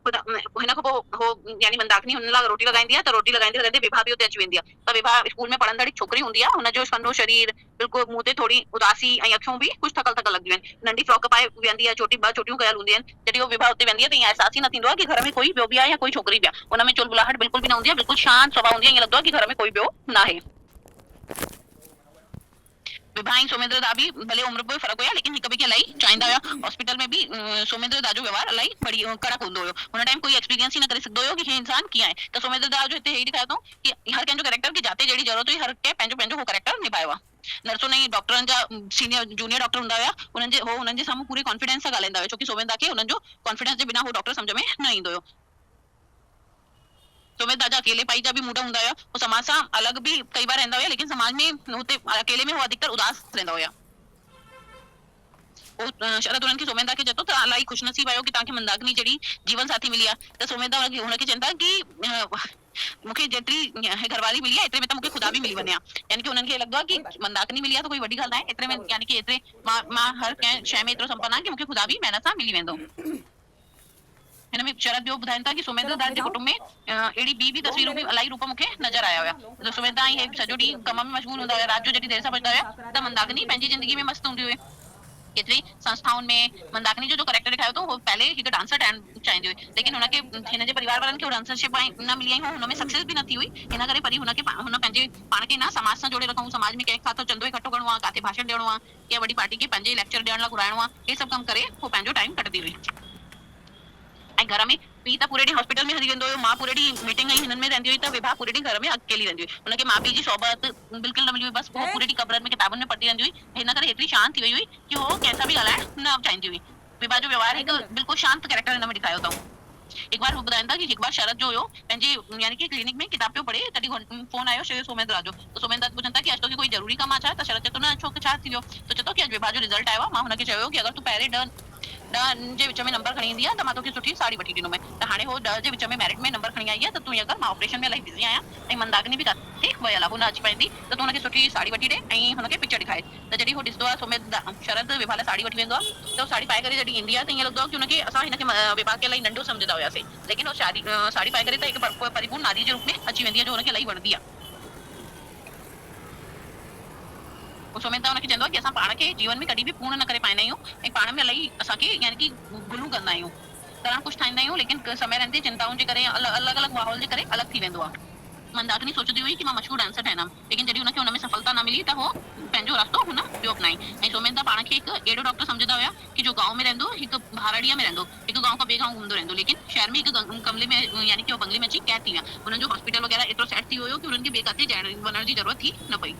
हिन खां पोइ हो यानी मंदाकिनी हुन लाइ रोटी लॻाईंदी आहे त रोटी लॻाईंदे लॻाईंदे विभा बि हुते अची वेंदी आहे त विभा स्कूल में पढ़ंदड़ छोकिरी हूंदी आहे हुनजो सन्हो शरीर बिल्कुलु मुंहुं ते थोरी उदासी ऐं अखियूं बि कुझु थकल थकल लॻदियूं आहिनि नंढी फ्रॉक पाए वेंदी आहे चोटी 2 चोटियूं कयल हूंदियूं आहिनि जॾहिं वो विभा हुते वेंदी आहे त ईअं अहसास ई न थींदो आहे कि घर में कोई ॿियो बि आहे या कोई छोकिरी बि आहे हुन में चुलबुलाहट बिल्कुल भी न हूंदी आहे बिल्कुल शांत स्वभाव हूंदी आहे ईअं लॻंदो आहे कि घर में कोई ॿियो न आहे विभा ऐं सोमेंद्र दा बि भले उम्र में फर्क़ु हुया लेकिन हिक ॿिए खे इलाही चाहींदा हुया हॉस्पिटल में बि सोमेंद्र दा जो व्यवहार इलाही बड़ी कड़क हूंदो हुयो हुन टाइम कोई एक्सपीरियंस ही न करे सघंदो हुयो कि हे इंसान कीअं आहे त सोमेंद्र दा जो हिते हे ॾेखारियो अथऊं कि हर कंहिंजो कैरेक्टर खे जाते जहिड़ी ज़रूरत हुई हर कंहिं पंहिंजो पंहिंजो हो कैरेक्टर निभायो आहे नर्सों ऐं डॉक्टरनि जा सीनियर जूनियर डॉक्टर हूंदा हुया हुननि जे साम्हूं पूरे कॉन्फिडेंस सां ॻाल्हाईंदा हुया छोकी सोमेंद्र खे हुननि जो कॉन्फिडेंस जे बिना हो डॉक्टर सम्झ में न ईंदो हुयो सोमेंद्र जा अकेले पाई जा भी मूड हूंदा हुया वो समाज सां अलग भी कई बार रहंदा हुया लेकिन समाज में हुते अकेले में वो अधिकतर उदास रहंदा हुया शरद उन्हनि खे सोमेंद्र खे चए थो त इलाही खुशनसीब आहियो कि तव्हांखे मंदाकिनी जहिड़ी जीवन साथी मिली आहे त सोमेंद्र हुनखे चवनि था कि मूंखे जेतिरी घरवारी मिली आहे एतिरे में त मूंखे ख़ुदा बि मिली वञे यानी कि उन्हनि खे लॻंदो आहे कि मंदाकिनी मिली आहे त कोई वॾी ॻाल्हि न आहे एतिरे में यानी कि एतिरे मां हर कंहिं शइ में एतिरो संपन्न आहियां कि मूंखे ख़ुदा बि महिनत सां मिली वेंदो हिन में शरद ॿियो ॿुधाइनि था कि सोमेंद्र दास जे कुटुंब में अहिड़ी ॿी तस्वीरूं बि इलाही रूप मूंखे नज़र आया हुया त सोमेंद्र ऐं सॼो ॾींहुं कम में मशगूल हूंदा हुया राति जो जॾहिं देरि सां बचंदा हुया त मंदाकिनी पंहिंजी ज़िंदगी में मस्तु हूंदी हुई केतिरी संस्थाउनि में मंदाकिनी जो कैरेक्टर ॾेखारियो अथऊं वो पहले हिकु डांसर ठहणु चाहींदी हुई लेकिन हुनखे हिन जे परिवार वारनि खे वो डांसरशिप न मिली ऐं हुन में सक्सेस बि न थी हुई हिन करे वरी हुन पंहिंजे पाण खे न समाज सां जोड़े रखूं समाज में कंहिं खातो चंदो इकट्ठो करणो आहे किथे भाषण ॾियणो आहे या वॾी पार्टी खे पंहिंजे लेक्चर ॾियण लाइ घुराइणो आहे हे सभु कमु करे वो पंहिंजो टाइम कटंदी हुई ऐं घर में पीउ त पूरे ॾींहुं हॉस्पिटल में हली वेंदो हुयो मां पूरे ॾींहुं मीटिंग ऐं हिननि में रहंदी हुई त विभा पूरे ॾींहुं घर में अकेली रहंदी हुई हुनखे माउ पीउ जी सोबत बिल्कुलु न मिली हुई बसि वो पूरे ॾींहुं कबरनि में किताबुनि में पढ़ंदी रहंदी हुई हिन करे एतिरी शांत थी वई हुई कि वो कंहिंसां बि ॻाल्हाइण न चाहींदी हुई विभा जो व्यवहार हिकु बिल्कुलु शांत कैरेक्टर हिन में ॾेखारियो अथऊं एक बार वो ॿुधाइनि था कि हिकु बार शरद जो हुयो पंहिंजे यानी कि क्लिनिक में किताब पियो पढ़े तॾहिं फोन आयो सोमेंद्र जो त सोमेंद्र पुछनि था कि अॼु तोखे कोई ज़रूरी कमु आहे छा त शरद चए थो न छो छा थी वियो त चए थो कि अॼु विभा जो रिज़ल्ट आयो आहे मां हुनखे चयो कि अगरि तूं पहिरें ॾह जे विच में नंबर खणी ईंदी आहे त मां तोखे सुठी साड़ी वठी ॾींदुमि त हाणे हो 10 जे विच में मेरिट में नंबर खणी आई आहे त तूं अगरि मां ऑपरेशन में इलाही बिज़ी आहियां ऐं मंदाकिनी बि काथे वियल आहे हू न अची पाईंदी त तूं हुनखे सुठी साड़ी वठी ॾे ऐं हुनखे पिक्चर ॾेखारे त जॾहिं हो ॾिसंदो आहे सोमेंद्र शरद विभा लाइ साड़ी वठी वेंदो आहे त साड़ी पाए करे जॾहिं ईंदी आहे त ईअं लॻंदो आहे कि हुनखे असां हिनखे विभा खे इलाही नंढो सम्झंदा हुआसीं लेकिन हो साड़ी पाए करे त हिकु परिपूर्ण नारी जे रूप में अची वेंदी आहे जो हुनखे इलाही वणंदी आहे सोमेंद्र हुनखे चवंदो आहे कि असां पाण खे जीवन में कॾहिं बि पूर्ण न करे पाईंदा आहियूं ऐं पाण में इलाही असांखे यानी कि गुलू कंदा आहियूं तरण कुझु ठाहींदा आहियूं लेकिन समय रहंदे चिंताउनि जे करे अलॻि अलॻि माहौल जे करे अलॻि थी वेंदो आहे मंदाकिनी सोचंदी हुई कि मां मशहूर डांसर ठहंदमि लेकिन जॾहिं हुनखे हुन में सफलता न मिली त हो पंहिंजो रास्तो हुन ॿियो अपनाई ऐं सोमेंद्र पाण खे हिकु अहिड़ो डॉक्टर सम्झंदा हुया कि जो गांव में रहंदो हिकु भाड़ड़ीअ में रहंदो हिकु गांव खां ॿिए गांव घुमंदो रहंदो लेकिन शहर में हिकु कमरे में यानी कि वो बंगले में अची कैद थी विया हुननि जो हॉस्पिटल वग़ैरह एतिरो सेट थी वियो कि हुननि खे ॿिए किथे वञण जी ज़रूरत थी न पई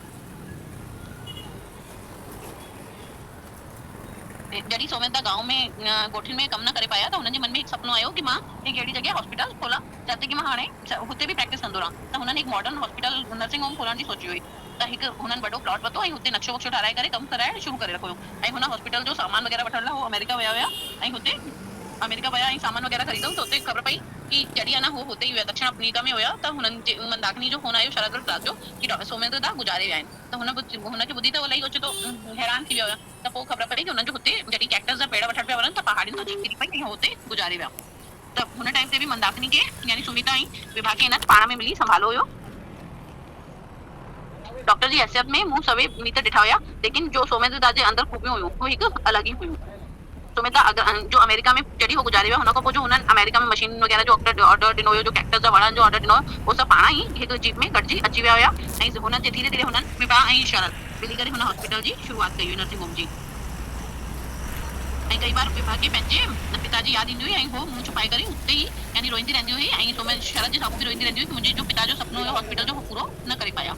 जॾहिं सोमेंद्र गांव में ॻोठियुनि में कमु न करे पाया त हुननि जे मन में हिकु सुपिनो आयो कि मां हिकु अहिड़ी जॻह हॉस्पिटल खोलां जिते कि मां हाणे हुते बि प्रैक्टिस कंदो रहां त हुननि हिकु मॉडर्न हॉस्पिटल नर्सिंग होम खोलण जी सोची हुई त हिकु हुननि वॾो प्लॉट वरितो ऐं हुते नक्शो वक्शो ठाराए करे कमु कराइण शुरू करे रखियो ऐं हुन हॉस्पिटल जो सामान वग़ैरह वठण लाइ हो अमेरिका विया हुया ऐं हुते अमेरिका विया ऐं सामान वग़ैरह ख़रीदऊं त हुते ख़बर पई कि जॾहिं अञा हो हुते ई हुया दक्षिण अफ्रीका में हुया त हुननि जे मंदाकिनी जो फोन आयो शरद क्लास जो कि सोमेंद्र दा गुज़ारे विया आहिनि त हुनखे ॿुधी त इलाही अचे थो हैरान थी विया हुया त पोइ ख़बर पई कि हुननि जो हुते जॾहिं कैक्टस जा पेड़ वठण पिया वञनि त पहाड़ियुनि खां किरी पई ऐं हुते गुज़ारे विया त हुन टाइम ते बि मंदाकिनी खे यानी सुमिता ऐं विभा खे हिन पाण में मिली संभालो हुयो डॉक्टर जी हैसियत में मूं सभई मीत ॾिठा हुया लेकिन जो सोमेंद्र दास जे अंदरि खूबियूं हुयूं वो हिकु अलॻि ई हुयूं सोमेंद्र जो अमेरिका में जॾहिं हो गुज़ारे विया हुन खां पोइ जो हुननि अमेरिका में मशीन वग़ैरह जो ऑर्डर ॾिनो हुयो जो कैक्टस जा वणनि जो ऑर्डर ॾिनो हुयो उहो सभु पाण ई हिकु जीप में गॾिजी अची विया हुया ऐं हुननि जे धीरे धीरे हुननि विभा ऐं शरद मिली करे हुन हॉस्पिटल जी शुरूआत कई हुई नर्सिंग होम जी ऐं कई बार विभा खे पंहिंजे पिताजी यादि ईंदी हुई ऐं हो मुंहुं छुपाए करे उते ई यानी रोईंदी रहंदी हुई ऐं सोमेंद्र शरद जे साम्हूं बि रोईंदी रहंदी हुई कि मुंहिंजे जो पिता जो सुपिनो हुयो हॉस्पिटल जो पूरो न करे पाया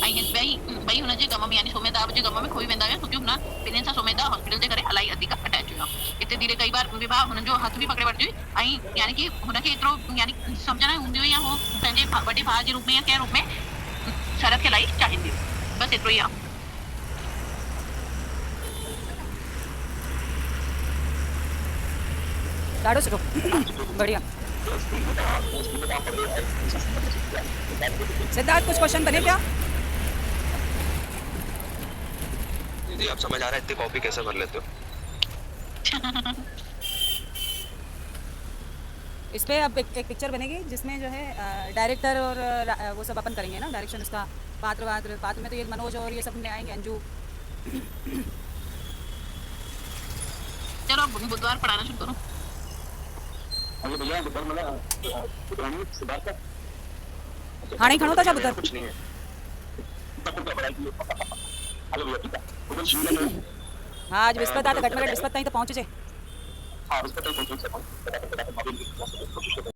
ऐं ॿई हुनजे गम में यानी सोमेंद्र जे गम में खोई वेंदा हुआ छोकी हुन ॿिन्हिनि सां सोमेंद्र हॉस्पिटल जे करे इलाही वधीक अटैच हुआ हिते धीरे कई बार विभा हुननि जो हथ बि पकड़े वठंदी हुई ऐं यानी कि हुनखे एतिरो यानी सम्झण हूंदी हुई या हो पंहिंजे वॾे भाउ जे रूप में या कंहिं रूप में शरद खे इलाही चाहींदी हुई बसि एतिरो ई आहे ॾाढो सुठो बढ़िया सिद्धार्थ कुछ क्वेश्चन बने क्या? दीदी आप समझ आ रहा है इतनी कॉपी कैसे भर लेते हो? इस पे अब एक पिक्चर बनेगी जिसमें जो है डायरेक्टर और वो सब अपन करेंगे ना डायरेक्शन, उसका पात्र में तो ये मनोज और ये सब में आएंगे, अंजू। चलो अब बुधवार पढ़ाना शुरू करो। अरे भैया बुधवार मला पुरानी सिद्धार्थ का हाणे खणो था छा ॿुधर? कुछ नहीं है हेलो भैया ठीक है उधर शिमला में हाँ आज विस्पत आ तो घट में घट विस्पत ताईं तो पहुंच जे। हाँ उसका तो कोशिश करता हूँ कोशिश करता हूँ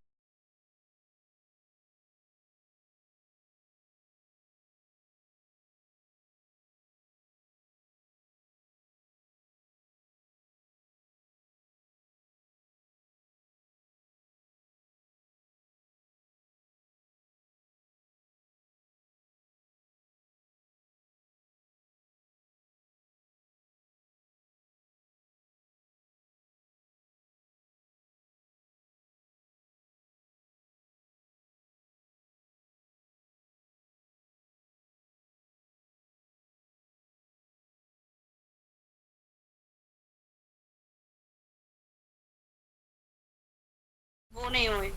वो नहीं हुए। ये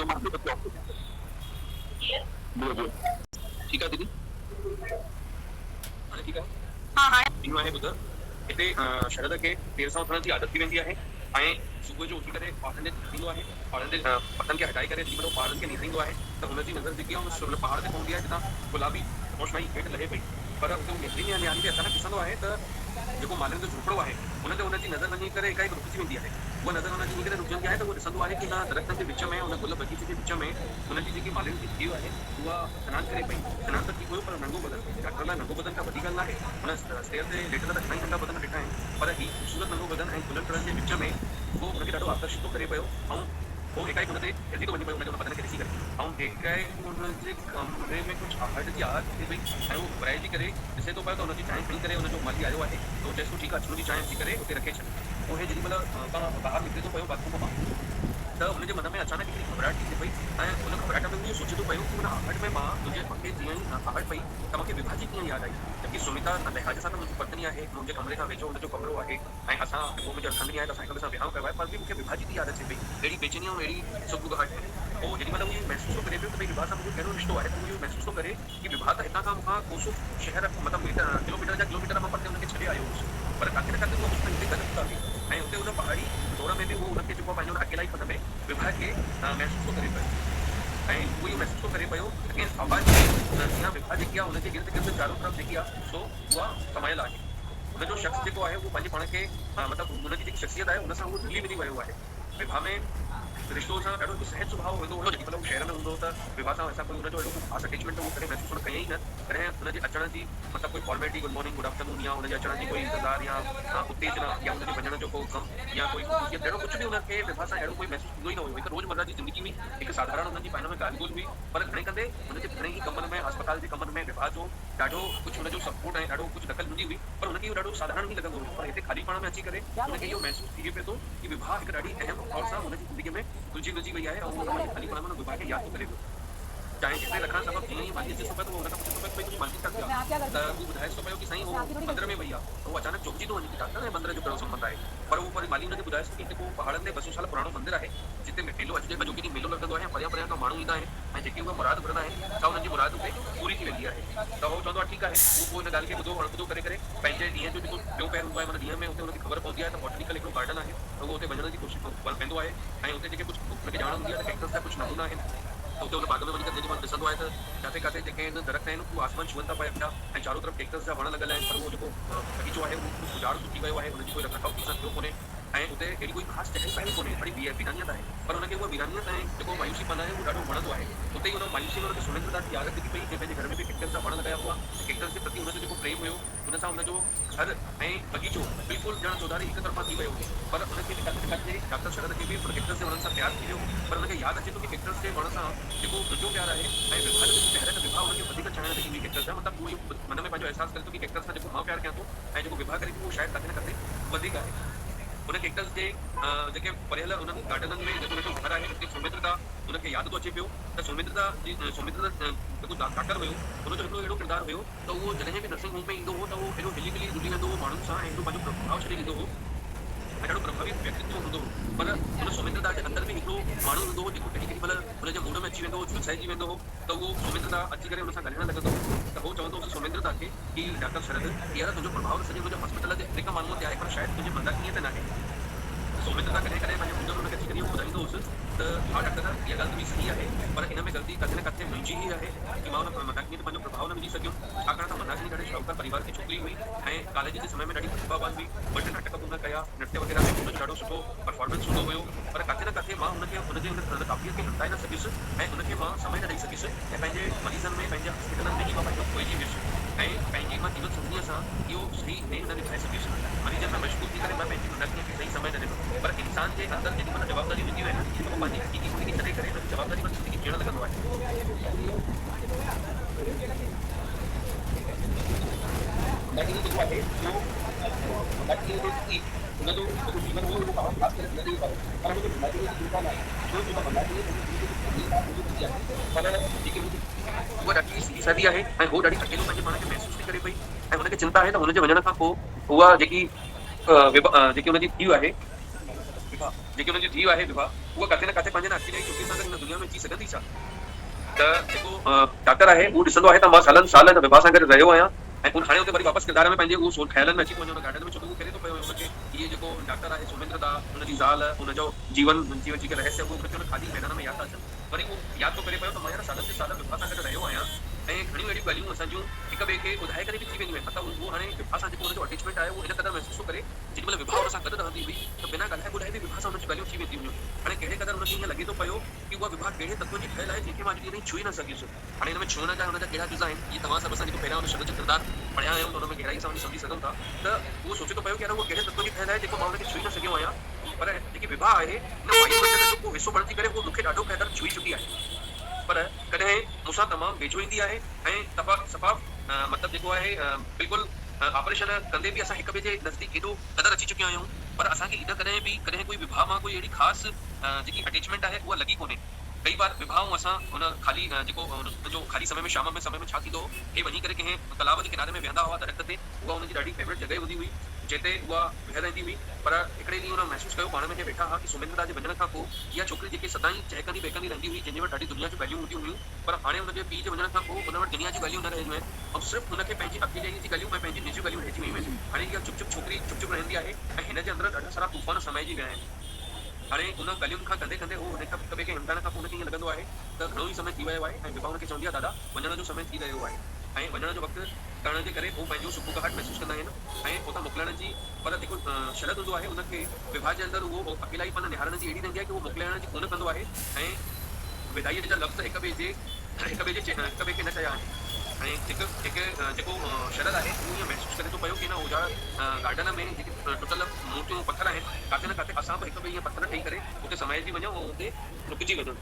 मार्केट तो क्या बोलो ठीक आहे दीदी हाणे ठीक आहे हाँ हाँ इहो आहे ॿुध हिते शरद खे देरि सां उथण जी आदत थी वेंदी आहे ऐं सुबुह जो उथी करे पहाड़नि ते निकिरींदो आहे, पतनि खे हटाए करे जेकॾहिं पहाड़नि खे निकिरींदो आहे त हुनजी नज़र जेकी आहे उन पहाड़ ते पवंदी आहे जितां गुलाबी रोशनाई हेठि लहे पई, पर उते निकिरी नियाणी खे अचानक ॾिसंदो आहे त जेको मालिन जो झोपड़ो आहे हुन ते हुनजी नज़र वञी करे एकाएक रुकिजी वेंदी आहे। उहा नज़र हुनजी वञी करे रुकजंदी आहे त उहो ॾिसंदो आहे कि हुन दरख़्तनि जे विच में हुन गुल बगीचे जे विच में हुनजी जेकी मालिन जी धीउ आहे उहा सनानु करे पई। सनानु त थी वियो पर नंगो बदन, डॉक्टर लाइ नंगो बदन का वॾी ॻाल्हि नाहे, हुन स्टेयर ते लेटल त घणा ई नंढा बदन ॾिठा आहिनि, पर हीउ ख़ूबसूरत नंगो बदन ऐं गुलनि टिणनि जे विच में उहो हुनखे ॾाढो आकर्षित थो करे पियो ऐं वो एकाएक हुन ते जल्दी थो वञी पियो हुनजे हुन बदन खे ॾिसी करे ऐं एकाएक हुनजे कमरे में कुझु आहट जी आवाज़ थी पई ऐं उहो घबराइजी करे ॾिसे थो पियो त हुनजी चांहि खणी करे हुनजो माली आयो आहे त उहो चएसि थो ठीकु आहे अचो जी चांहि अची करे हुते रखे छॾ। उहे जेॾीमहिल ॿाहिरि निकिरे थो पियो बाथरूम मां त हुनजे मन में अचानक हिकिड़ी घबराहट थी पई ऐं हुन घबराहट में इहो सोचे थो पियो कि हुन आहट में मां मुंहिंजे मूंखे जीअं ई आहट पई त मूंखे विभाजी कीअं यादि आई, जबकि सुमिता लिहाज़ सां त मुंहिंजी पत्नी आहे, मुंहिंजे कमरे खां वेझो हुनजो कमरो आहे ऐं असां पोइ मुंहिंजी अठंदी आहे त असां हिक ॿिए सां विहांउ कयो आहे, पर बि मूंखे विभाजी थी यादि अचे पई, अहिड़ी बेचैनी ऐं अहिड़ी सुबुगाहट आहे। पोइ जेॾीमहिल उहो महसूस थो करे पियो त भई विभा सां मुंहिंजो कहिड़ो रिश्तो आहे, त उहो इहो महसूस थो करे कि विभा त हितां खां मूंखां कोसो शहर मतिलबु किलोमीटर जा किलोमीटर मां परते हुनखे छॾे आयो हुउसि, पर काथे न काथे उहो कुझु हिते ग़लति था थिए ऐं हुते हुन पहाड़ी दौर में बि उहो हुनखे जेको पंहिंजो अकेलाई पन में विभा खे महसूस थो करे पियो ऐं उहो इहो महसूस थो करे पियो त कंहिं आवाज़ में जीअं विभा जेकी आहे हुनजे गिर्द गिर्द चारो तरफ़ जेकी आहे सो उहा समायल आहे। हुनजो शख़्स जेको आहे उहो पंहिंजे पाण खे मतिलबु हुनजी जेकी शख़्सियत आहे हुन सां उहो मिली मिली वियो आहे। विभा में रिश्तो सां ॾाढो सहज स्वभाव हूंदो हुओ, जेॾीमहिल उहो शहर में हूंदो त विभा सां ऐसा कोई हुनजो एॾो ख़ासि अटैचमेंट उहो कॾहिं महसूसु कयई ई न, कॾहिं हुनजे अचण जी मतिलबु कोई formality good morning good afternoon या हुनजे अचण जी कोई इंतज़ार या उत्तेजना या हुनजे वञण जो को कमु या कोई ख़ुशियत अहिड़ो कुझु बि हुनखे विभा सां अहिड़ो कोई महसूसु थींदो ई न हुयो। हिकु रोज़मर्रा जी ज़िंदगी में हिकु साधारण हुननि जी पाण में ॻाल्हि ॿोल हुई, पर घणे कंदे हुनजे घणे ई कमनि में अस्पताल जे कमनि में विभा जो ॾाढो कुझु हुनजो सपोर्ट ऐं ॾाढो कुझु दख़ल हूंदी हुई, पर हुनखे इहो ॾाढो साधारण ई लॻंदो हुयो, पर हिते ख़ाली पाण में अची करे हुनखे इहो महसूसु थी पियो थो कि विभा हिकु ॾाढी अहम तौर सां हुनजी ज़िंदगी में घुलिजी वई आहे ऐं उहो ख़ाली पाण में विभा खे यादि थो करे पियो। चांहि जिते रखण सबबु जीअं ई माली ॾिसो पियो त उहो हुन खां पुछे थो पियो कि माली छा थियो आहे, त उहो ॿुधाए थो पियो कि साईं उहो मंदर में वई आहे, त उहो अचानक चौकिजी थो वञे कि डॉक्टर ऐं मंदर जो कहिड़ो संबंध आहे, पर उहो वरी माली हुनखे ॿुधाए थो कि जेको पहाड़नि ते 200 साल पुराणो मंदरु आहे जिते मेलो अॼु जो ॾींहुं मेलो लॻंदो आहे, परियां परियां खां माण्हू ईंदा आहिनि ऐं जेके उहे मुराद घुरंदा आहिनि छा हुननि जी मुराद उते पूरी थी वेंदी आहे। त उहो चवंदो आहे ठीकु आहे, उहो पोइ हिन ॻाल्हि खे ॿुधो अणॿुधो करे करे पंहिंजे ॾींहं जो जेको ॿियो पहिर हूंदो आहे माना ॾींहं में उते हुनखे ख़बर पवंदी आहे त बॉटनिकल हिकिड़ो गार्डन आहे, त उहो उते वञण जी कोशिशि वेंदो आहे ऐं उते जेके कुझु हुनखे ॼाण हूंदी आहे त कैक्टस जा कुझु नमूना आहिनि, त उते हुन बाग में वञी करे जेॾी महिल ॾिसंदो आहे त किथे किथे जेके आहिनि दरख़्त आहिनि उहे आसमान छुअनि था पिया ऐं चारो तरफ़ कैक्टस जा वण लॻल आहिनि, पर उहो जेको बगीचो आहे उहो उजाड़ थी वियो आहे, हुनजी कोई रखरखाव ठीक सां थियो कोन्हे ऐं उते अहिड़ी कोई ख़ासि चहल पहल कोन्हे, बड़ी वीरानियत आहे, पर हुनखे उहा वीरानियत ऐं जेको मायूसीपन आहे उहो ॾाढो वणंदो आहे। उते ई हुन मायूसी में हुनखे सुरेंद्रदास जी आदत थी पई कि पंहिंजे घर में बि कैक्टस जा वण लॻाया हुआ, कैक्टस जे प्रति हुनजो जेको प्रेम हुयो हुन सां हुनजो घर ऐं बगीचो बिल्कुलु ॼण चौधारी हिक तरफ़ा थी वियो हो, पर हुनखे बि किथे किथे डॉक्टर शरद खे बि कैक्टस जे वणनि सां प्यार थी वियो, पर हुनखे यादि अचे थो कि कैक्टस जे वण सां जेको तुंहिंजो प्यार आहे ऐं विभा जो प्यार आहे त विभा हुनखे वधीक चाहिण लॻी हुई कैक्टस जा, मतिलबु उहो मन में पंहिंजो अहसासु करे थो कि कैक्टस सां जेको मां प्यार कयां थो ऐं जेको विभा करे थो उहो शायदि किथे न किथे वधीक आहे। उन कैक्टस जे जेके पढ़ियल उन्हनि गार्डननि में जेको घर आहे उते सौमित्रता उनखे यादि थो अचे पियो त सौमित्रता जेको डॉक्टर हुयो उनजो हिकिड़ो अहिड़ो किरदारु हुयो त उहो जॾहिं बि नर्सिंग होम में ईंदो हो त उहो एॾो हिली मिली रुली वेंदो हो माण्हुनि सां ऐं एॾो पंहिंजो प्रभाव छॾे ॾींदो हो ऐं ॾाढो प्रभावित व्यक्तित्व हूंदो हो पर उन सौमित्रता जे अंदर बि हिकिड़ो माण्हू हूंदो हो जेको केॾी महिल हुनजे मूड में अची वेंदो हो झुलसाइजी वेंदो हो त उहो सौमित्रता अची करे हुन सां ॻाल्हाइण लॻंदो हो त उहो चवंदो हो सौमित्रता खे कि डॉक्टर शरद यार तुंहिंजो प्रभाव त सॼे मुंहिंजे हॉस्पिटल जे हिक माण्हूअ ते आहे पर शायदि तुंहिंजे मंदा कीअं त नाहे सौमित्रता कॾहिं कॾहिं पंहिंजे मूड में हुनखे अची करे इहो ॿुधाईंदो हुउसि त हा डॉक्टर इहा ॻाल्हि बि सही आहे पर हिन में ग़लती किथे न किथे मुंहिंजी ई आहे कि मां हुन मंदाकिनी ते पंहिंजो प्रभाव न विझी सघियुमि छाकाणि त मंदाकिनी ॾाढे शाहूकार परिवार जी छोकिरी हुई ऐं कॉलेज जे समय में ॾाढी प्रतिभावान हुई ॿ टे नाटक बि हुन कया नृत्य वग़ैरह में हुनजो ॾाढो सुठो परफॉर्मेंस हूंदो हुयो पर किथे न किथे मां हुनखे हुनजे हुन काफ़ियत खे हटाए न सघियुसि ऐं हुनखे मां समय न ॾेई सघियुसि ऐं पंहिंजे मरीज़नि में पंहिंजे हॉस्पिटलनि में ई मां पंहिंजो खोइजी वियुसि ऐं पंहिंजी मां जीवन संगीअ सां इहो सही न निभाए सघियुसि मरीज़नि में मशगूल थी करे मां पंहिंजी मंदाकिनीअ खे सही समय न ॾिनो पर इंसान जे अंदर जेॾी महिल जवाबदारी हूंदियूं आहिनि त उहो पंहिंजी हक़ीक़ी ज़िंदगी छॾे करे हुनजी जवाबदारी पर ज़िंदगी जीअण लॻंदो आहे मंदाकिनी जेको आहे उहो मंदाकिनी जो हुनजो जेको जीवन हुयो उहो पाण ख़ासि करे न ॾेई पायो पर हुनजो मंदाकिनी जी चिंता न आहे छो जो मंदाकिनी पर जेके उहा ॾाढी सीधी सादी आहे ऐं उहो ॾाढी अकेलो पंहिंजे पाण खे महसूसु थी करे पई ऐं हुनखे चिंता आहे त हुनजे वञण खां पोइ उहा जेकी हुनजी धीउ आहे विभा उहा किथे न किथे पंहिंजे अकेले छोकिरी सां गॾु हिन दुनिया में अची सघंदी छा त जेको डॉक्टर आहे उहो ॾिसंदो आहे त मां सालनि साल हिन विभा सां गॾु रहियो आहियां ऐं हाणे हुते वरी वापसि किरदार में पंहिंजे उहो ख़्यालनि में अची वञे हुन गार्डन में छो त उहो करे थो पियो हुनखे इहे जेको डॉक्टर आहे सौमित्रता हुनजी ज़ाल हुनजो जीवन जेके रहस्य उहो हुनखे हुन ख़ाली मैदान में यादि था अचनि वरी उहो यादि थो करे पियो त मां यार सालनि जे साल विभा सां गॾु रहियो आहियां ऐं घणियूं अहिड़ियूं ॻाल्हियूं असां जूं हिक ॿिए खे ॿुधाए करे बि थी वेंदियूं आहिनि मतिलबु उहो हाणे विभा सां जेको हुनजो अटैचमेंट आहे उहो इन क़दुरु महसूसु थो करे जेॾी महिल विभा हुन सां गॾु रहंदी हुई त बिना ॻाल्हाए ॿुधाए बि विभा सां हुनजी ॻाल्हियूं थी वेंदियूं हुयूं हाणे कहिड़े क़दुरु हुनखे ईअं लॻे थो पियो कि उहा विभा कहिड़े तत्व जी ठहियल आहे जंहिंखे मां अॼु ॾींहुं छुई न सघियुसि हाणे हिन में छुअण जा हुनजा कहिड़ा जुज़ा आहिनि इहे तव्हां सभु असां जेको पहिरियां हुन शब्द जो किरदारु पढ़िया आहियूं त हुन में गहराई सां वञी सम्झी सघूं था त उहो सोचे थो पियो कि यार उहो कहिड़े तत्व जी ठहियल आहे जेको मां हुनखे छुई न सघियो आहियां पर जेकी विभा आहे हिन वायुमंडल जो को हिसो बणिजी करे उहो मूंखे ॾाढो क़दुरु छुई चुकी आहे पर कॾहिं मूंसां तमामु वेझो ईंदी आहे ऐं सफ़ा मतिलबु जेको आहे बिल्कुलु ऑपरेशन कंदे बि असां हिक ॿिए जे नज़दीक एॾो क़दुरु अची चुकिया आहियूं पर असांखे इन कॾहिं कोई विभा मां कोई अहिड़ी ख़ासि जेकी अटैचमेंट आहे उहा लॻी कोन्हे कई बार विभाऊं असां हुन ख़ाली जेको जो ख़ाली समय में शाम में समय में छा थींदो हे वञी करे कंहिं तालाब जे किनारे में वेहंदा हुआ दरख़्त ते उहा हुनजी ॾाढी फेवरेट जॻह हूंदी हुई जिते उहा वेह रहंदी हुई पर हिकिड़े ॾींहुं हुन महसूसु कयो पाण में के वेठा हुआ कि सौमित्रता जे वञण खां पोइ इहा छोकिरी जेके सदाईं चहकंदी बहकंदी रहंदी हुई जंहिंजे वटि ॾाढी दुनिया जूं ॻाल्हियूं हूंदियूं हुयूं पर हाणे हुनजे पीउ जे वञण खां पोइ हुन वटि दुनिया जी ॻाल्हियूं न रहियूं आहिनि ऐं सिर्फ़ु हुनखे पंहिंजी अकेले जी ॻाल्हियूं ऐं पंहिंजी निजी ॻाल्हियूं रहिजी वियूं आहिनि हाणे इहा चुप छोकिरी चुप रहंदी आहे ऐं हिन जे अंदरि ॾाढा सारा तूफ़ान समाइजी विया आहिनि हाणे उन ॻाल्हियुनि खां कंदे कंदे उहो हिक ॿिए खे हिमथाइण खां पोइ हुनखे ईअं लॻंदो आहे त घणो ई समय थी वियो आहे ऐं विभा हुनखे चवंदी आहे दादा वञण जो समय थी रहियो आहे ऐं वञण जो वक़्तु करण जे करे उहो पंहिंजो सुबुगाहट महसूसु कंदा आहिनि ऐं उतां मोकिलण जी पर जेको शरद हूंदो आहे उनखे विभा जे अंदरु उहो अकेलाईपन निहारण जी अहिड़ी रहंदी आहे कि उहो मोकिलण जी कोन कंदो आहे ऐं विदाईअ जा लफ़्ज़ हिक ॿिए खे न चया आहिनि ऐं जेको शरद आहे उहो ईअं महसूसु करे थो पियो कि न उजाड़ गार्डन में जेके टुटल मूर्तियूं पथर आहिनि किथे न किथे असां बि हिक ॿिए ईअं पथर ठही करे उते समाइजी वञूं ऐं उते रुकिजी वञूं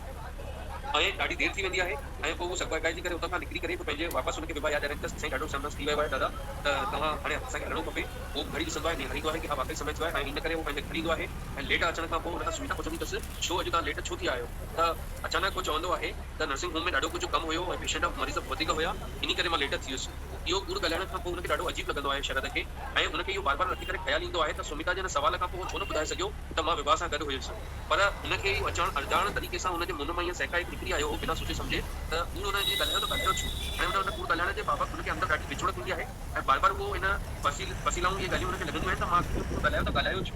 ऐं ॾाढी देरि थी वेंदी आहे ऐं पोइ उहो सॻाइजी करे उतां खां निकिरी करे पंहिंजे वापसि हुनखे विभा यादि रखंदसि साईं ॾाढो संदसि थी वियो आहे दादा त तव्हां हाणे असांखे हलणो खपे उहो घड़ी ॾिसंदो आहे निहारींदो आहे कि हा वाक़ई समय थियो आहे ऐं इन करे उहो पंहिंजे खणींदो आहे ऐं लेट अचण खां पोइ हुन खां सुविधा पुछंदी अथसि छो अॼु तव्हां लेट छो थी आहियो त अचानक उहो चवंदो आहे त नर्सिंग होम में ॾाढो कुझु कमु हुयो ऐं पेशेंट मरीज़ वधीक हुया इन करे मां लेट थी वियुसि इहो कूड़ ॻाल्हाइण खां पोइ हुनखे ॾाढो अजीब लॻंदो आहे शरद खे ऐं हुनखे इहो बार बार रखी करे ख़्यालु ईंदो आहे त सुमिता जे हिन सवाल खां पोइ छो न ॿुधाए सघियो त मां विभा सां गॾु हुयुसि पर हुनखे इहो अजाण तरीक़े सां हुनजे मुंहं मां ईअं सहकाए निकिरी आयो बिना सोचे सम्झे त उहो हुनजे ॻाल्हायो त ॻाल्हायो छो ऐं हुन कूड़ ॻाल्हाइण जे बाबति हुनखे अंदरि ॾाढी विछोड़ थींदी आहे ऐं बार बार उहो इन वसीलाऊं इहे ॻाल्हियूं हुनखे लॻंदियूं आहिनि त मां कूड़ ॻाल्हायो त ॻाल्हायो छो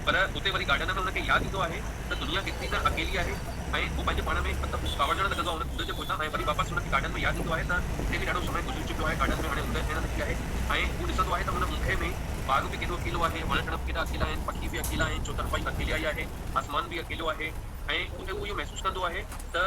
पर उते वरी गार्डन में हुनखे यादि ईंदो आहे त दुनिया केतिरी न अकेली आहे ऐं उहो पंहिंजे पाण में मतिलबु कावड़जण लॻंदो आहे हुन कूड़ जे पुठियां ऐं वरी वापसि हुनखे गार्डन में यादि ईंदो आहे त हिते बि ॾाढो समय गुज़री चुकियो आहे गार्डन में हाणे ऊंदहि थियण लॻी आहे ऐं हू ॾिसंदो आहे त हुन ऊंदहि में बाग बि केॾो अकेलो आहे वण टिण केॾा अकेला आहिनि पखी बि अकेला आहिनि चौतरफाई अकेली आई आहे आसमान बि अकेलो आहे ऐं उते उहो इहो महसूसु कंदो आहे त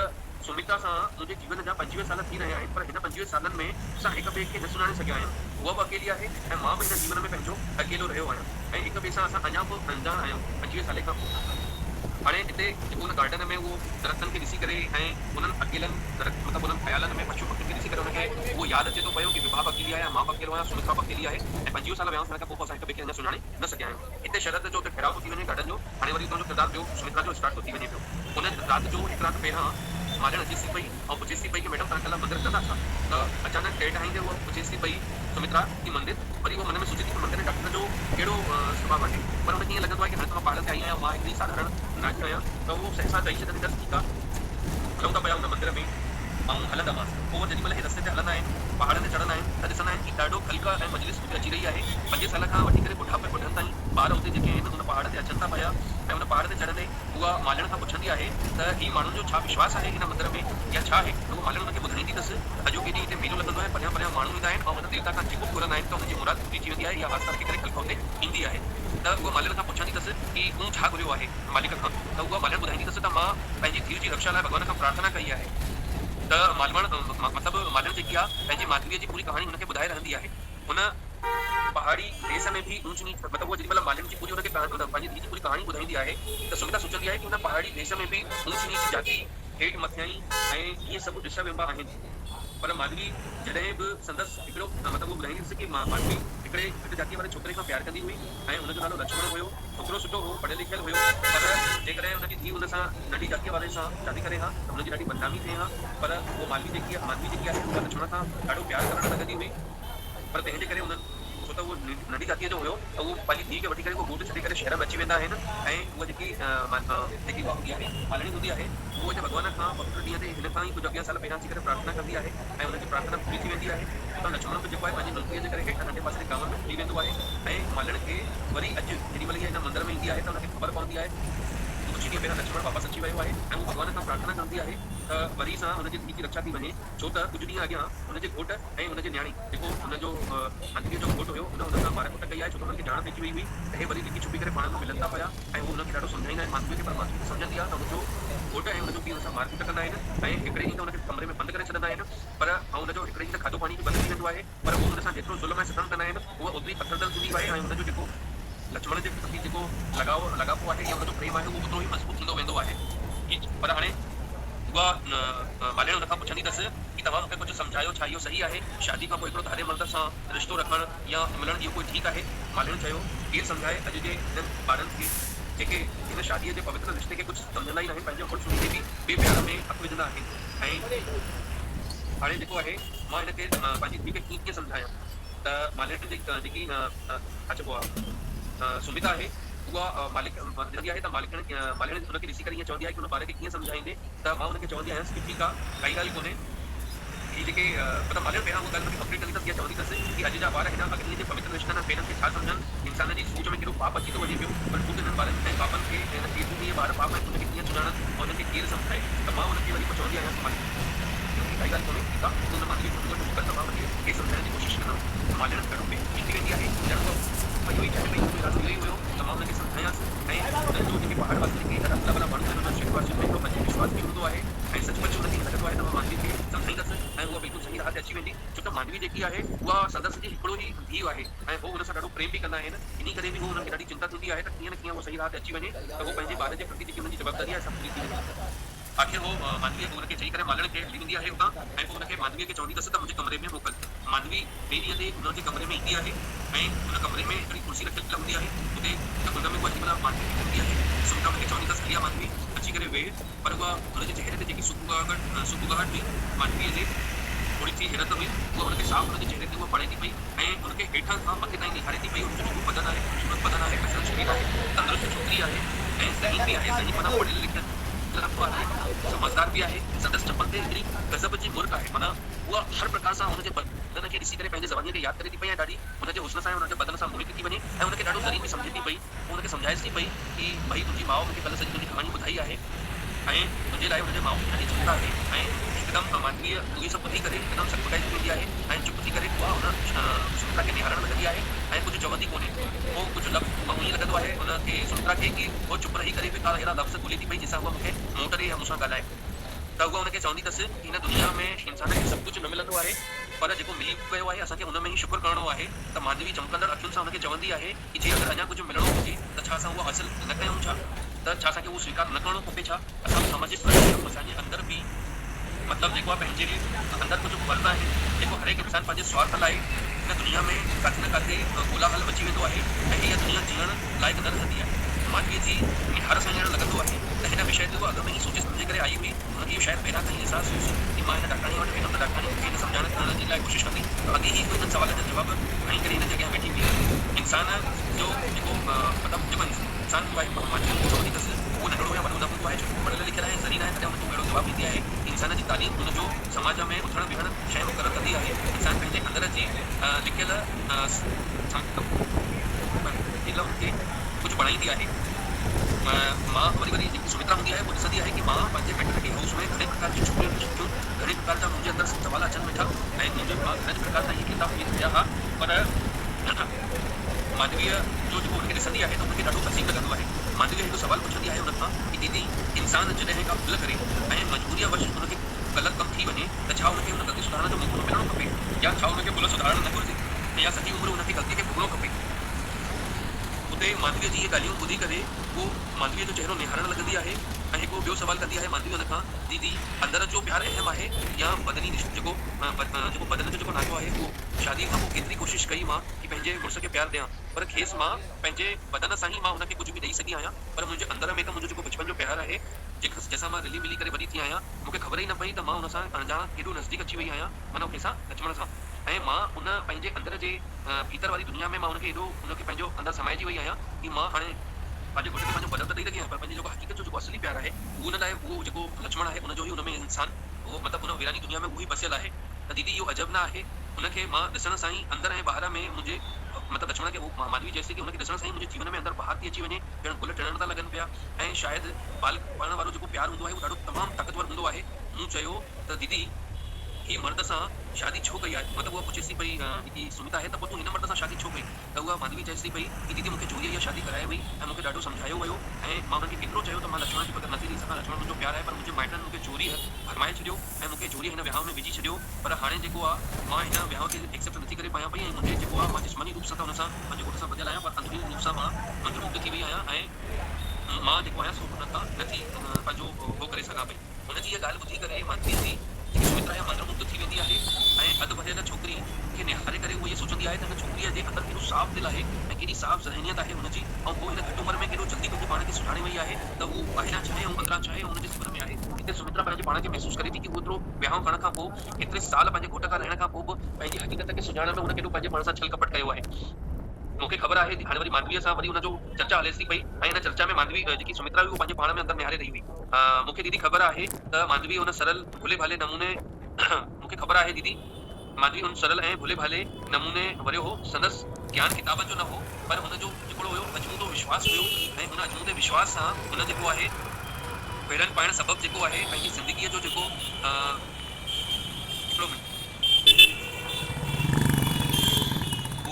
सुमिता सां मुंहिंजे जीवन जा 25 साल थी रहिया आहिनि पर हिन 25 सालनि में असां हिक ॿिए खे न सुञाणे सघिया आहियूं उहा बि अकेली आहे ऐं मां बि हिन जीवन में पंहिंजो अकेलो रहियो आहियां ऐं हिक ॿिए सां असां अञा बि अनजान आहियूं 25 साले खां पोइ हाणे हिते जेको हुन गार्डन में उहो दरख़्तनि खे ॾिसी करे ऐं उन्हनि अकेलनि मतिलबु उन्हनि ख़्यालनि में पशु पखियुनि खे ॾिसी करे हुनखे उहो यादि अचे थो पियो कि विभा अकेली आहे, मां अकेलो आहियां, सुमित्रा अकेली आहे ऐं 25 साल विया खां पोइ असां हिक ॿिए खे अञा सुञाणे न सघिया आहियूं। हिते शरद जो उते ठहिराउ थो थी वञे गार्डन जो। हाणे वरी उतां जो किरदारु ॿियो सुमित्रा जो स्टार्ट थो थी वञे पियो। उन राति जो हिकु राति पहिरां मालण अचेसि पई ऐं पुछेसि पई कि मैडम तव्हां कल्ह मंदरु कंदा छा? त अचानक टेट आईंदे उहा पुछेसि पई सुमित्रा की मंदिर, वरी उहो मन में सोचे थी कि मंदिर में डॉक्टर जो कहिड़ो स्वभाव आहे, पर हुनखे ईअं लॻंदो आहे कि हाणे त मां पहाड़ ते आई आहियां, मां हिकिड़ी साधारण नाच आहियां, त उहो सहसा चई छॾंदसि ठीकु आहे हलूं था पिया हुन मंदर में ऐं हलंदासीं। पोइ जेॾी महिल हे रस्ते ते हलंदा आहिनि, पहाड़ ते चढ़ंदा आहिनि त ॾिसंदा आहिनि कि ॾाढो खलका ऐं मजलिस हुते अची रही आहे। 5 साल खां वठी करे ॿुढापे ॿुढनि ताईं ॿार हुते जेके आहिनि हुन पहाड़ ते अचनि था पिया ऐं हुन पहाड़ ते चढ़ंदे उहा मालण खां पुछंदी आहे त ही माण्हुनि जो छा विश्वास आहे हिन मंदर में या छा आहे। त उहो मालण हुनखे ॿुधाईंदी अथसि अॼो केॾी हिते मेलो लॻंदो आहे, परियां परियां माण्हू ईंदा आहिनि ऐं हुन देवता खां जेको घुरंदा आहिनि त हुनजी मुराद पूरी थी वेंदी आहे या वास्ता रखी करे खलका हुते ईंदी आहे। त उहा मालण खां पुछंदी अथसि कि तूं छा घुरियो आहे मालिक खां? त उहा मालण ॿुधाईंदी अथसि त मां पंहिंजी धीउ जी रक्षा लाइ भॻवान खां प्रार्थना कई आहे। त मालवण मतिलबु मालण जेकी आहे पंहिंजी माधवीअ जी पूरी कहाणी हुनखे ॿुधाए रहंदी आहे। हुन पहाड़ी देश में भी ऊंच नीच मतिलबु उहो जेॾीमहिल मालण जी पूरी हुनखे पंहिंजी धीउ जी पूरी कहाणी ॿुधाईंदी आहे त सुमित्रा सोचंदी आहे कि हुन पहाड़ी देश में भी ऊंच नीच जाति हेठि मथियाई ऐं इहे सभु ॾिसा वेंदा आहिनि। पर माधवी जॾहिं बि संदसि हिकिड़ो मतिलबु उहो ॿुधाईंदी हुअसि कि माधवी हिकिड़े हिकु जातीअ वारे छोकिरे खां प्यारु कंदी हुई ऐं हुनजो नालो लक्ष्मण हुयो। छोकिरो सुठो हो, पढ़ियल लिखियल हुयो, पर जेकॾहिं हुनजी धीउ हुन सां नंढी जातीअ वारे सां शादी करे हा त हुनजी ॾाढी बदनामी थिए हा। पर उहो माधवी जेकी आहे उहा लक्ष्मण सां ॾाढो प्यारु करणु लॻंदी हुई। पर तंहिंजे करे हुन छो त उहो नंढी जातीअ जो हुयो त उहो पंहिंजी धीउ खे वठी करे उहो ॻोठ छॾे करे शहर में अची वेंदा आहिनि ऐं उहा जेकी हूंदी आहे मालणी हूंदी आहे उहो हिते भॻवान खां पवित्र ॾींहं ते हिन खां ई कुझु अॻियां साल पहिरियां अची करे प्रार्थना कंदी आहे ऐं हुनजी प्रार्थना पूरी थी वेंदी आहे। त लक्ष्मण बि जेको आहे पंहिंजी नौकरीअ जे करे हेठां नंढे पासे गांव में हली वेंदो आहे ऐं मालण खे वरी अॼु जेॾीमहिल इहा हिन मंदर में ईंदी आहे त हुनखे ख़बर पवंदी आहे कुझु ॾींहं पहिरियां लक्ष्मण वापसि अची वियो आहे ऐं उहो भॻवान खां प्रार्थना कंदी आहे त वरी सां हुनजी धीउ जी रक्षा थी वञे। छो त कुझु ॾींहं अॻियां हुनजे घोट ऐं हुनजे न्याणी जेको हुनजो माधवीअ जो घोट हुयो हुन सां मार कुट कई आहे छो त हुनखे ॼाण पइजी वई हुई त हे वरी लिकी छुपी करे पाण में मिलनि था पिया ऐं उहो हुनखे ॾाढो सम्झाईंदा आहिनि माधवीअ खे। पर माधवी सम्झंदी आहे त हुनजो घोट ऐं हुनजो पीउ हुन सां मार कुट कंदा आहिनि ऐं हिकिड़े ॾींहुं त हुनखे कमरे में बंदि करे छॾंदा आहिनि। पर हुनजो हिकिड़े ॾींहुं त खाधो पाणी बि बंदि थी वेंदो आहे पर उहो हुन सां जेतिरो ज़ुल्म ऐं सितम कंदा आहिनि उहा ओतिरी पथरदल थींदी आहे ऐं हुनजो जेको लक्ष्मण जे प्रति जेको लगाव आहे या हुनजो प्रेम आहे उहो ओतिरो ई मज़बूत थींदो वेंदो आहे। पर हाणे उहा मालण हुन खां पुछंदी अथसि कि तव्हां मूंखे कुझु सम्झायो छा इहो सही आहे शादी खां पोइ हिकिड़ो धारे मर्द सां रिश्तो रखणु या मिलणु इहो कोई ठीकु आहे? मालण चयो केरु सम्झाए अॼु जे हिननि ॿारनि खे जेके हिन शादीअ जे पवित्र रिश्ते खे कुझु सम्झंदा ई आहिनि पंहिंजे पुटु सुनी खे बि ॿिए प्यार में हक़ु विझंदा आहिनि। ऐं हाणे जेको आहे मां हिनखे पंहिंजी धीउ खे कीअं सम्झायां त मालण जेकी छा चइबो आहे सुमिता आहे उहा मालिक ॾिसंदी आहे त मालण हुनखे ॾिसी करे ईअं चवंदी आहे कि हुन ॿार खे कीअं सम्झाईंदे त मां हुनखे चवंदी आहियां कि ठीकु आहे काई ॻाल्हि कोन्हे हीअ जेके मतिलबु मालण पहिरां उहा ॻाल्हि मूंखे कंप्लीट कंदी अथसि इहा चवंदी अथसि कि अॼु जा ॿार हिन अग्नि जे पवित्र रिश्तनि पेरनि खे छा सम्झनि, इंसान जी सोच में कहिड़ो पाप अची थो वञे पियो पर ख़ुदि हिननि ॿारनि ऐं पापनि खे इहे ॿार पाप आहिनि हुनखे कीअं सुञाणनि ऐं हुनखे केरु सम्झाए। त मां हुनखे वरी पोइ चवंदी आहियां काई ॻाल्हि कोन्हे ठीकु आहे हुन मां त मां हुनखे इहे सम्झाइण जी कोशिशि कंदुमि। मालण ॾाढो ईंदी वेंदी आहे ॼण इहो ई चाहे पई राति इहो ई हुयो त मां हुनखे सम्झायांसि ऐं हुनजो जेके पहाड़ वासी जेके ॾाढा भला भला माण्हू आहिनि हुननि शहरवासियुनि में हिकिड़ो पंहिंजो विश्वास बि हूंदो आहे ऐं सचमुच हुनखे लॻंदो आहे त मां माधवी खे सम्झाईंदसि ऐं उहा बिल्कुलु सही राह ते अची वेंदी छो त माधवी जेकी आहे उहा संदसि जी हिकिड़ो ई धीउ आहे ऐं उहो हुन सां ॾाढो प्रेम बि कंदा आहिनि। इन करे बि उहो हुनखे ॾाढी चिंता थींदी आहे त कीअं न कीअं उहो सही राह ते अची वञे त उहो पंहिंजे ॿार जे प्रति जेकी हुनजी जवाबदारी आहे पूरी थी वञे। आख़िर उहो माधवीअ खे हुनखे चई करे मालण खे हली वेंदी आहे उतां ऐं पोइ हुनखे माधवीअ खे चवंदी अथसि त मुंहिंजे कमरे में मोकल। माधवी ॿिए ॾींहं ते हुनजे कमरे में ईंदी आहे ऐं हुन कमरे में हिकिड़ी कुर्सी रखियल हूंदी आहे हुते हुन में उहा जेॾीमहिल माधवी हूंदी आहे सुमित्रा हुनखे चवंदी अथसि हलिया माधवी अची करे वेह। पर उहा हुनजे चहिरे ते जेकी सुबुगाहट हुई माधवीअ जे थोड़ी सी हैरत हुई उहा हुनखे साफ़ हुनजे चहिरे ते उहा पढ़े थी पई ऐं हुनखे हेठां खां मथे ताईं निहारे थी पई। हुनजो जेको बदन आहे खूबसूरत बदन आहे कसर शरीर आहे तंदुरुस्त छोकिरी आहे ऐं ज़हीन बि आहे सही माना पढ़ियल लिखियल समझदार भी है संदसि चपल ते हिकिड़ी गज़ब जी मुर्क आहे माना उहा हर प्रकार सां हुनजे बदन खे ॾिसी करे पंहिंजे ज़वानीअ खे यादि करे थी पई ऐं ॾाढी हुनजे हुस्न सां हुनजे बदन सां मोहित थी वञे ऐं हुनखे ॾाढो ज़रीन बि सम्झे थी पई। हुनखे सम्झाएसि थी पई कि भई तुंहिंजी माउ मूंखे कल्ह सॼी तुंहिंजी कहाणी ॿुधाई आहे ऐं तुंहिंजे लाइ हुनजे माउ खे ॾाढी चिंता आहे ऐं हिकदमि माधवीअ इहे सभु ॿुधी करे हिकदमि सकुटाई थी वेंदी आहे ऐं चुप थी करे उहा हुन सुमित्रा खे निहारणु लॻंदी आहे ऐं कुझु चवंदी कोन्हे। पोइ कुझु लफ़्ज़ ईअं लॻंदो आहे हुनखे सुमित्रा खे कि उहो चुप रही करे बेकार अहिड़ा लफ़्ज़ ॻोल्हे थी पई जंहिंसां उहा मूंखे मूं करे या मूंसां ॻाल्हाए। त उहा हुनखे चवंदी अथसि कि हिन दुनिया में इंसान खे सभु कुझु न मिलंदो आहे पर जेको मिली वियो आहे असांखे हुन में ई शुक्र करणो आहे। त माधवी चमकंदड़ अखियुनि सां हुनखे चवंदी आहे कि जे अगरि अञा कुझु मिलणो हुजे त छा असां उहो हासिलु न कयूं छा? त छा असांखे उहो स्वीकार न करणो खपे? छा असां सामाजिक प्रणाली असांजे अंदर बि मतिलबु जेको आहे पंहिंजे अंदरि कुझु फर्क़ आहे जेको हर हिकु इंसान पंहिंजे स्वार्थ लाइ हिन दुनिया में किथे न किथे कोलाहल मची वेंदो आहे ऐं हीअ दुनिया जीअण लाइक़ु न रहंदी आहे। मानवीअ जी हर सां हींअर लॻंदो आहे त हिन विषय ते अॻु में ई सोचे सम्झे करे आई हुई, हुनखे शायदि पहिरां खां ई अहसासु हुयुसि कि मां हिन डॉक्टराणी वटि वेंदमि त डॉक्टराणी मूंखे हिन सम्झाइण करण जे लाइ कोशिशि कंदी, अॻे ई हिननि सवालनि जा जवाब खणी करे हिन जॻह वेठी हुई। इंसान जो जेको मतिलबु जेको इंसान जो आहे मानवीअ जो चवंदी अथसि उहो नंढड़ो या वॾो न हूंदो आहे, छो पढ़ियल लिखियल आहे ज़रीन आहे तॾहिं हुनखे अहिड़ो जवाबु ॾींदी आहे। इंसान जी तालीम हुनजो समाज में उथण बीहण शइ मुक़ररु कंदी आहे। इंसान पंहिंजे अंदर जी लिखियल खे कुझु बणाईंदी आहे। मां वरी वरी जेकी सुमित्रा हूंदी आहे उहो ॾिसंदी आहे कि मां पंहिंजे मैटरनिटी हाउस में घणे प्रकार जी छोकिरियूं ॾिठियूं, घणे प्रकार जा मुंहिंजे अंदरि सवाल अचनि वेठा ऐं मुंहिंजे मां घणे प्रकार सां इहे किताब लिखिया हुआ, पर माधवीअ जो जेको हुनखे ॾिसंदी आहे त हुनखे ॾाढो अजीब लॻंदो आहे। माधवीअ हिकु सवाल पुछंदी आहे हुन खां कि दीदी इंसान जॾहिं का भुल करे ऐं मजबूरीअ वश हुनखे ग़लति कमु थी वञे त छा हुनखे हुन ग़लती सुधारण जो मौक़ो मिलणो खपे या छा हुनखे भुल सुधारणु न घुरिजे या सॼी उमिरि हुनखे ग़लती खे भुगतणो खपे? उते माधवीअ जी इहे ॻाल्हियूं ॿुधी करे उहो माधवीअ जो चहिरो निहारणु लॻंदी आहे ऐं हिकु ॿियो सवाल कंदी आहे माधवी हुन खां, दीदी अंदरि जो प्यारु अहम आहे या बदनी जेको बदन जो जेको नातो आहे उहो? शादी खां पोइ केतिरी कोशिशि कई मां कि पंहिंजे मुड़ुस खे प्यारु ॾियां, पर खेसि मां पंहिंजे बदन सां ई मां हुनखे कुझु बि ॾेई सघी आहियां, पर मुंहिंजे अंदरि में त मुंहिंजो जेको बचपन जो प्यारु आहे जंहिंसां मां रिली मिली करे वॾी थी आहियां, मूंखे ख़बर ई न पई त मां हुन सां अणॼाण केॾो नज़दीक अची वई आहियां, माना कंहिंसां लक्ष्मण सां। ऐं मां उन पंहिंजे अंदरि जे भीतर वारी दुनिया में मां हुनखे एॾो हुनखे पंहिंजो अंदरि समाइजी वई आहियां कि मां हाणे पंहिंजे घुट खे पंहिंजो बदल त ॾेई रखी आहियां, पर पंहिंजे जेको हक़ीक़त जो जेको असली प्यारु आहे उहो हुन लाइ उहो जेको लक्ष्मण आहे उनजो ई हुन में इंसान उहो मतिलबु हुन वीरानी दुनिया में उहो ई बसियलु आहे। त दीदी इहो अजब न आहे? हुनखे मां ॾिसण सां ई अंदरि ऐं ॿाहिरि में मुंहिंजे मतिलबु लक्ष्मण खे माधवी जैसे कि हुनखे ॾिसण सां ई मुंहिंजे जीवन में अंदरि बहार थी अची वञे, ॼण गुल टिणण था लॻनि पिया ऐं शायदि पालण वारो जेको प्यारु हूंदो आहे उहो ॾाढो तमामु ताक़तवर हूंदो आहे। मूं चयो त दीदी हीअ मर्द सां शादी छो कई आहे? मतिलबु उहा पुछेसि थी पई जेकी सुमिता आहे त पोइ तूं हिन मर्द सां शादी छो कई? त उहा माधवी चएसि थी पई कि दीदी मूंखे चोरीअ जी शादी कराए वई ऐं मूंखे ॾाढो सम्झायो वियो ऐं मां हुनखे केतिरो चयो त मां लक्ष्मण जी क़दुरु नथी ॾेई सघां, लक्ष्मण मुंहिंजो प्यारु आहे, पर मुंहिंजे माइटनि मूंखे चोरी भरमाए छॾियो ऐं मूंखे चोरी हिन विहांउ में विझी छॾियो, पर हाणे जेको आहे मां हिन विहांउ खे एक्सेप्ट नथी करे पायां पई ऐं मुंहिंजे जेको आहे मां जिस्मानी रूप सां त हुन सां पंहिंजे घोट सां ॿधियलु आहियां, पर अंदरूनी रूप सां मां मंदमुग्ध थी वई आहियां ऐं मां जेको आहियां सो हुन खां नथी पंहिंजो उहो करे सघां पई। हुनजी इहा ॻाल्हि ॿुधी करे माधवी जी जेकी सुमित्रा आहे मंदमुग्ध थी वेंदी आहे ऐं अधु भरियल छोकिरी खे निहारे करे उहो इहे सोचंदी आहे त हिन छोकिरीअ जे अंदरि केॾो साफ़ दिलि आहे ऐं केॾी साफ़ ज़हनियत आहे हुनजी, ऐं पोइ हिन घटि उमिरि में केॾो जल्दी पंहिंजे पाण खे सुञाणे वई आहे त उहो ॿाहिरां छा आहे ऐं अंदरां छा आहे हुनजे जीवन में आहे। हिते सुमित्रा पंहिंजे पाण खे महसूसु करे थी कि उहो एतिरो विहांउ करण खां पोइ एतिरे साल पंहिंजे घोट खां रहण खां पोइ बि पंहिंजी हक़ीक़त खे सुञाणण में हुन केॾो पंहिंजे पाण सां छल कपट कयो आहे। मूंखे ख़बर आहे हाणे वरी माधवीअ सां वरी हुनजो चर्चा हलेसि थी पई ऐं हिन चर्चा में माधवी जेकी सुमित्रा हुई उहो पंहिंजे पाण में अंदरि निहारे रही हुई। मूंखे दीदी ख़बर आहे त माधवी हुन सरल भुले भाले नमूने मूंखे ख़बर आहे दीदी माधवी हुन सरल ऐं भुले भाले नमूने वरियो हो, संदसि ज्ञान किताबनि जो न हो, पर हुनजो हिकिड़ो हुयो अजमूदो विश्वास हुयो ऐं हुन अजमूदे विश्वास सां हुन जेको आहे पेरनि पाइण सबबु जेको आहे पंहिंजी ज़िंदगीअ जो जेको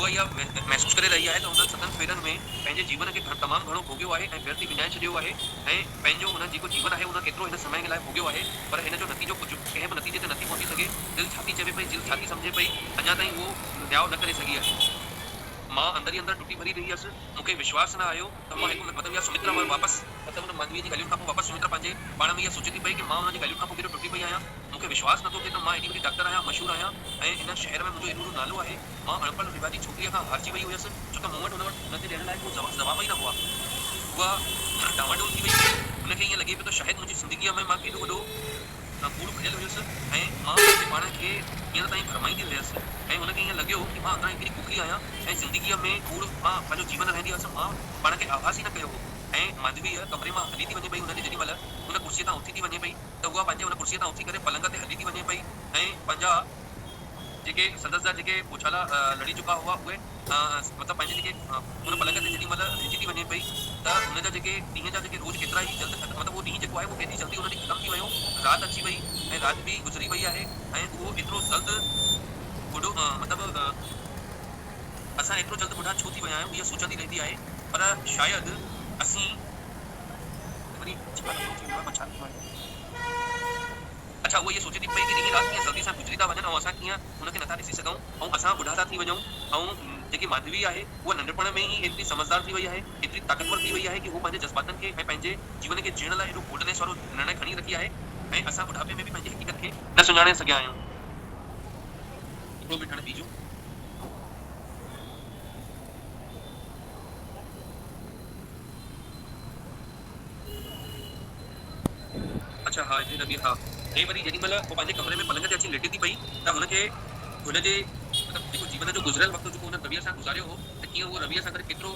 उहा इहा महसूसु करे रही आहे त हुन सतन फेरनि में पंहिंजे जीवन खे तमामु घणो भोॻियो आहे ऐं व्यर्थ विञाए छॾियो आहे ऐं पंहिंजो हुन जेको जीवन आहे हुन केतिरो हिन समय लाइ भोॻियो आहे, पर हिन जो नतीजो कुझु कंहिं बि नतीजे ते नथी पहुची सघे। दिलि छाती चवे पई, दिलि छाती सम्झे पई, अञा ताईं उहो न्याउ न करे सघी आहे। मां अंदरि ई अंदरि टुटी भरी रही हुअसि, मूंखे विश्वास न आयो त मां हिकु मतिलबु इहा सुमित्रा वापसि मतिलबु हुन माधवीअ जी ॻाल्हियुनि खां पोइ वापसि सुमित्रा पंहिंजे पाण में इहा सोचे थी पई कि मां हुन जी ॻाल्हियुनि खां पोइ केॾो टुटी पई आहियां। मूंखे विश्वास नथो थिए त मां एॾी वॾी डॉक्टर आहियां, मशहूरु आहियां ऐं हिन शहर में मुंहिंजो एॾो नालो आहे। मां अणपढ़ रिवाजी छोकिरीअ खां हारजी वई हुयसि छो त मूं वटि हुनखे ॾियण लाइ कोई जवाब ई न हुआ। उहा डामाडोल थी वई, हुनखे ईअं लॻे पियो त शायदि मुंहिंजी ज़िंदगीअ में मां केॾो वॾो कूड़ भरियल हुयुसि ऐं मां पंहिंजे पाण खे हींअर ताईं भरमाईंदी रहियसि ऐं हुनखे ईअं लॻियो कि मां अंदरां हिकिड़ी कुकरी आहियां ऐं ज़िंदगीअ में कूड़ मां पंहिंजो जीवन रहंदी हुअसि। मां पाण खे आभास ई न कयो हो ऐं माधवीअ कमरे मां हली थी वञे पई, हुनजे जेॾी महिल हुन कुर्सीअ तां उथी थी वञे पई त उहा पंहिंजे हुन कुर्सीअ तां उथी करे पलंग ते हली थी वञे पई ऐं पंहिंजा जेके संदसि जा जेके पोछाला लड़ी चुका हुआ उहे मतिलबु पंहिंजे जेके हुन पलंग ते जेॾी महिल हिची थी वञे पई त हुनजा जेके ॾींहं जा जेके रोज़ केतिरा ई जल्द मतिलबु उहो ॾींहुं जेको आहे उहो केतिरी जल्दी हुन ॾींहुं ख़तमु थी वियो, राति अची वई ऐं राति बि गुज़री वई आहे ऐं उहो एतिरो जल्द बुढो मतिलबु असां एतिरो जल्द बुढा छो थी विया आहियूं इहा सोचंदी रहंदी आहे। पर शायदि असीं वरी अच्छा उहो इहे सोचे थी पई कि ॾींहुं राति कीअं जल्दी सां गुज़री था वञनि ऐं असां कीअं हुनखे नथा ॾिसी सघूं ऐं असां बुढा था थी वञूं ऐं जेकी माधवी आहे उहा नंढपण में ई एतिरी समझदार थी वई आहे, एतिरी ताक़तवर थी वई आहे कि हू पंहिंजे जज़्बातनि खे ऐं पंहिंजे जीवन खे जीअण लाइ एॾो बोल्डनेस वारो निर्णय खणी रखी आहे ऐं असां बुढ़ापे में बि पंहिंजी हक़ीक़त खे न सुञाणे सघिया आहियूं। हिकिड़ो मिनट हाणे बीजो। अच्छा हाँ हिते रवि हाँ हे वरी जेॾीमहिल हू पंहिंजे कमरे में पलंग ते अची लेटे थी पई त हुनखे हुनजे मतिलबु जेको जीवन जो गुज़रियल वक़्तु जेको हुन रवीअ सां गुज़ारियो हो त कीअं उहो रवीअ सां गॾु केतिरो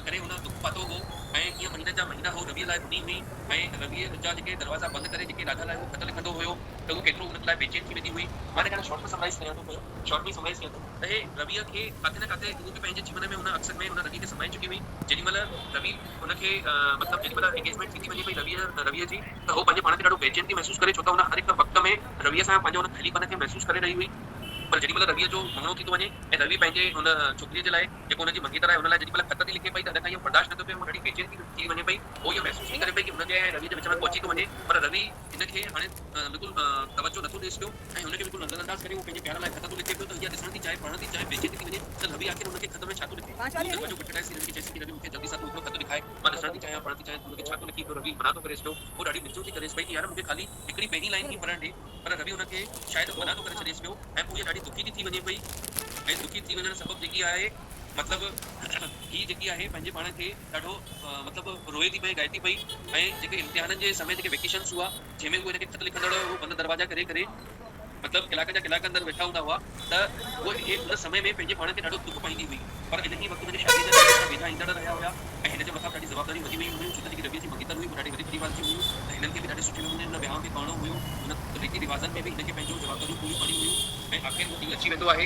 करे हुन दुख पातो हो ऐं कीअं महीने जा महीना हो रवीअ लाइ रुनी हुई ऐं रवीअ जा जेके दरवाज़ा बंदि करे जेके राधा लाइ उहो ख़त लिखंदो हुयो त उहो केतिरो हुन लाइ बेचैन थी वेंदी हुई। मां हाणे शॉर्ट में समराइज़ कयां थो पियो, शॉर्ट में समराइज़ कयां थो त हे रवीअ खे किथे न किथे उहो बि पंहिंजे जीवन में हुन अक्सर में हुन रवि खे समाए चुकी हुई। जेॾीमहिल रवि हुनखे मतिलबु जेॾीमहिल एंगेजमेंट थी वञे पई रवीअ जी त उहो पंहिंजे पाण खे ॾाढो बेचैन थी महसूसु करे छो त हुन हर हिकु वक़्त में रवीअ सां पंहिंजो हुन ख़ालीपन खे महसूसु करे रही हुई। पर जेॾीमहिल रवीअ जो मङणो थी थो वञे ऐं रवि पंहिंजे हुन छोकिरीअ जे लाइ जेको हुनजी मंगेतर आहे हुन लाइ जेॾीमहिल ख़त थी लिखे पई त अञा ताईं बर्दाश्त नथो थिए, उहो ॾाढी बेचैन थी वञे पई। उहो इहो महसूसु थी करे पई कि हुनजे ऐं रवि जे विच में को अची थो वञे, पर रवि हिनखे हाणे बिल्कुलु तवजो नथो ॾेसि पियो ऐं हुनखे बिल्कुलु नज़रअंदाज़ करे उहो पंहिंजे प्यार लाइ ख़त थो लिखे पियो त इहा ॾिसण थी चाहे पढ़ण थी चाहे बेचैन थी वञे त रवि आख़िर हुनखे ख़त में छा थो लिखे। तवजो घटाएसि हिनखे चएसि कि रवि मूंखे जल्दी सां तूं हिकिड़ो ख़त लिखाए, मां ॾिसण थी चाहियां पढ़ण थी चाहियां हुनखे छा थो लिखी पियो। रवि मना थो करेसि पियो, उहो ॾाढी निचो थी करेसि पई कि यार मूंखे ख़ाली हिकिड़ी पहिरीं लाइन ई पढ़ण ॾे, पर रवि हुनखे शायदि मना थो करे छॾेसि पियो ऐं पोइ ॾाढी दुखी थी वञे पई ऐं दुखी थी वञण सबबु जेकी आहे मतिलबु हीअ जेकी आहे पंहिंजे पाण खे ॾाढो मतिलबु रोए थी पई, ॻाए थी पई ऐं जेके इम्तिहाननि जे समय जेके वेकेशन्स हुआ जंहिंमें उहे हिनखे ख़त लिखंदड़ उहो बंदि दरवाजा करे करे मतिलबु कलाक जा कलाक अंदरि वेठा हूंदा हुआ त उहे उन समय में पंहिंजे पाण खे ॾाढो दुख पाईंदी हुई। पर इन ई वक़्तु हुनजी शादी जा वेझा ईंदड़ रहिया हुआ ऐं हिन जे मथां ॾाढी ज़वाबदारी वधी वई हुयूं छो त जेकी रवि जी मंगेतर हुई उहा ॾाढी वॾी परिवार जी हुयूं ऐं हिननि खे बि ॾाढे सुठे नमूने हुन विहांउ खे करणो हुयो, हुन रीति रिवाज़नि में बि हिनखे पंहिंजो जवाबदारियूं पूरियूं करणियूं हुयूं ऐं आख़िर उहो ॾींहुं अची वेंदो आहे।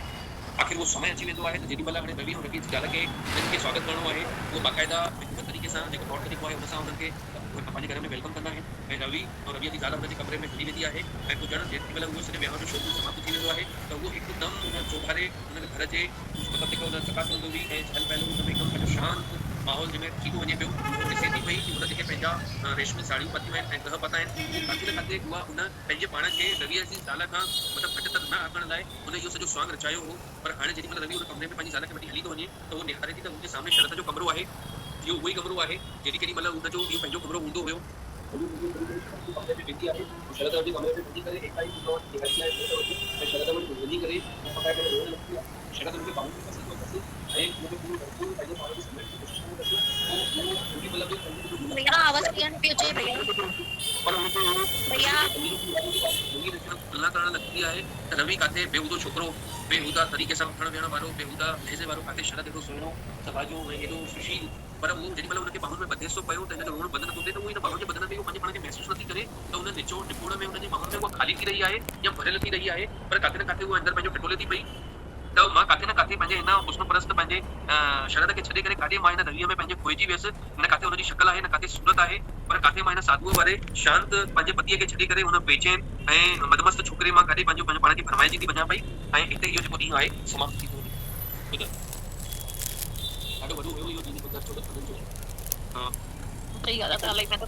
आख़िर वो समय अची वेंदो आहे त जेॾीमहिल हाणे रवि ऐं रवि जी ज़ाल खे हिननि खे स्वागत करणो आहे उहो बाक़ाइदा हिकु तरीक़े सां जेको तौरु तरीक़ो आहे हुन सां हुननि खे पंहिंजे घर में वेलकम कंदा आहिनि ऐं रवि ऐं रवीअ जी ज़ाल हुनजे कमरे में हली वेंदी आहे ऐं पुॼण जेॾीमहिल उहो सॼे विहांउ जो शोगुल समाप्त थी वेंदो आहे त उहो हिकदमि हुन चौधारे हुन घर जे मतिलबु जेको हुन चकास हूंदो हुई ऐं चहल पहल हुन में हिकदमि ॾाढो शांति माहौल जंहिंमें थी थो वञे पियो। ॾिसे थी पई कि हुन जेके पंहिंजा रेशमी साड़ियूं पातियूं आहिनि ऐं गह पाता आहिनि किथे न किथे उहा हुन पंहिंजे पाण खे रवीअ जी ज़ाल खां मतिलबु घटि न आकण लाइ हुन इहो सॼो स्वांग रचायो हो। पर हाणे जेॾीमहिल रवि हुन कमरे में पंहिंजी ज़ाल खे वठी हली थो वञे त उहो निहारे थी त हुनजे सामने शरत जो कमरो आहे, इहो उहो ई कमरो आहे जेॾी केॾी महिल हुनजो इहो पंहिंजो कमरो हूंदो हुयो। शरत वठी कमरे में वञी करे एकाई शरत वटि वञी करे पकाए करे रोअण लॻी आहे। शरत मूंखे पाण खे पसंदि कंदसि ऐं मूंखे पूरो भरपूर पंहिंजे पाण खे समेटण जी कोशिशि कंदसि उहो मतिलबु मेरा आवाज क्लियर नहीं पहुंचे भैया भैया तुलना करण लॻंदी आहे त रवि काथे बेहूदो छोकिरो बेहूदा तरीक़े सां उथण वेहण वारो बेहूदा लहज़े वारो काथे शरत एॾो सुहिणो सभाजो ऐं एॾो सुशील, पर उहो जेॾीमहिल हुनखे बाहुनि में ॿधेसि थो पियो त हिनजो रोअण बंदि नथो थिए त उहो हिन बाहुनि जे बदन में उहो पंहिंजे पाण खे महसूसु नथी करे त हुन निचोड़ निपुण में हुनजी बाहुनि में उहा ख़ाली थी रही आहे या भरियल थी रही आहे, पर काथे न काथे उहा अंदरि पंहिंजो टटोले थी पई। त मां काथे न काथे पंहिंजे हिन हुस्न परस्त पंहिंजे शरत खे छॾे करे काॾे मां हिन रवीअ में पंहिंजे खोइजी वियसि। न काथे हुनजी शकल आहे न काथे सूरत आहे, पर काथे मां हिन साधुअ वारे शांत पंहिंजे पतीअ खे छॾे करे हुन बेचैन ऐं मदमस्त छोकिरे मां काॾे पंहिंजे पाण खे फरमाइजी थी वञा पई ऐं हिते इहो जेको ॾींहुं आहे समाप्त थी थो वञे। ॾाढो वॾो हुयो इहो ॾींहुं ॿुधर 14 जो। हा सही ॻाल्हि आहे लाइक मैं तो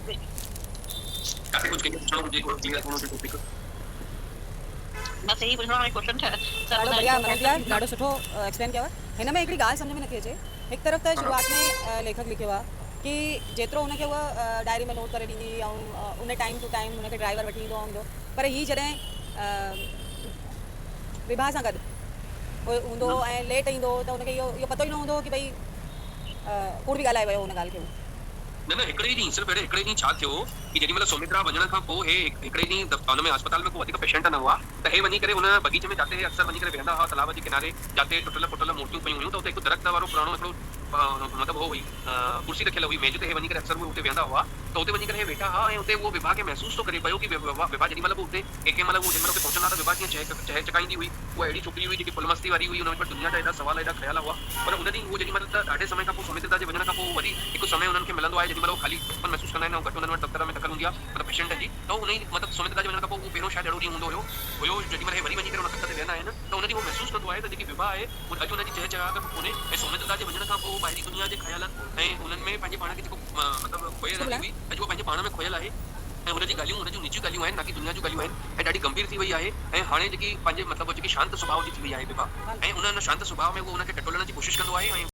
काथे कुझु कंहिंखे पुछणो हुजे को क्लियर करणो हुजे टॉपिक बस यही पुछणो आहे क्वेश्चन था ॾाढो बढ़िया मनोज यार, ॾाढो सुठो एक्सप्लेन कयो। हिन में हिकिड़ी ॻाल्हि सम्झ में नथी अचे। हिकु तरफ़ त शुरूआत में लेखक लिखियो आहे कि जेतिरो हुनखे उहा डायरी में नोट करे ॾींदी ऐं उन टाइम टू टाइम हुनखे ड्राइवर वठी ईंदो हूंदो, पर हीअ जॾहिं विभा सां गॾु हूंदो ऐं लेट ईंदो त हुनखे इहो पतो ई न हूंदो कि भई कूड़ बि ॻाल्हाए वियो हुन ॻाल्हि खे। न हिकिड़े ॾींहुं सिर्फ़ु हिकिड़े ॾींहुं छा थियो कि जेॾीमहिल सुमित्रा वञण खां पोइ हिकिड़े ॾींहुं हुन में अस्पताल में को वधीक पेशेंट न हुआ त हे वञी करे हुन बगीचे में जाते अक्सर वञी करे वेहंदा हुआ तालाब जे किनारे जाते टुटल फुटल मूर्तियूं पयूं हुयूं त हुते हिकु दरख़्त वारो पुराणो हिकिड़ो मतिलबु हो हुई कुर्सी रखियल हुई मेज ते हे वञी करे अक्सर उहे हुते वेहंदा हुआ त हुते वञी करे हे वेठा हुआ ऐं हुते उहो विभा खे महसूसु थो करे पियो कि विभा जेॾीमहिल बि हुते कंहिं महिल उहो जेॾीमहिल हुते पहुचंदा त विभा कीअं चह चकाईंदी हुई। उहा अहिड़ी छोकिरी हुई जेकी फुलमस्ती वारी हुई, हुन वटि दुनिया जा एॾा सवाल एॾा ख़्याल हुआ, पर उन ॾींहुं उहो जेॾीमहिल त ॾाढे समय खां पोइ सुमित्रा जे वञण खां पोइ वरी हिकु समय उन्हनि खे मिलंदो आहे जेॾीमहिल उहो ख़ाली महसूसु कंदा आहिनि ऐं घटि उन्हनि वटि दफ़्तर में दख़ल हूंदी आहे मतिलबु पेशेंट जी, त उन ई मतिलबु सुमित्रा जे वञण खां पोइ उहो पहिरियों शायदि अहिड़ो ॾींहुं हूंदो हुयो जेॾीमहिल हे वरी वञी करे हुन दफ़्तर ते वेहंदा आहिनि त उनजी उहो महसूसु कंदो आहे त जेकी विभा आहे उहो अॼु हुनजी चह चहाक कोन्हे ऐं सुमित्रा जे वञण खां पोइ ॿाहिरी दुनिया जे ख़्यालनि ऐं उन्हनि में पंहिंजे पाण खे जेको मतिलबु खोयल हली हुई अॼु उहो पंहिंजे पाण में खोयल आहे ऐं हुनजी ॻाल्हियूं हुन जूं निजी ॻाल्हियूं आहिनि ना की दुनिया जूं ॻाल्हियूं आहिनि ऐं ॾाढी गंभीर थी वई आहे ऐं हाणे जेकी पंहिंजे मतिलबु जेकी शांत स्वभाव जी थी वई आहे विभा ऐं उन शांत स्वभाव में उहो हुनखे टटोलण जी कोशिशि कंदो आहे ऐं